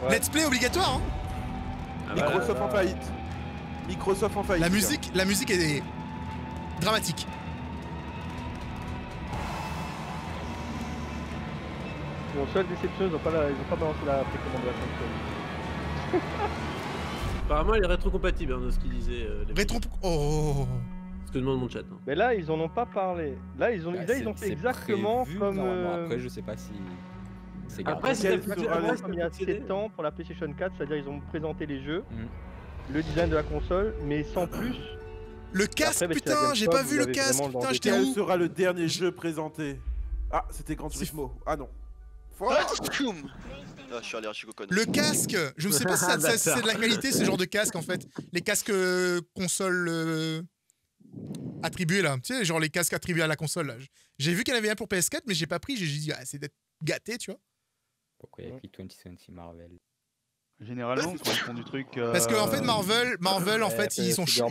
B: Ouais. Let's play obligatoire hein.
J: Microsoft en faillite. Microsoft en faillite.
B: La musique est dramatique.
M: Bon, seule déception, ils ont pas balancé la précommande de la console.
D: Apparemment, elle est rétrocompatible, hein, de ce qu'ils disaient.
B: Oh.
D: Ce que demande mon chat. Hein.
M: Mais là, ils en ont pas parlé. Là, ils ont fait exactement
A: prévu,
M: comme.
A: Après, je sais pas si.
M: Après, c'est comme il y a 7 ans pour la PlayStation 4, c'est-à-dire ils ont présenté les jeux, le design de la console, mais sans plus.
B: Le casque, après, putain, j'ai pas vu le casque. Putain, j'étais où?
J: Quel sera le dernier jeu présenté? Ah, c'était Gran Turismo. Ah non.
L: Ah, je suis allergique au code.
B: Le casque, je ne sais pas si c'est de la qualité ce genre de casque en fait. Les casques console attribués là, tu sais, genre les casques attribués à la console là. J'ai vu qu'il y en avait un pour PS4 mais j'ai pas pris, j'ai dit c'est d'être gâté, tu vois.
A: Pourquoi il y a écrit 2020 Marvel?
Q: Généralement, quand ils font du truc.
B: Parce qu'en fait, Marvel, en fait, ils sont chauds.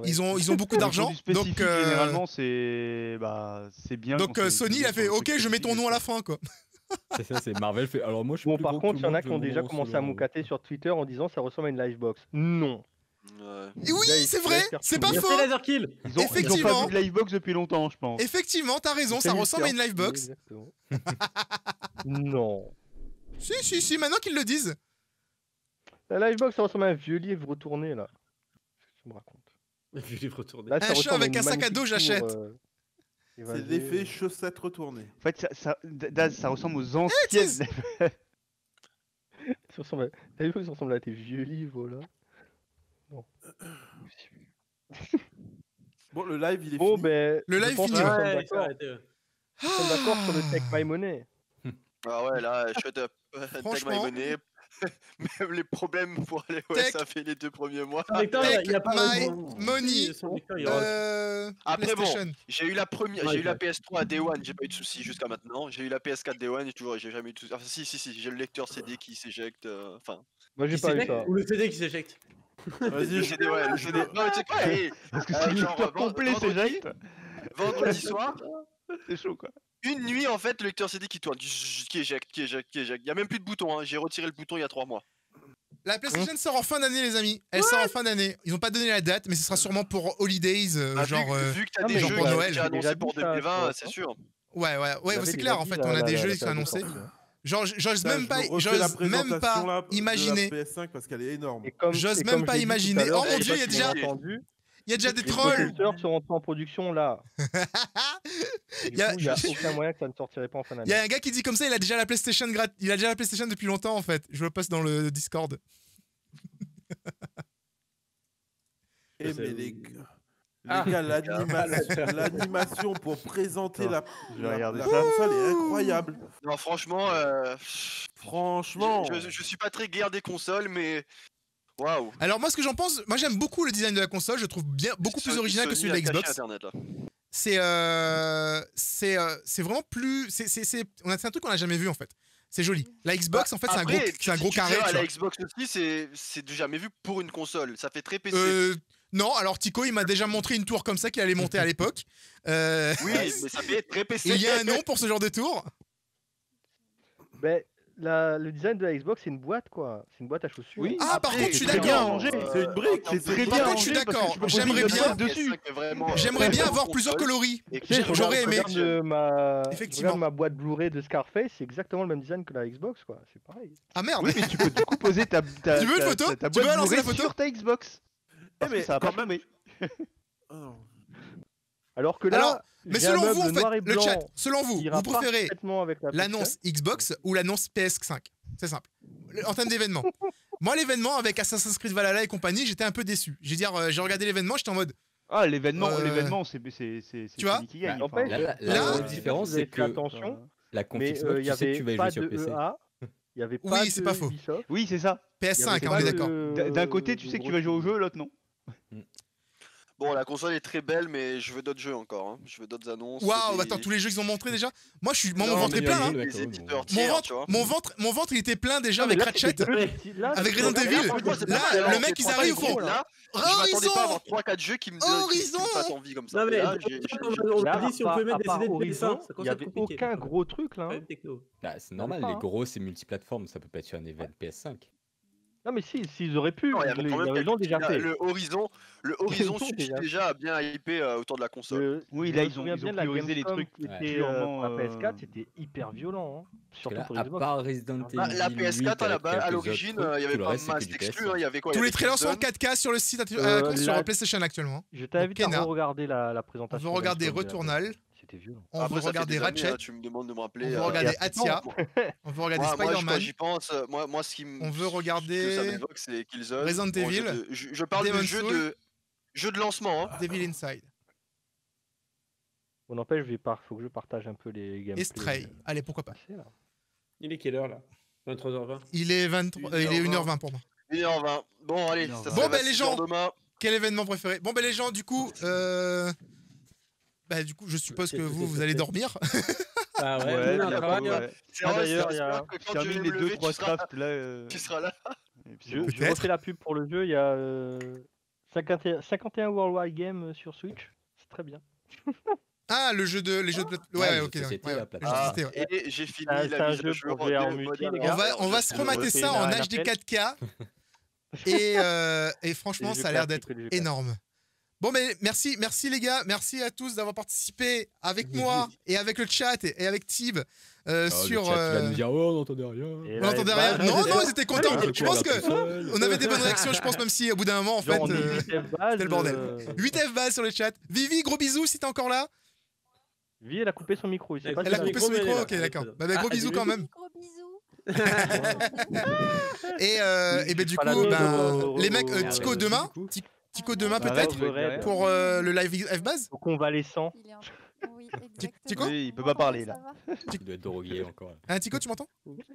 B: Ils ont beaucoup d'argent. Donc,
Q: généralement, c'est bien.
B: Donc, Sony, il a fait OK, je mets ton nom à la fin, quoi.
A: C'est ça, c'est Marvel fait. Alors, moi, je suis
M: bon, par contre, il y en a qui ont déjà commencé à moucater sur Twitter en disant ça ressemble à une Livebox. Non.
F: Et oui, c'est vrai, c'est pas faux.
Q: Ils ont pas vu de livebox depuis longtemps, je pense.
F: Effectivement, t'as raison, ça ressemble à une livebox.
M: Non.
F: Si, maintenant qu'ils le disent.
M: La livebox, ça ressemble à un vieux livre retourné, là. Qu'est-ce que tu me racontes?
D: Un vieux livre retourné.
F: Un chat avec un sac à dos, j'achète.
J: C'est l'effet chaussettes retournées.
Q: En fait, Daz, ça ressemble aux anciennes.
M: La livebox, ça ressemble à tes vieux livres, là. Bon.
J: Bon, le live, il est
M: fini.
F: Le live fini.
M: Nous sommes d'accord sur le Take My Money.
L: Ah ouais, là, shut up. Take My Money. Même les problèmes pour aller au SAF les 2 premiers mois.
F: Take My Money.
L: Après bon, j'ai eu la PS3 à Day One, j'ai pas eu de soucis jusqu'à maintenant. J'ai eu la PS4 Day One, j'ai jamais eu de soucis. Enfin, si, j'ai le lecteur CD qui s'éjecte. Enfin.
M: Moi j'ai pas eu ça.
D: Ou le CD qui s'éjecte.
J: Vas-y,
L: le CD. Non, tu sais quoi,
Q: parce que si le lecteur complet s'éjecte.
L: Vendredi soir.
Q: C'est chaud quoi.
L: Une nuit en fait, le lecteur CD qui tourne, qui éjecte. Il y a même plus de bouton, hein. J'ai retiré le bouton il y a 3 mois.
F: La PlayStation sort en fin d'année, les amis. Elle sort en fin d'année. Ils ont pas donné la date, mais ce sera sûrement pour Holidays,
L: vu que t'as des jeux
F: pour Noël.
L: Déjà annoncés pour 2020, c'est sûr.
F: Ouais, c'est clair. En fait, on a des jeux qui sont annoncés. Genre, j'ose même pas imaginer.
J: PS5 parce qu'elle est énorme.
F: J'ose même pas imaginer. Oh mon dieu, il y a déjà des trolls.
M: Les producteurs sont rentrés en production là. Il y a aucun moyen que ça ne sortirait pas en fin d'année.
F: Il y a un gars qui dit comme ça, il a déjà la PlayStation depuis longtemps en fait. Je le poste dans le Discord.
J: Mais les gars, l'animation pour présenter la console est incroyable.
L: Non, franchement, je suis pas très guerre des consoles, mais waouh.
F: Alors moi, ce que j'en pense, moi j'aime beaucoup le design de la console. Je trouve beaucoup plus original que celui de la Xbox. C'est vraiment plus, c'est un truc qu'on n'a jamais vu en fait. C'est joli. La Xbox en fait c'est un gros carré.
L: La Xbox aussi c'est jamais vu pour une console. Ça fait très PC.
F: Non, alors Tico il m'a déjà montré une tour comme ça qu'il allait monter à l'époque.
L: Oui, mais ça fait très PC.
F: Il y a un nom pour ce genre de tour.
M: Ben, le design de la Xbox c'est une boîte quoi. C'est une boîte à chaussures.
F: Oui. Ah par contre je suis d'accord.
J: C'est une brique. C'est très bien.
F: Par contre je suis d'accord. J'aimerais bien avoir plusieurs coloris. J'aurais aimé.
M: Effectivement. Ma boîte Blu-ray de Scarface, c'est exactement le même design que la Xbox quoi. C'est pareil.
F: Ah merde.
Q: Oui, mais tu peux du coup poser ta
F: tu veux une photo? Tu veux lancer la photo
Q: sur ta Xbox?
J: Mais
Q: ça va pas même.
M: Alors que là,
F: mais selon vous, en fait, le chat, selon vous, vous préférez l'annonce Xbox ou l'annonce PS5? C'est simple. En termes d'événements. Moi, l'événement avec Assassin's Creed Valhalla et compagnie, j'étais un peu déçu. J'ai regardé l'événement, j'étais en mode.
Q: Ah, l'événement, c'est.
F: Tu vois,
A: la différence, c'est que la conf Xbox, tu sais que tu vas y jouer sur PC.
M: Il y avait pas
F: c'est pas faux.
Q: Oui, c'est ça.
F: PS5, on est d'accord.
Q: D'un côté, tu sais que tu vas jouer au jeu, l'autre non.
L: Bon, la console est très belle, mais je veux d'autres jeux encore. Hein. Je veux d'autres annonces.
F: Waouh, attends, tous les jeux qu'ils ont montré déjà. Moi, mon ventre est plein. Mon ventre, il était plein déjà avec Ratchet, avec Resident Evil. Là, le mec, ils arrivent au fond.
L: Je m'attendais pas à avoir 3-4 jeux qui me fassent envie comme ça.
D: Non, mais on a dit si on pouvait mettre des CD de PS5,
M: il n'y avait aucun gros truc là.
A: C'est normal, les gros, c'est multiplateforme, ça peut pas être sur un event PS5.
M: Non mais si, s'ils auraient pu, les gens déjà fait.
L: Le Horizon suffit déjà à bien hyper autour de la console.
Q: Oui, là ils ont priorisé les trucs.
M: La PS4 c'était hyper violent, surtout pour les Xbox.
A: À part Resident Evil.
L: La PS4 à l'origine, il y avait pas masse d'exclus, il y avait quoi?
F: Tous les trailers sont en 4K sur le site sur PlayStation actuellement.
M: Je t'invite à regarder la présentation.
F: On va regarder Returnal.
M: C'était violent.
F: On veut regarder Ratchet.
L: Tu me demandes de me rappeler.
F: On veut regarder Atia. On veut regarder Spider-Man.
L: J'y pense. Moi, ce qui me.
F: On veut regarder Resident Evil.
L: Je parle de jeu de lancement.
F: Devil Inside.
M: On n'empêche, faut que je partage un peu les gameplays.
F: Et Stray. Allez, pourquoi pas.
D: Il est quelle heure là? 23h20.
F: Il est 1h20 pour moi.
L: 1h20. Bon, allez.
F: Bon, ben les gens. Quel événement préféré? Bon, ben les gens, du coup. Bah du coup je suppose que vous allez dormir.
D: Ah ouais,
M: d'ailleurs il y a
Q: termine les 2-3 crafts là.
L: Tu seras là.
M: Je refais la pub pour le jeu, il y a 51 Worldwide Games sur Switch, c'est très bien.
F: Ah les jeux de ouais ok.
L: Et j'ai fini
M: la mise à jour.
F: On va se remater ça en HD 4K.
B: Et franchement, ça a l'air d'être énorme. Bon, mais merci les gars, merci à tous d'avoir participé avec moi et avec le chat et avec Tib sur.
A: Tu vas nous dire, oh, on n'entendait rien.
B: On n'entendait rien. Non, ils étaient contents. Je pense qu'on avait des bonnes réactions, je pense, même si au bout d'un moment, en fait, c'était le bordel. 8F balles sur le chat. Vivi, gros bisous si t'es encore là.
M: Vivi, elle a coupé son micro.
B: Elle a coupé son micro, ok, d'accord. Bah, gros bisous quand même.
R: Gros bisous.
B: Et du coup, les mecs, Tico demain. Tico demain peut-être pour le live F-Base.
M: Convalescent.
R: Oui,
B: Tico,
Q: il peut pas parler là.
A: Tu dois être drogué encore.
B: Hein, Tico, tu m'entends?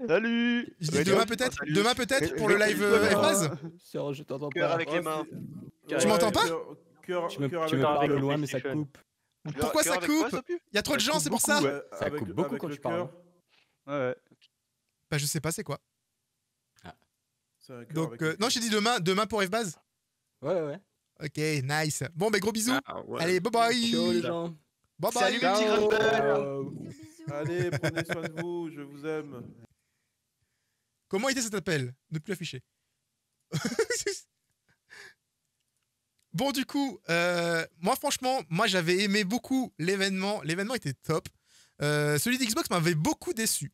Q: Salut.
B: Je dis demain peut-être pour le live F-Base.
A: Je t'entends pas.
L: Cœur avec les mains.
B: Tu m'entends pas?
A: Tu me parles loin mais ça coupe.
B: Pourquoi ça coupe? Il y a trop de gens, c'est pour ça.
A: Ça coupe beaucoup quand tu parles.
Q: Ouais.
B: Bah je sais pas c'est quoi. Donc non, j'ai dit demain pour F-Base.
A: Ouais.
B: Ok, nice. Bon, bah gros bisous. Allez, bye bye.
A: Ciao les gens.
B: Bye bye.
L: Salut mes petits grimpeurs.
J: Allez, prenez soin de vous, je vous aime.
B: Comment était cet appel? Ne plus afficher. Bon, du coup, moi franchement, j'avais aimé beaucoup l'événement. L'événement était top. Celui de Xbox m'avait beaucoup déçu.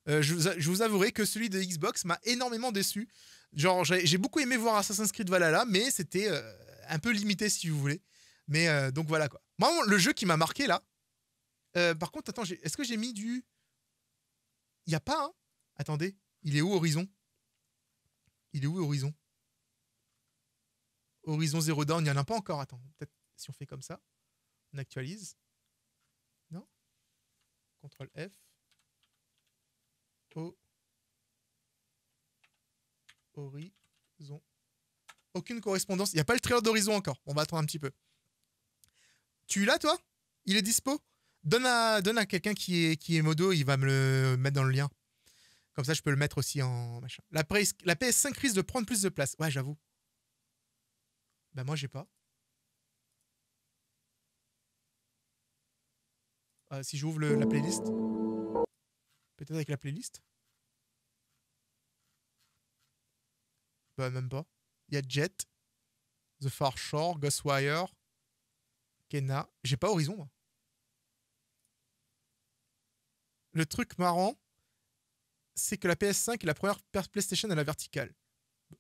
B: Je vous avouerai que celui de Xbox m'a énormément déçu. Genre, j'ai beaucoup aimé voir Assassin's Creed Valhalla, mais c'était un peu limité si vous voulez. Mais donc voilà quoi. Moi, le jeu qui m'a marqué là. Par contre, attends, est-ce que j'ai mis du. Il n'y a pas, hein? Attendez, il est où Horizon? Il est où Horizon? Horizon Zero Dawn, il n'y en a pas encore. Attends, peut-être si on fait comme ça, on actualise. Non? CTRL F. Horizon. Aucune correspondance. Il n'y a pas le trailer d'Horizon encore. On va attendre un petit peu. Tu l'as, toi? Il est dispo? Donne à quelqu'un qui est modo, il va me le mettre dans le lien. Comme ça, je peux le mettre aussi en machin. La PS5 risque de prendre plus de place. Ouais, j'avoue. Bah, moi, j'ai pas. Si j'ouvre la playlist. Peut-être avec la playlist. Bah, même pas. Il y a Jet, The Far Shore, Ghostwire, Kena. J'ai pas Horizon, moi. Le truc marrant, c'est que la PS5 est la première PlayStation à la verticale.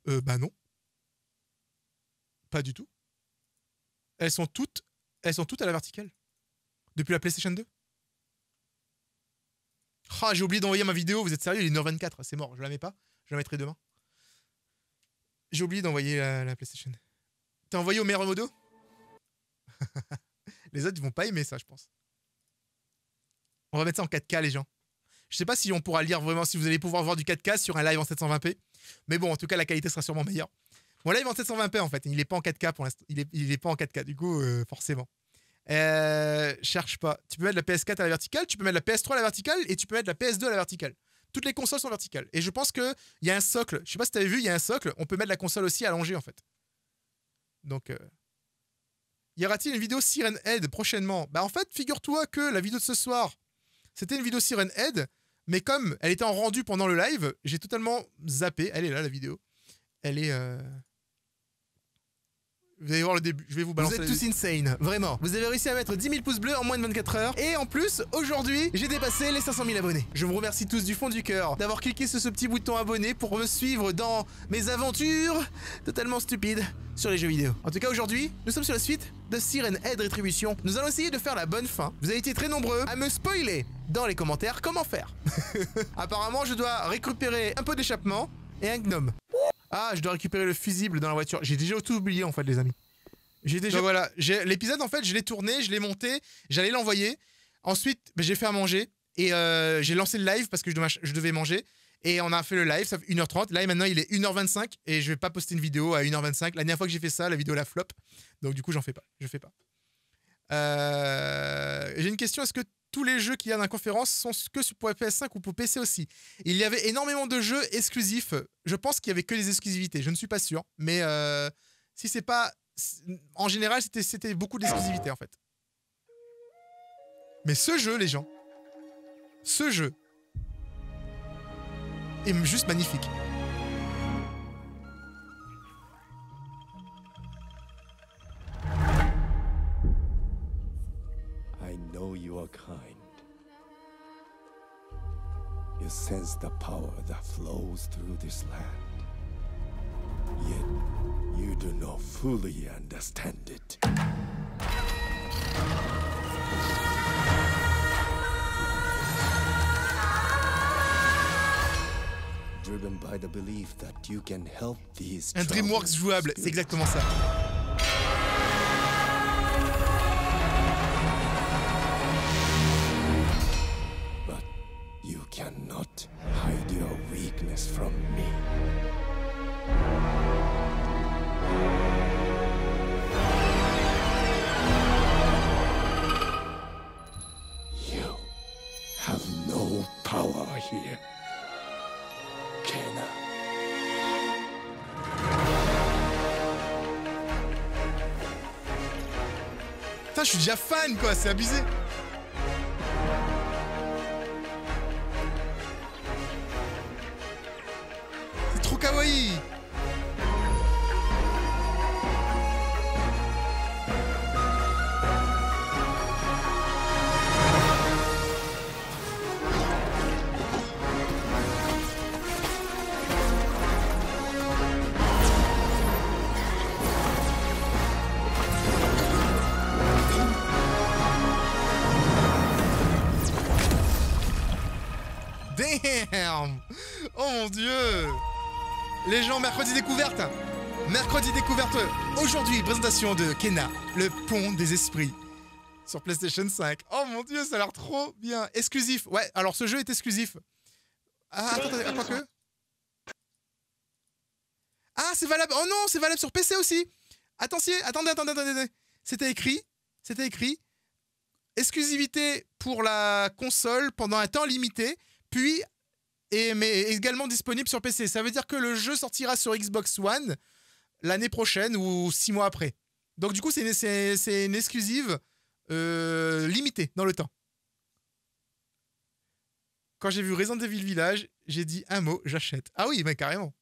B: Bah non. Pas du tout. Elles sont toutes à la verticale. Depuis la PlayStation 2. Ah, j'ai oublié d'envoyer ma vidéo, vous êtes sérieux, il est 1h24, c'est mort, je la mets pas, je la mettrai demain. J'ai oublié d'envoyer la PlayStation. T'as envoyé au meilleur modo? Les autres, ils vont pas aimer ça, je pense. On va mettre ça en 4K, les gens. Je sais pas si on pourra lire vraiment, si vous allez pouvoir voir du 4K sur un live en 720p. Mais bon, en tout cas, la qualité sera sûrement meilleure. Mon live en 720p, en fait, il est pas en 4K pour l'instant. Il est pas en 4K, du coup, forcément. Cherche pas. Tu peux mettre la PS4 à la verticale, tu peux mettre la PS3 à la verticale et tu peux mettre la PS2 à la verticale. Toutes les consoles sont verticales. Et je pense qu'il y a un socle. Je sais pas si tu avais vu, il y a un socle. On peut mettre la console aussi allongée, en fait. Donc, y aura-t-il une vidéo Siren Head prochainement? Bah, en fait, figure-toi que la vidéo de ce soir, c'était une vidéo Siren Head, mais comme elle était en rendu pendant le live, j'ai totalement zappé. Elle est là, la vidéo. Elle est... Vous allez voir le début, je vais vous balancer. Vous êtes tous insane, vraiment. Vous avez réussi à mettre 10 000 pouces bleus en moins de 24 heures. Et en plus, aujourd'hui, j'ai dépassé les 500 000 abonnés. Je vous remercie tous du fond du cœur d'avoir cliqué sur ce petit bouton abonné pour me suivre dans mes aventures totalement stupides sur les jeux vidéo. En tout cas, aujourd'hui, nous sommes sur la suite de Siren Head Rétribution. Nous allons essayer de faire la bonne fin. Vous avez été très nombreux à me spoiler dans les commentaires comment faire. Apparemment, je dois récupérer un peu d'échappement et un gnome. Ah, je dois récupérer le fusible dans la voiture. J'ai déjà tout oublié en fait, les amis. J'ai déjà... Donc, voilà, l'épisode en fait, je l'ai tourné, je l'ai monté, j'allais l'envoyer. Ensuite, j'ai fait à manger et j'ai lancé le live parce que je devais manger. Et on a fait le live, ça fait 1h30. Là, maintenant, il est 1h25 et je vais pas poster une vidéo à 1h25. La dernière fois que j'ai fait ça, la vidéo la flop. Donc du coup, j'en fais pas. Je fais pas. J'ai une question, est-ce que tous les jeux qu'il y a dans la conférence sont que pour PS5 ou pour PC aussi? Il y avait énormément de jeux exclusifs. Je pense qu'il y avait que des exclusivités. Je ne suis pas sûr. Mais si c'est pas... En général, c'était beaucoup d'exclusivités en fait. Mais ce jeu, les gens, ce jeu est juste magnifique.
N: you sense the power that flows through this land. Yet you do not fully understand it. Driven by the belief that you can help these.
B: Un DreamWorks jouable, c'est exactement ça.
N: But you cannot hide your weakness from me. You have no power here. Kena.
B: Putain, je suis déjà fan quoi, c'est abusé. C'est trop kawaii. Damn! Oh mon dieu! Les gens, mercredi découverte! Mercredi découverte! Aujourd'hui, présentation de Kena, le pont des esprits. Sur PlayStation 5. Oh mon dieu, ça a l'air trop bien! Exclusif! Ouais, alors ce jeu est exclusif. Ah, attendez, quoi que? Ah, c'est valable! Oh non, c'est valable sur PC aussi! Attention, attendez. C'était écrit. Exclusivité pour la console pendant un temps limité. Puis, mais également disponible sur PC. Ça veut dire que le jeu sortira sur Xbox One l'année prochaine ou 6 mois après. Donc du coup, c'est une exclusive limitée dans le temps. Quand j'ai vu Resident Evil Village, j'ai dit un mot, j'achète. Ah oui, mais carrément.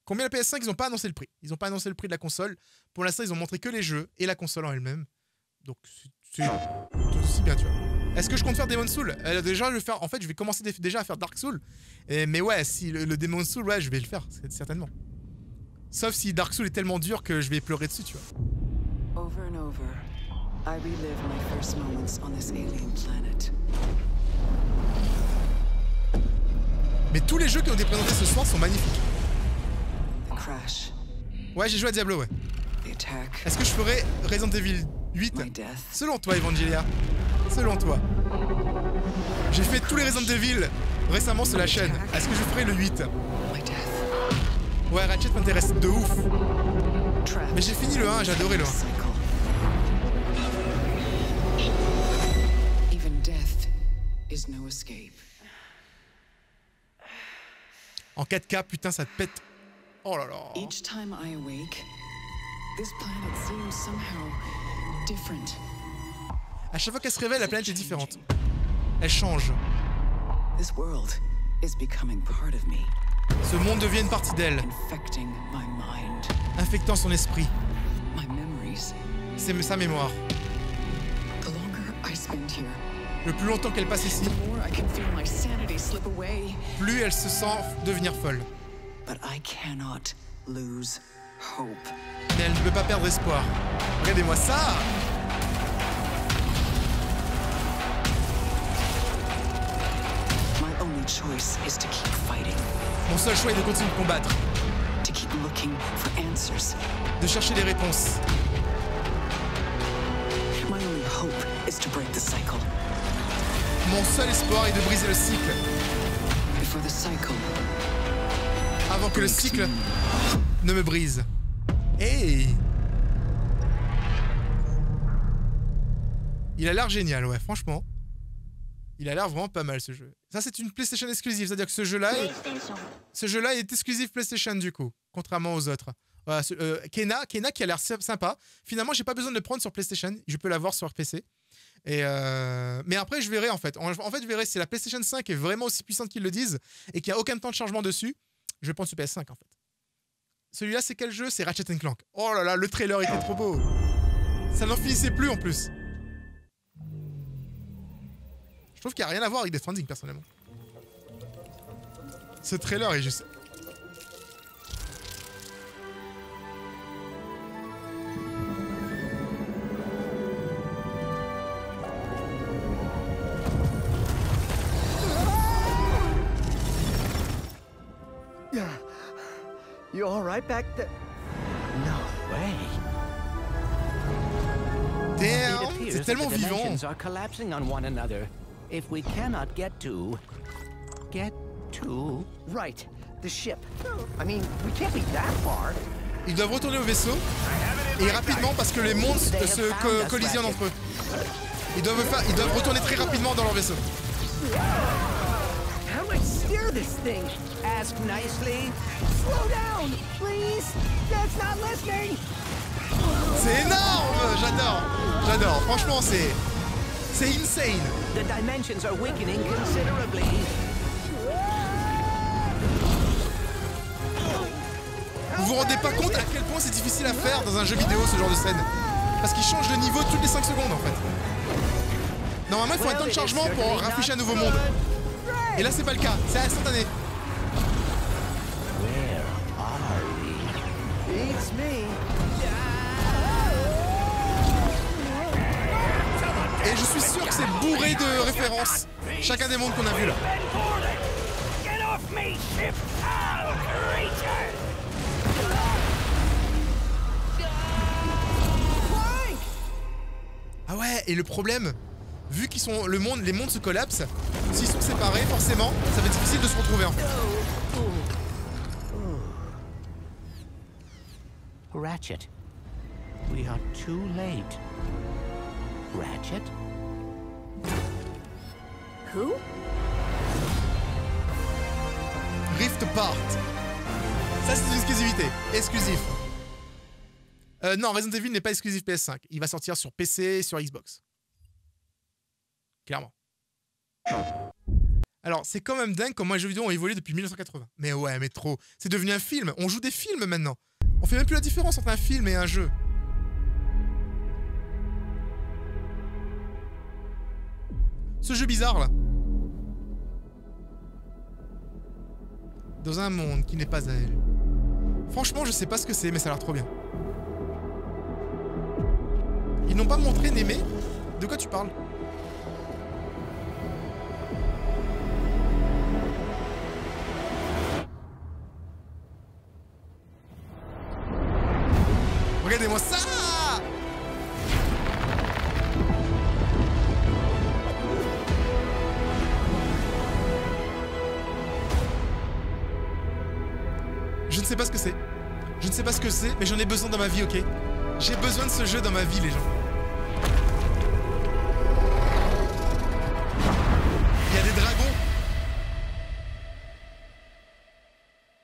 B: Combien la PS5, ils n'ont pas annoncé le prix. Ils n'ont pas annoncé le prix de la console. Pour l'instant, ils ont montré que les jeux et la console en elle-même. Donc c'est tout aussi bien, tu vois. Est-ce que je compte faire Demon's Souls? Déjà, je vais commencer déjà à faire Dark Souls. Mais ouais, si le Demon's Souls, ouais, je vais le faire, certainement. Sauf si Dark Souls est tellement dur que je vais pleurer dessus, tu vois. Over and over, I relive my first moments on this alien planet. Mais tous les jeux qui ont été présentés ce soir sont magnifiques. Ouais, j'ai joué à Diablo, ouais. Est-ce que je ferai Resident Evil 8? Selon toi, Evangelia. Selon toi. J'ai fait tous les Resident Evil récemment sur la chaîne. Est-ce que je ferai le 8? Ouais, Ratchet m'intéresse de ouf. Mais j'ai fini le 1, j'ai adoré le 1. En 4K, putain, ça te pète. Oh là là. Each time I awake, this planet seems somehow different. À chaque fois qu'elle se réveille, la planète est différente. Elle change. This world is becoming part of me. Ce monde devient une partie d'elle, infectant son esprit. C'est sa mémoire. Le plus longtemps qu'elle passe ici, plus elle se sent devenir folle. Mais elle ne peut pas perdre espoir. Regardez-moi ça! Mon seul choix est de continuer de combattre. De chercher des réponses. Mon seul espoir est de briser le cycle. Avant que le cycle ne me brise. Hey! Il a l'air génial, ouais, franchement. Il a l'air vraiment pas mal ce jeu. Ça c'est une PlayStation exclusive, c'est-à-dire que ce jeu-là est exclusif PlayStation du coup, contrairement aux autres. Voilà, Kena qui a l'air sympa. Finalement, j'ai pas besoin de le prendre sur PlayStation, je peux l'avoir sur PC. Et mais après, je verrai en fait. En fait, je verrai si la PlayStation 5 est vraiment aussi puissante qu'ils le disent et qu'il n'y a aucun temps de chargement dessus. Je vais prendre sur PS5 en fait. Celui-là, c'est quel jeu? C'est Ratchet & Clank. Oh là là, le trailer était trop beau. Ça n'en finissait plus en plus. Je trouve qu'il n'y a rien à voir avec Death Stranding personnellement. Ce trailer est juste...
T: You all right back there? No way.
B: Damn, c'est tellement vivant.
T: Are collapsing on one another. If we cannot get to right, the ship. I mean, we can't be that far.
B: Ils doivent retourner au vaisseau et rapidement parce que les mondes se collisionnent entre eux. Ils doivent retourner très rapidement dans leur vaisseau.
T: How do I steer this thing? Ask nicely. Slow down, please. That's not listening.
B: C'est énorme, j'adore. Franchement, c'est insane.
T: The dimensions are weakening considerably.
B: Vous vous rendez pas compte à quel point c'est difficile à faire dans un jeu vidéo ce genre de scène? Parce qu'il change de niveau toutes les 5 secondes en fait. Normalement il faut un temps de chargement pour rafraîchir un nouveau monde. Et là c'est pas le cas, c'est instantané. Et je suis sûr que c'est bourré de références, chacun des mondes qu'on a vu là. Ah ouais, et le problème, vu qu'ils sont les mondes se collapsent, s'ils sont séparés, forcément, ça va être difficile de se retrouver en fait.
T: Ratchet, we are too late. Ratchet?
H: Who?
B: Rift Apart. Ça c'est une exclusivité, exclusif. Non, Resident Evil n'est pas exclusif PS5. Il va sortir sur PC et sur Xbox. Clairement. Alors, c'est quand même dingue comment les jeux vidéo ont évolué depuis 1980. Mais ouais, mais trop. C'est devenu un film. On joue des films maintenant. On fait même plus la différence entre un film et un jeu. Ce jeu bizarre, là. Dans un monde qui n'est pas à elle. Franchement, je sais pas ce que c'est, mais ça a l'air trop bien. Ils n'ont pas montré Némé? De quoi tu parles? Regardez-moi ça! Je ne sais pas ce que c'est. Je ne sais pas ce que c'est, mais j'en ai besoin dans ma vie, ok? J'ai besoin de ce jeu dans ma vie, les gens. Il y a des dragons.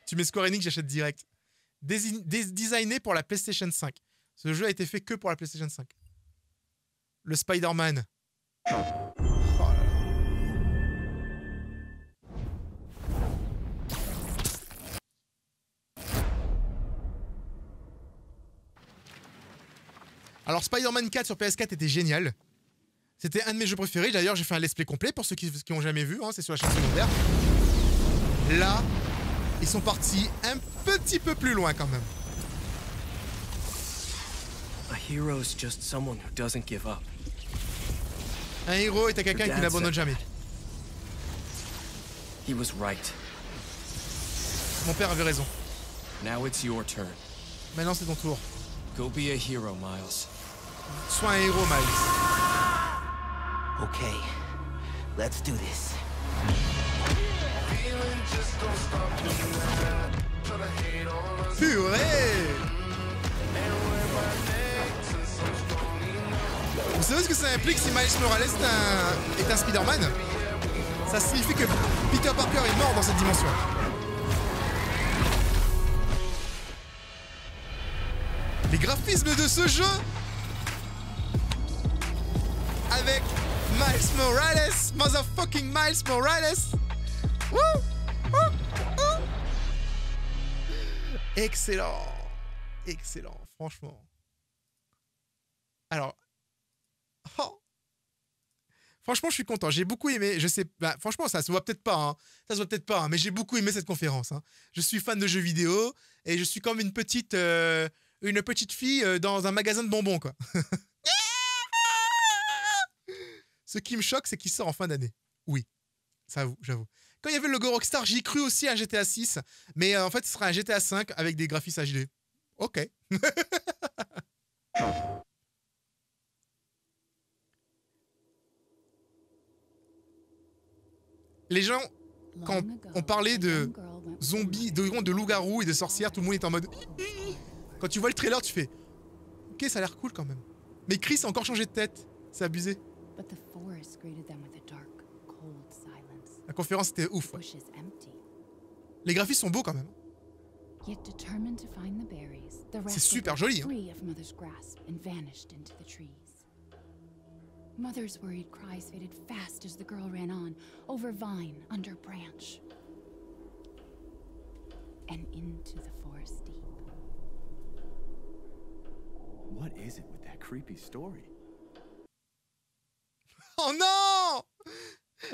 B: Tu mets Square Enix, j'achète direct. Designé pour la PlayStation 5. Ce jeu a été fait que pour la PlayStation 5. Le Spider-Man. Oh là là. Alors Spider-Man 4 sur PS4 était génial. C'était un de mes jeux préférés. D'ailleurs, j'ai fait un let's play complet pour ceux qui n'ont jamais vu. Hein, c'est sur la chaîne secondaire. Là, ils sont partis un petit peu plus loin quand même. Un héros est quelqu'un qui n'abandonne jamais. Mon père avait raison. Maintenant, c'est ton tour.
U: Go be a hero, Miles.
B: Sois un héros, Miles.
T: Okay, let's do this.
B: Purée! Vous savez ce que ça implique si Miles Morales est un Spider-Man? Ça signifie que Peter Parker est mort dans cette dimension. Les graphismes de ce jeu avec Miles Morales, motherfucking Miles Morales. Woo! Woo! Woo! Excellent, excellent, franchement. Alors, Franchement, je suis content. J'ai beaucoup aimé. Je sais, bah, franchement, ça se voit peut-être pas. Hein. Ça se voit peut-être pas, hein, mais j'ai beaucoup aimé cette conférence. Hein. Je suis fan de jeux vidéo et je suis comme une petite fille dans un magasin de bonbons, quoi. Ce qui me choque, c'est qu'il sort en fin d'année. Oui, ça j'avoue. Quand il y avait le logo Rockstar, j'y ai cru aussi à un GTA 6, mais en fait, ce sera un GTA 5 avec des graphismes HD. Ok. Les gens, quand on parlait de zombies, de loups-garous et de sorcières, tout le monde est en mode... Quand tu vois le trailer, tu fais... Ok, ça a l'air cool quand même. Mais Chris a encore changé de tête. C'est abusé. La conférence était ouf. Ouais. Les graphismes sont beaux quand même. C'est super joli. Hein.
G: Mother's worried cries faded fast as the girl ran on, over vine, under branch, and into the forest deep.
V: What is it with that creepy story?
B: Oh non!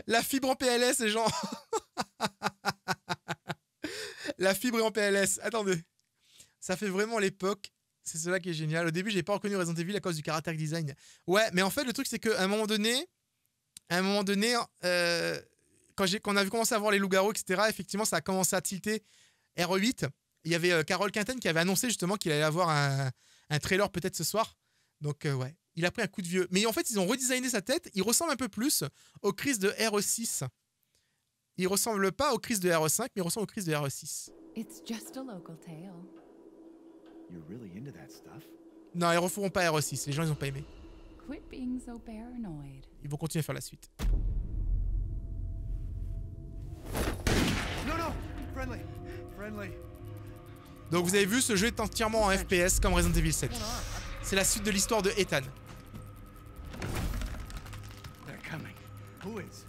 B: La fibre en PLS, les gens. La fibre est en PLS. Attendez. Ça fait vraiment l'époque. C'est cela qui est génial. Au début, j'ai pas reconnu Resident Evil à cause du character design. Ouais, mais en fait, le truc, c'est qu'à un moment donné, quand on a commencé à voir les loups-garous, etc., effectivement, ça a commencé à tilter RE8. Il y avait Carole Quinten qui avait annoncé justement qu'il allait avoir un trailer peut-être ce soir. Donc, ouais, il a pris un coup de vieux. Mais en fait, ils ont redesigné sa tête. Il ressemble un peu plus au Chris de RE6. Il ressemble pas au Chris de RE5, mais il ressemble au Chris de RE6.
G: It's just a local tale.
V: You're really into that stuff?
B: Non, ils referont pas RE6. Les gens, ils ont pas aimé.
G: Quit being so paranoid.
B: Ils vont continuer à faire la suite.
V: No, no, friendly, friendly.
B: Donc vous avez vu, ce jeu est entièrement en FPS comme Resident Evil 7. C'est la suite de l'histoire de Ethan.
V: They're coming. Who is?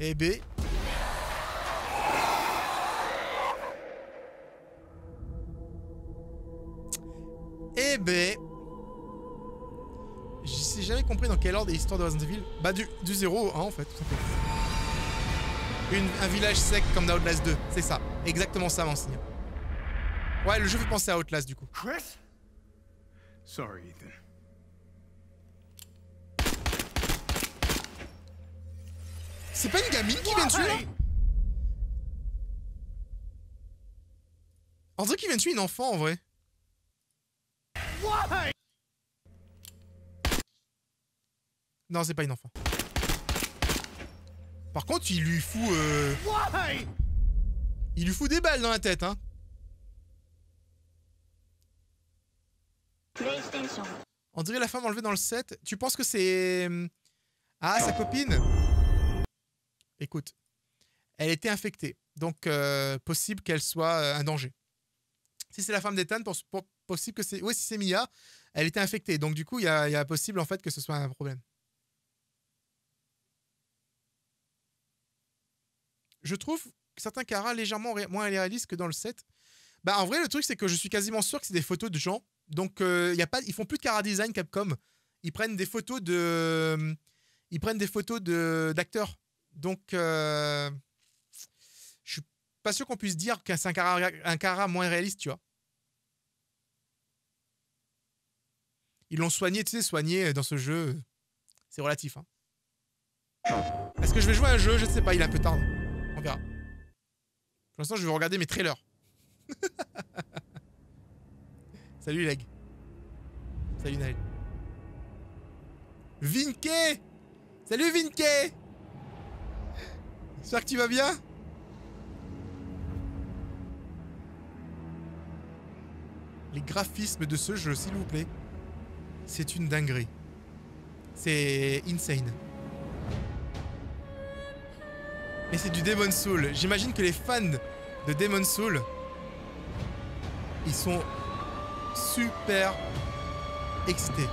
B: Eh B. Eh B. J'ai jamais compris dans quel ordre est l'histoire de Resident Evil. Bah du 0 au 1 en fait, tout simplement. Un village sec comme dans Outlast 2, c'est ça. Exactement ça, m'enseigne. Ouais, le jeu fait penser à Outlast du coup.
V: Chris? Sorry, Ethan.
B: C'est pas une gamine qui vient de tuer là? On dirait qu'il vient de tuer une enfant en vrai. Non, c'est pas une enfant. Par contre, il lui fout il lui fout des balles dans la tête, hein. On dirait la femme enlevée dans le set. Tu penses que c'est... Ah, sa copine? Écoute, elle était infectée, donc possible qu'elle soit un danger. Si c'est la femme d'Ethan, possible que c'est... Oui, si c'est Mia, elle était infectée, donc du coup, il y a possible en fait que ce soit un problème. Je trouve certains caras légèrement moins réalistes que dans le set. Bah en vrai, le truc, c'est que je suis quasiment sûr que c'est des photos de gens, donc ils font plus de cara design Capcom. Ils prennent des photos d'acteurs. Donc, je suis pas sûr qu'on puisse dire que c'est un cara moins réaliste, tu vois. Ils l'ont soigné, tu sais, soigné dans ce jeu, c'est relatif. Hein. Est-ce que je vais jouer à un jeu? Je ne sais pas, il est un peu tard. On verra. l'instant, je vais regarder mes trailers. Salut, Leg. Salut, Naël. Vinke! Salut, Vinke! J'espère que tu vas bien? Les graphismes de ce jeu, s'il vous plaît. C'est une dinguerie. C'est insane. Et c'est du Demon's Souls. J'imagine que les fans de Demon's Souls, ils sont super excités.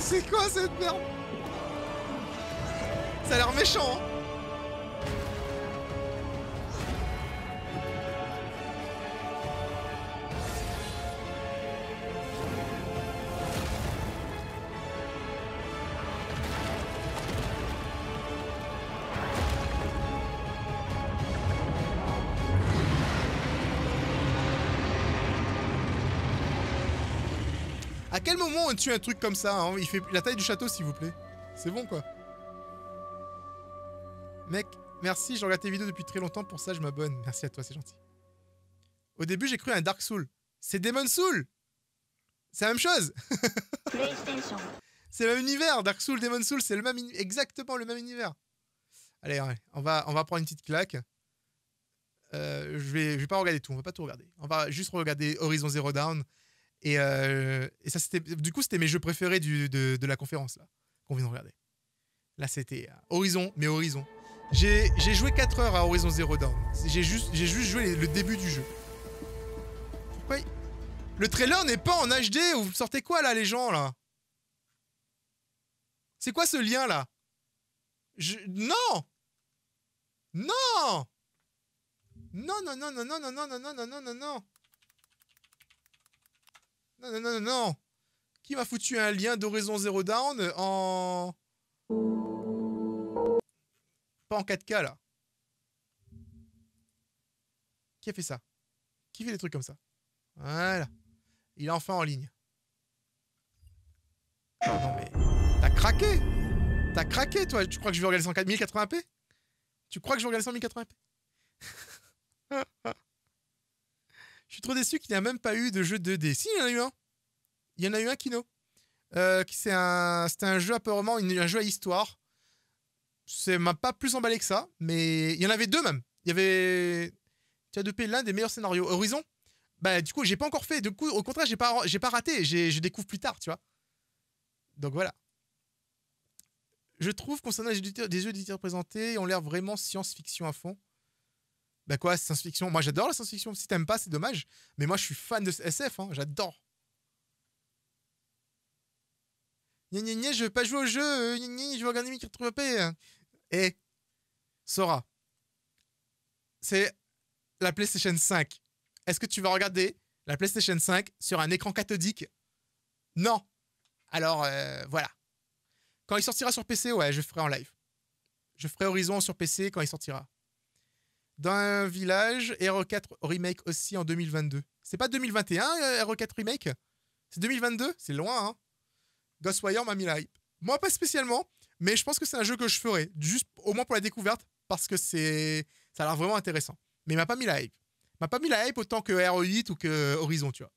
B: C'est quoi cette merde? Ça a l'air méchant, hein? À quel moment on tue un truc comme ça, hein? Il fait la taille du château, s'il vous plaît. C'est bon, quoi. Mec, merci, je regarde tes vidéos depuis très longtemps, pour ça je m'abonne. Merci à toi, c'est gentil. Au début, j'ai cru à un Dark Souls. C'est Demon's Souls. C'est la même chose. C'est le même univers. Dark Souls, Demon's Souls, c'est le même exactement le même univers. Allez, on va prendre une petite claque. Je vais pas regarder tout, on va pas tout regarder. On va juste regarder Horizon Zero Dawn. Et ça, c'était mes jeux préférés de la conférence là qu'on vient de regarder. Là, c'était Horizon, mais Horizon. J'ai joué 4 heures à Horizon Zero Dawn. J'ai juste joué le début du jeu. Pourquoi le trailer n'est pas en HD? Vous sortez quoi là, les gens là? C'est quoi ce lien là? Non! Non! Non, non, non, non, non, non, non, non, non, non, non, non, non. Non, non, non, non, non. Qui m'a foutu un lien d'Horizon Zero Dawn en... Pas en 4K, là. Qui a fait ça? Qui fait des trucs comme ça? Voilà. Il est enfin en ligne. Non, mais... T'as craqué! T'as craqué, toi! Tu crois que je vais regarder 1080p? Tu crois que je vais regarder 1080p? Je suis trop déçu qu'il n'y a même pas eu de jeu 2D. Si, il y en a eu un. Il y en a eu un, Kino. C'était un jeu apparemment, un jeu à histoire. Ça m'a pas plus emballé que ça, mais il y en avait deux même. Il y avait... Tu as dopé l'un des meilleurs scénarios. Horizon, bah du coup, j'ai pas encore fait. Du coup, au contraire, j'ai pas raté. Je découvre plus tard, tu vois. Donc voilà. Je trouve, concernant des jeux d'éditeurs présentés, ils ont l'air vraiment science-fiction à fond. Bah quoi, science-fiction? Moi j'adore la science-fiction. Si t'aimes pas, c'est dommage. Mais moi je suis fan de SF, hein. J'adore. Gna gna gna, je veux pas jouer au jeu. Gna gna, je veux regarder 1080p. Et Sora, c'est la PlayStation 5. Est-ce que tu vas regarder la PlayStation 5 sur un écran cathodique? Non. Alors voilà. Quand il sortira sur PC, ouais, je ferai en live. Je ferai Horizon sur PC quand il sortira. Dans un village, RE4 Remake aussi en 2022. C'est pas 2021, RE4 Remake? C'est 2022? C'est loin, hein. Ghostwire m'a mis la hype. Moi, pas spécialement, mais je pense que c'est un jeu que je ferai. Juste au moins pour la découverte, parce que ça a l'air vraiment intéressant. Mais il m'a pas mis la hype. Il m'a pas mis la hype autant que RE8 ou que Horizon, tu vois.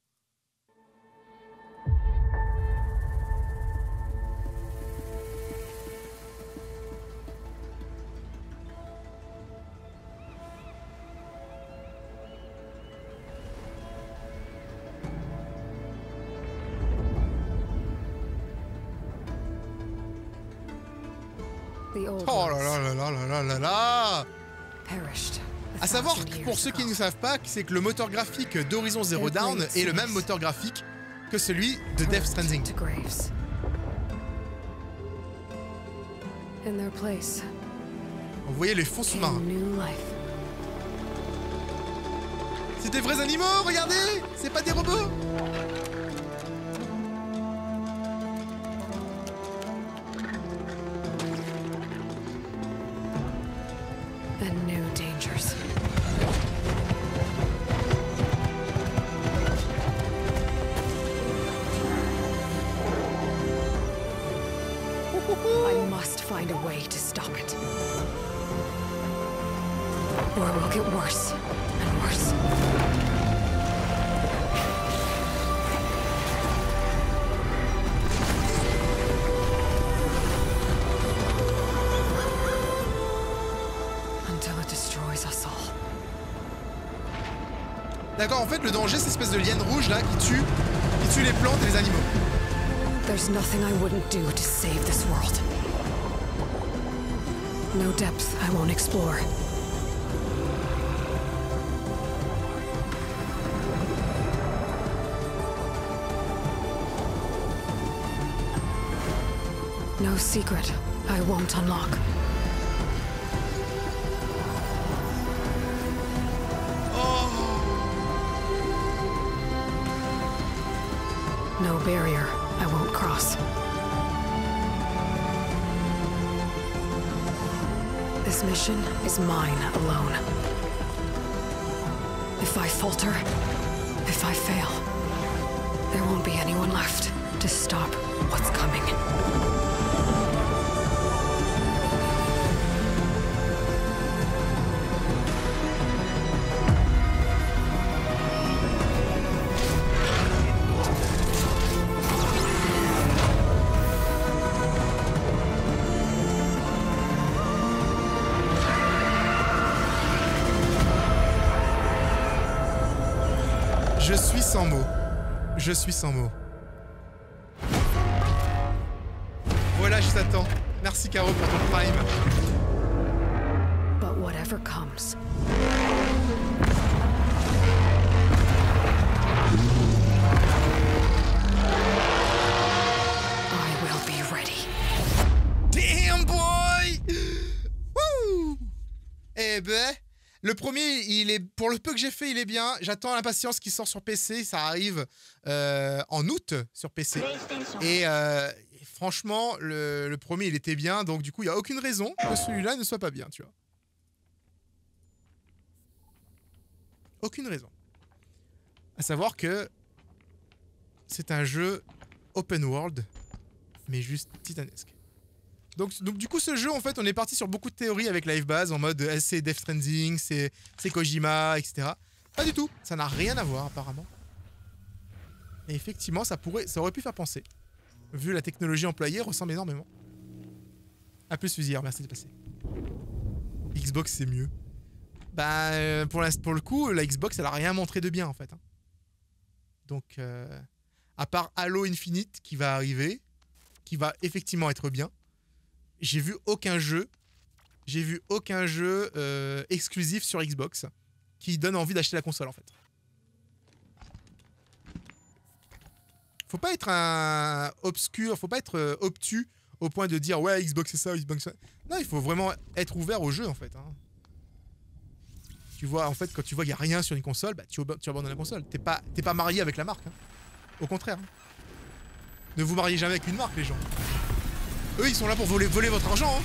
B: Oh là là là là là là là! À savoir, pour ceux qui ne savent pas, c'est que le moteur graphique d'Horizon Zero Dawn est le même moteur graphique que celui de Death Stranding. Vous voyez les fonds sous-marins. C'est des vrais animaux, regardez! C'est pas des robots!
E: find a way to stop it. Or it will get worse and worse. Until it destroys us all.
B: D'accord, en fait, le danger, c'est cette espèce de liane rouge là qui tue les plantes et les animaux.
E: There's nothing I wouldn't do to save this world. No depth I won't explore. No secret I won't unlock. No barrier I won't cross. This mission is mine alone. If I falter, if I fail, there won't be anyone left to stop what's coming.
B: Je suis sans mots. Je suis sans mots. Voilà, je t'attends. Merci Caro pour ton prime.
E: But whatever comes. I will be ready.
B: Damn boy! Woo! Eh ben, le premier, il est pour le peu que j'ai fait, il est bien. J'attends l'impatience qui sort sur PC. Ça arrive en août sur PC. Et franchement, le premier, il était bien. Donc du coup, il n'y a aucune raison que celui-là ne soit pas bien, tu vois. Aucune raison. À savoir que c'est un jeu open world, mais juste titanesque. Donc du coup, ce jeu, en fait, on est parti sur beaucoup de théories avec Live Base, en mode c'est Death Stranding, c'est Kojima, etc. Pas du tout, ça n'a rien à voir apparemment. Et effectivement, ça aurait pu faire penser. Vu la technologie employée, ressemble énormément. A plus Fusière, merci de passer. Xbox, c'est mieux. Bah, pour le coup, la Xbox, elle a rien montré de bien, en fait. Donc, à part Halo Infinite, qui va arriver, qui va effectivement être bien, j'ai vu aucun jeu exclusif sur Xbox qui donne envie d'acheter la console, en fait. Faut pas être un obscur, faut pas être obtus au point de dire ouais, Xbox c'est ça, Xbox c'est ça. Non, il faut vraiment être ouvert au jeu, en fait. Tu vois, en fait, quand tu vois qu'il n'y a rien sur une console, bah, tu abandonnes la console. T'es pas marié avec la marque. Au contraire. Ne vous mariez jamais avec une marque, les gens. Eux, ils sont là pour voler votre argent.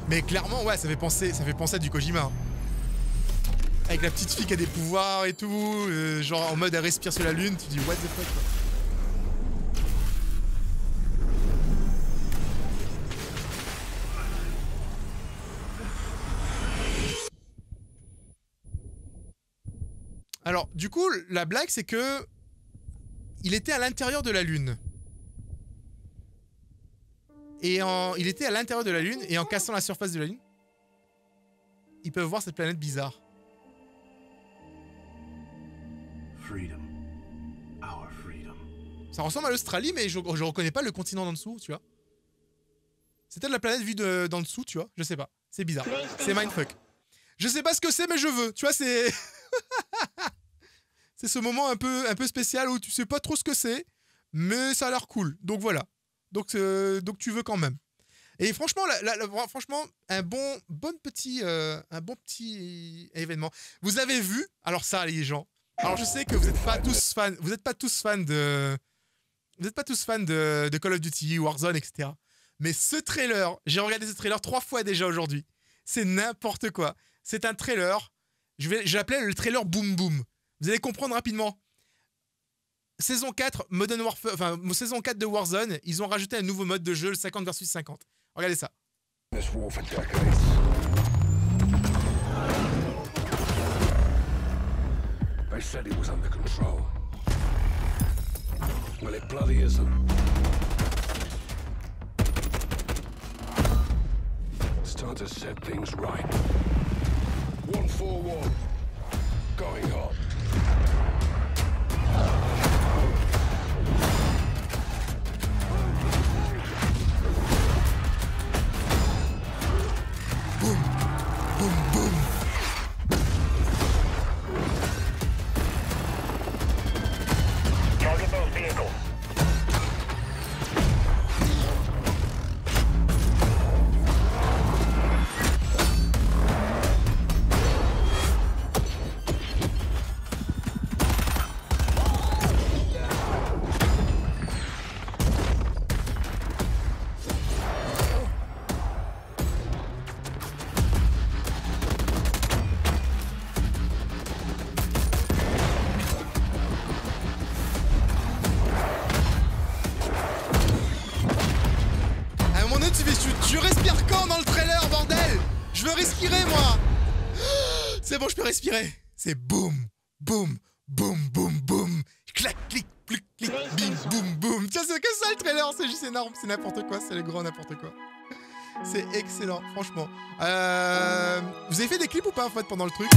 B: Mais clairement, ouais, ça fait penser à du Kojima. Avec la petite fille qui a des pouvoirs et tout, genre en mode elle respire sur la lune, tu dis what the fuck, quoi. Alors, du coup, la blague, c'est que il était à l'intérieur de la Lune. Et il était à l'intérieur de la Lune, et en cassant la surface de la Lune, ils peuvent voir cette planète bizarre. Freedom. Our freedom. Ça ressemble à l'Australie, mais je reconnais pas le continent d'en dessous, tu vois. C'est peut-être la planète vue d'en dessous, tu vois. Je sais pas. C'est bizarre. C'est mindfuck. Je sais pas ce que c'est, mais je veux. Tu vois, c'est... c'est ce moment un peu spécial où tu sais pas trop ce que c'est, mais ça a l'air cool. Donc voilà. Donc tu veux quand même. Et franchement, franchement, un bon petit événement. Vous avez vu, alors ça, les gens. Alors je sais que vous n'êtes pas tous fans de Call of Duty, Warzone, etc. Mais ce trailer, j'ai regardé ce trailer 3 fois déjà aujourd'hui. C'est n'importe quoi. C'est un trailer. Je l'appelais le trailer Boom Boom. Vous allez comprendre rapidement. Saison 4, Modern Warfare, enfin, saison 4 de Warzone, ils ont rajouté un nouveau mode de jeu, le 50 versus 50. Regardez ça.
N: They said it was under control. Well, it bloody isn't. It's time to set things right. 141. Going up.
B: Boom, boom, boom.
N: Target those vehicles.
B: Tu respires quand dans le trailer, bordel? Je veux respirer, moi. C'est bon, je peux respirer. C'est boum, boum, boum, boum, boum. Clac, clic, clic, clic, bim, boum, boum. Tiens, c'est que ça le trailer, c'est juste énorme. C'est n'importe quoi, c'est le grand n'importe quoi. C'est excellent, franchement. Vous avez fait des clips ou pas, en fait, pendant le truc?